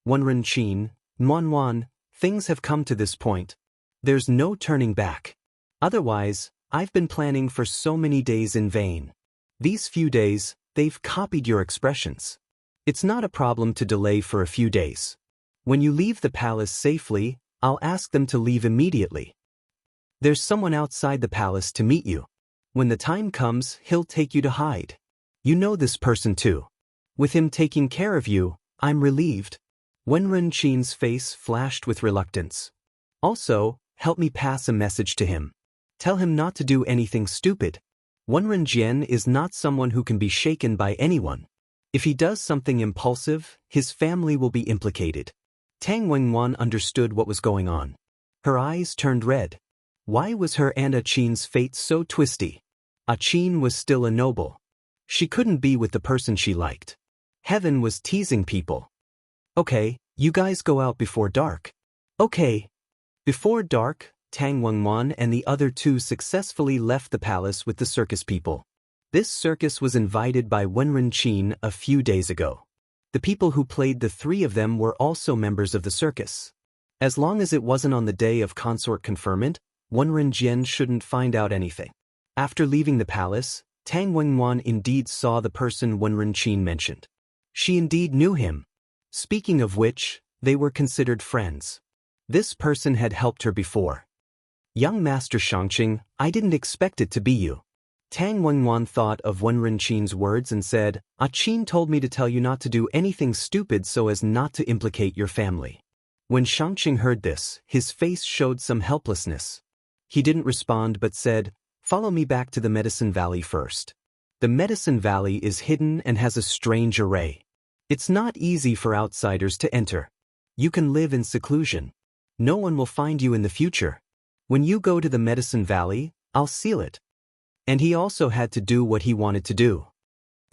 Wenrenqin, Wenwan, things have come to this point. There's no turning back. Otherwise, I've been planning for so many days in vain. These few days, they've copied your expressions. It's not a problem to delay for a few days. When you leave the palace safely, I'll ask them to leave immediately. There's someone outside the palace to meet you. When the time comes, he'll take you to hide. You know this person too. With him taking care of you, I'm relieved. Wenrenqin's face flashed with reluctance. Also, help me pass a message to him. Tell him not to do anything stupid. Wenrenjian is not someone who can be shaken by anyone. If he does something impulsive, his family will be implicated. Tang Wenwan understood what was going on. Her eyes turned red. Why was her and Qin's fate so twisty? Qin was still a noble. She couldn't be with the person she liked. Heaven was teasing people. Okay, you guys go out before dark. Okay. Before dark, Tang Wenwan and the other two successfully left the palace with the circus people. This circus was invited by Wenrenqin a few days ago. The people who played the three of them were also members of the circus. As long as it wasn't on the day of consort conferment, Wenrenjian shouldn't find out anything. After leaving the palace, Tang Wenwan indeed saw the person Wenrenqin mentioned. She indeed knew him. Speaking of which, they were considered friends. This person had helped her before. Young Master Shangqing, I didn't expect it to be you. Tang Wenwan thought of Wenrenqin's words and said, Qin told me to tell you not to do anything stupid so as not to implicate your family. When Shangqing heard this, his face showed some helplessness. He didn't respond but said, follow me back to the Medicine Valley first. The Medicine Valley is hidden and has a strange array. It's not easy for outsiders to enter. You can live in seclusion. No one will find you in the future. When you go to the Medicine Valley, I'll seal it. And he also had to do what he wanted to do.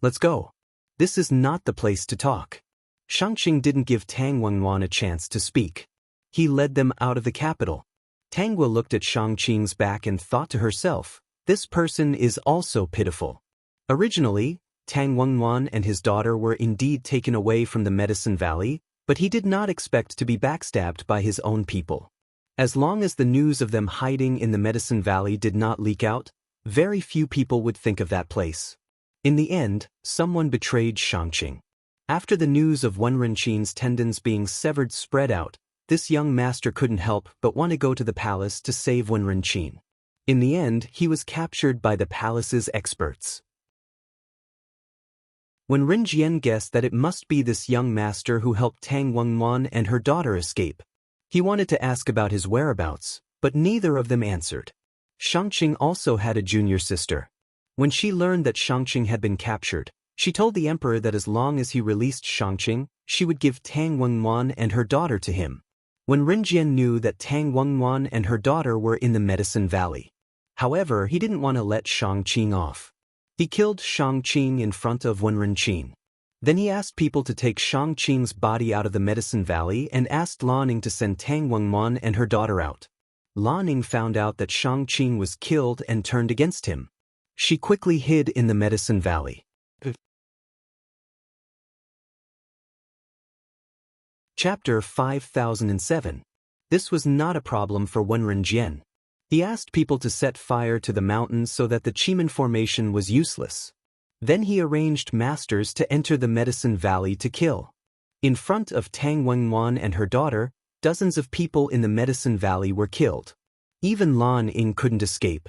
Let's go. This is not the place to talk. Shangqing didn't give Tang Wenwan a chance to speak. He led them out of the capital. Tangwa looked at Shangqing's back and thought to herself, this person is also pitiful. Originally, Tang Wenwan and his daughter were indeed taken away from the Medicine Valley, but he did not expect to be backstabbed by his own people. As long as the news of them hiding in the Medicine Valley did not leak out, very few people would think of that place. In the end, someone betrayed Shangqing. After the news of Wenrenqin's tendons being severed spread out, this young master couldn't help but want to go to the palace to save Wenrenqin. In the end, he was captured by the palace's experts. When Ren Jian guessed that it must be this young master who helped Tang Wenwan and her daughter escape. He wanted to ask about his whereabouts, but neither of them answered. Shangqing also had a junior sister. When she learned that Shangqing had been captured, she told the emperor that as long as he released Shangqing, she would give Tang Wenwan and her daughter to him. When Ren Jian knew that Tang Wenwan and her daughter were in the Medicine Valley. However, he didn't want to let Shangqing off. He killed Shangqing in front of Wenrenqin. Then he asked people to take Shangqing's body out of the Medicine Valley and asked Lanning to send Tang Wenwan and her daughter out. Lanning found out that Shangqing was killed and turned against him. She quickly hid in the Medicine Valley. Chapter 5007. This was not a problem for Wenren Jian. He asked people to set fire to the mountains so that the Chimen formation was useless. Then he arranged masters to enter the Medicine Valley to kill. In front of Tang Wenwan and her daughter, dozens of people in the Medicine Valley were killed. Even Lan Ying couldn't escape.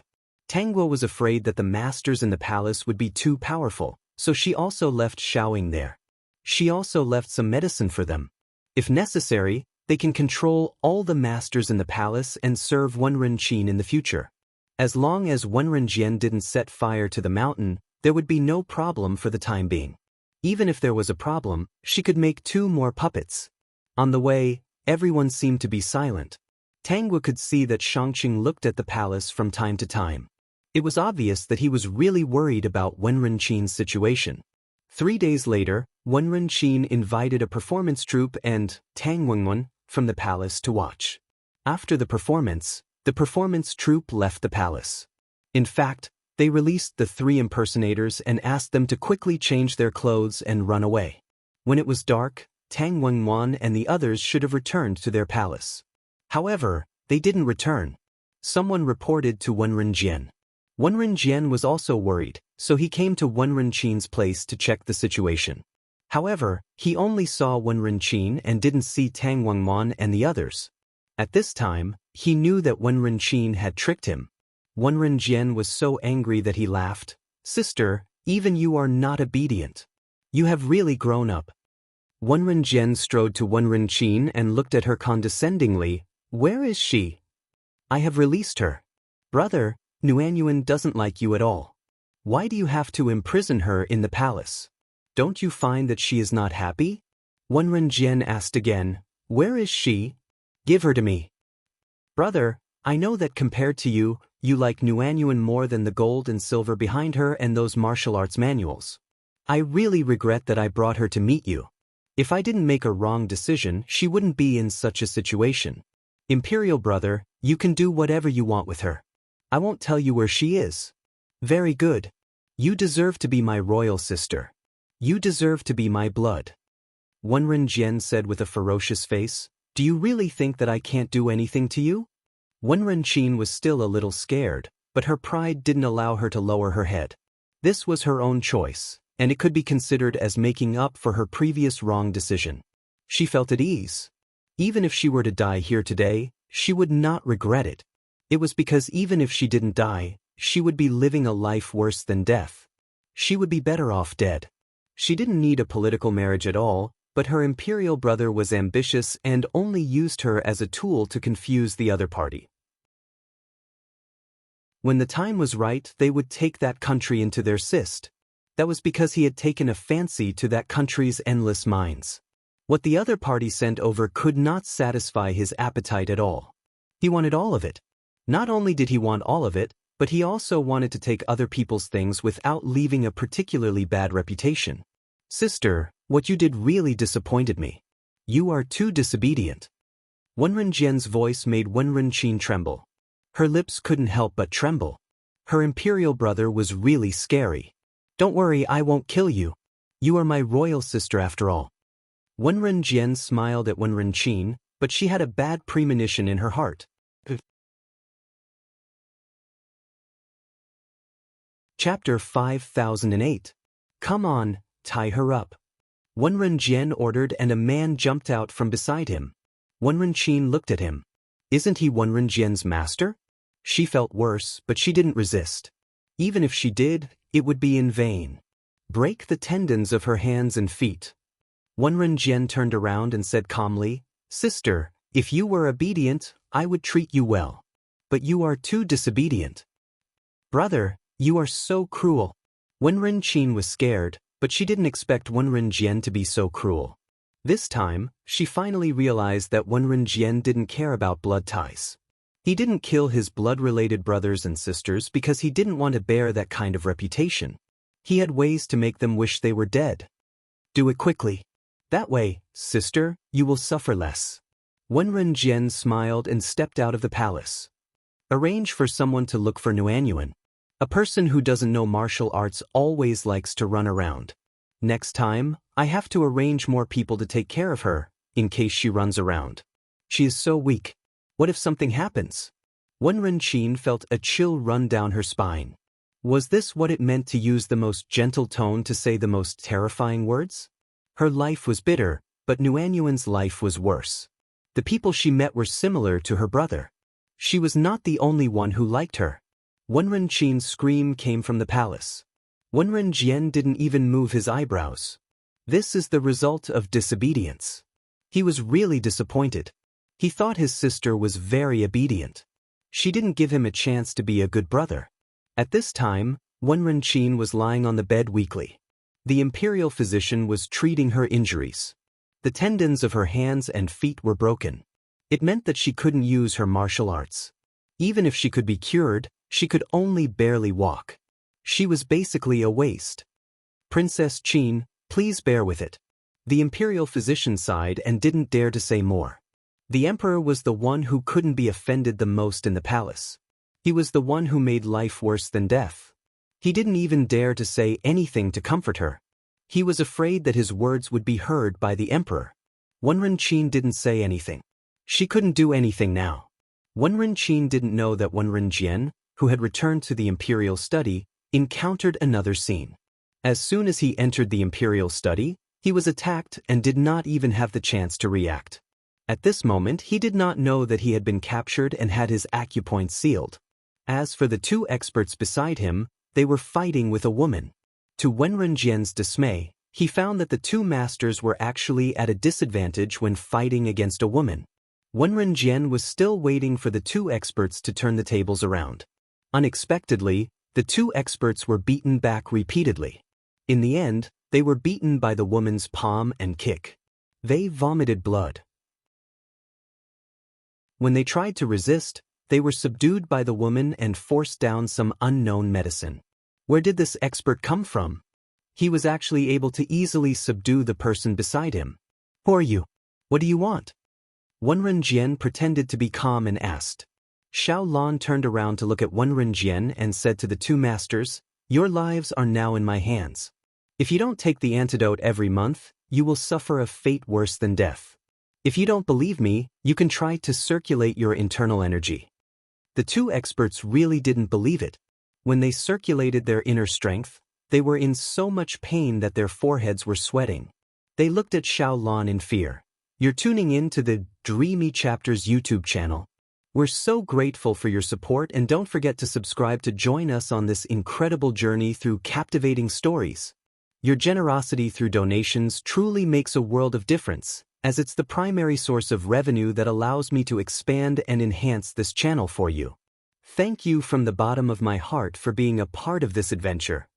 Tangguo was afraid that the masters in the palace would be too powerful, so she also left Xiaoying there. She also left some medicine for them. If necessary, they can control all the masters in the palace and serve Wenrenqin in the future. As long as Wenrenjian didn't set fire to the mountain, there would be no problem for the time being. Even if there was a problem, she could make 2 more puppets. On the way, everyone seemed to be silent. Tangguo could see that Shangqing looked at the palace from time to time. It was obvious that he was really worried about Wenrenqin's situation. 3 days later, Wenrenqin invited a performance troupe and Tang Wenwen from the palace to watch. After the performance troupe left the palace. In fact, they released the 3 impersonators and asked them to quickly change their clothes and run away. When it was dark, Tang Wenwan and the others should have returned to their palace. However, they didn't return. Someone reported to Wenrenjian. Wenrenjian was also worried, so he came to Wenrenqin's place to check the situation. However, he only saw Wenrenqin and didn't see Tang Wenwan and the others. At this time, he knew that Wenrenqin had tricked him. Wenrenjian was so angry that he laughed. "Sister, even you are not obedient. You have really grown up." Wenrenjian strode to Wenrenqin and looked at her condescendingly. "Where is she?" "I have released her." "Brother, Nuanyuan doesn't like you at all. Why do you have to imprison her in the palace? Don't you find that she is not happy?" Wenrenjian asked again. "Where is she? Give her to me." "Brother, I know that compared to you, you like Nuanyuan more than the gold and silver behind her and those martial arts manuals. I really regret that I brought her to meet you. If I didn't make a wrong decision, she wouldn't be in such a situation. Imperial brother, you can do whatever you want with her. I won't tell you where she is." "Very good. You deserve to be my royal sister. You deserve to be my blood." Wenrenjian said with a ferocious face. "Do you really think that I can't do anything to you?" Wenrenqin was still a little scared, but her pride didn't allow her to lower her head. This was her own choice, and it could be considered as making up for her previous wrong decision. She felt at ease. Even if she were to die here today, she would not regret it. It was because even if she didn't die, she would be living a life worse than death. She would be better off dead. She didn't need a political marriage at all, but her imperial brother was ambitious and only used her as a tool to confuse the other party. When the time was right, they would take that country into their cyst. That was because he had taken a fancy to that country's endless mines. What the other party sent over could not satisfy his appetite at all. He wanted all of it. Not only did he want all of it, but he also wanted to take other people's things without leaving a particularly bad reputation. "Sister, what you did really disappointed me. You are too disobedient." Wenrenjian's voice made Wenrenqin tremble. Her lips couldn't help but tremble. Her imperial brother was really scary. "Don't worry, I won't kill you. You are my royal sister after all." Wenrenjian smiled at Wenrenqin, but she had a bad premonition in her heart. Chapter 5008. "Come on, tie her up." Wenrenjian ordered and a man jumped out from beside him. Wenrenqin looked at him. Isn't he Wenrenjian's master? She felt worse, but she didn't resist. Even if she did, it would be in vain. Break the tendons of her hands and feet. Wenren turned around and said calmly, Sister, if you were obedient, I would treat you well. But you are too disobedient. Brother, you are so cruel. Wenren was scared, but she didn't expect Wenren to be so cruel. This time, she finally realized that Wenren didn't care about blood ties. He didn't kill his blood-related brothers and sisters because he didn't want to bear that kind of reputation. He had ways to make them wish they were dead. Do it quickly. That way, sister, you will suffer less. Wenren smiled and stepped out of the palace. Arrange for someone to look for Nuanyuan. A person who doesn't know martial arts always likes to run around. Next time, I have to arrange more people to take care of her, in case she runs around. She is so weak. What if something happens? Wenren felt a chill run down her spine. Was this what it meant to use the most gentle tone to say the most terrifying words? Her life was bitter, but Nuanyuan's life was worse. The people she met were similar to her brother. She was not the only one who liked her. Wenren's scream came from the palace. Wenren didn't even move his eyebrows. This is the result of disobedience. He was really disappointed. He thought his sister was very obedient. She didn't give him a chance to be a good brother. At this time, Wenren was lying on the bed weakly. The imperial physician was treating her injuries. The tendons of her hands and feet were broken. It meant that she couldn't use her martial arts. Even if she could be cured, she could only barely walk. She was basically a waste. Princess Qin, please bear with it. The imperial physician sighed and didn't dare to say more. The emperor was the one who couldn't be offended the most in the palace. He was the one who made life worse than death. He didn't even dare to say anything to comfort her. He was afraid that his words would be heard by the emperor. Wenren didn't say anything. She couldn't do anything now. Wenren didn't know that Wenren, who had returned to the imperial study, encountered another scene. As soon as he entered the imperial study, he was attacked and did not even have the chance to react. At this moment, he did not know that he had been captured and had his acupoint sealed. As for the two experts beside him, they were fighting with a woman. To Wenren's dismay, he found that the two masters were actually at a disadvantage when fighting against a woman. Wenren was still waiting for the two experts to turn the tables around. Unexpectedly, the two experts were beaten back repeatedly. In the end, they were beaten by the woman's palm and kick. They vomited blood. When they tried to resist, they were subdued by the woman and forced down some unknown medicine. Where did this expert come from? He was actually able to easily subdue the person beside him. Who are you? What do you want? Wenren pretended to be calm and asked. Xiao Lan turned around to look at Wenren and said to the two masters, Your lives are now in my hands. If you don't take the antidote every month, you will suffer a fate worse than death. If you don't believe me, you can try to circulate your internal energy. The two experts really didn't believe it. When they circulated their inner strength, they were in so much pain that their foreheads were sweating. They looked at Xiao Lan in fear. You're tuning in to the Dreamy Chapters YouTube channel. We're so grateful for your support, and don't forget to subscribe to join us on this incredible journey through captivating stories. Your generosity through donations truly makes a world of difference, as it's the primary source of revenue that allows me to expand and enhance this channel for you. Thank you from the bottom of my heart for being a part of this adventure.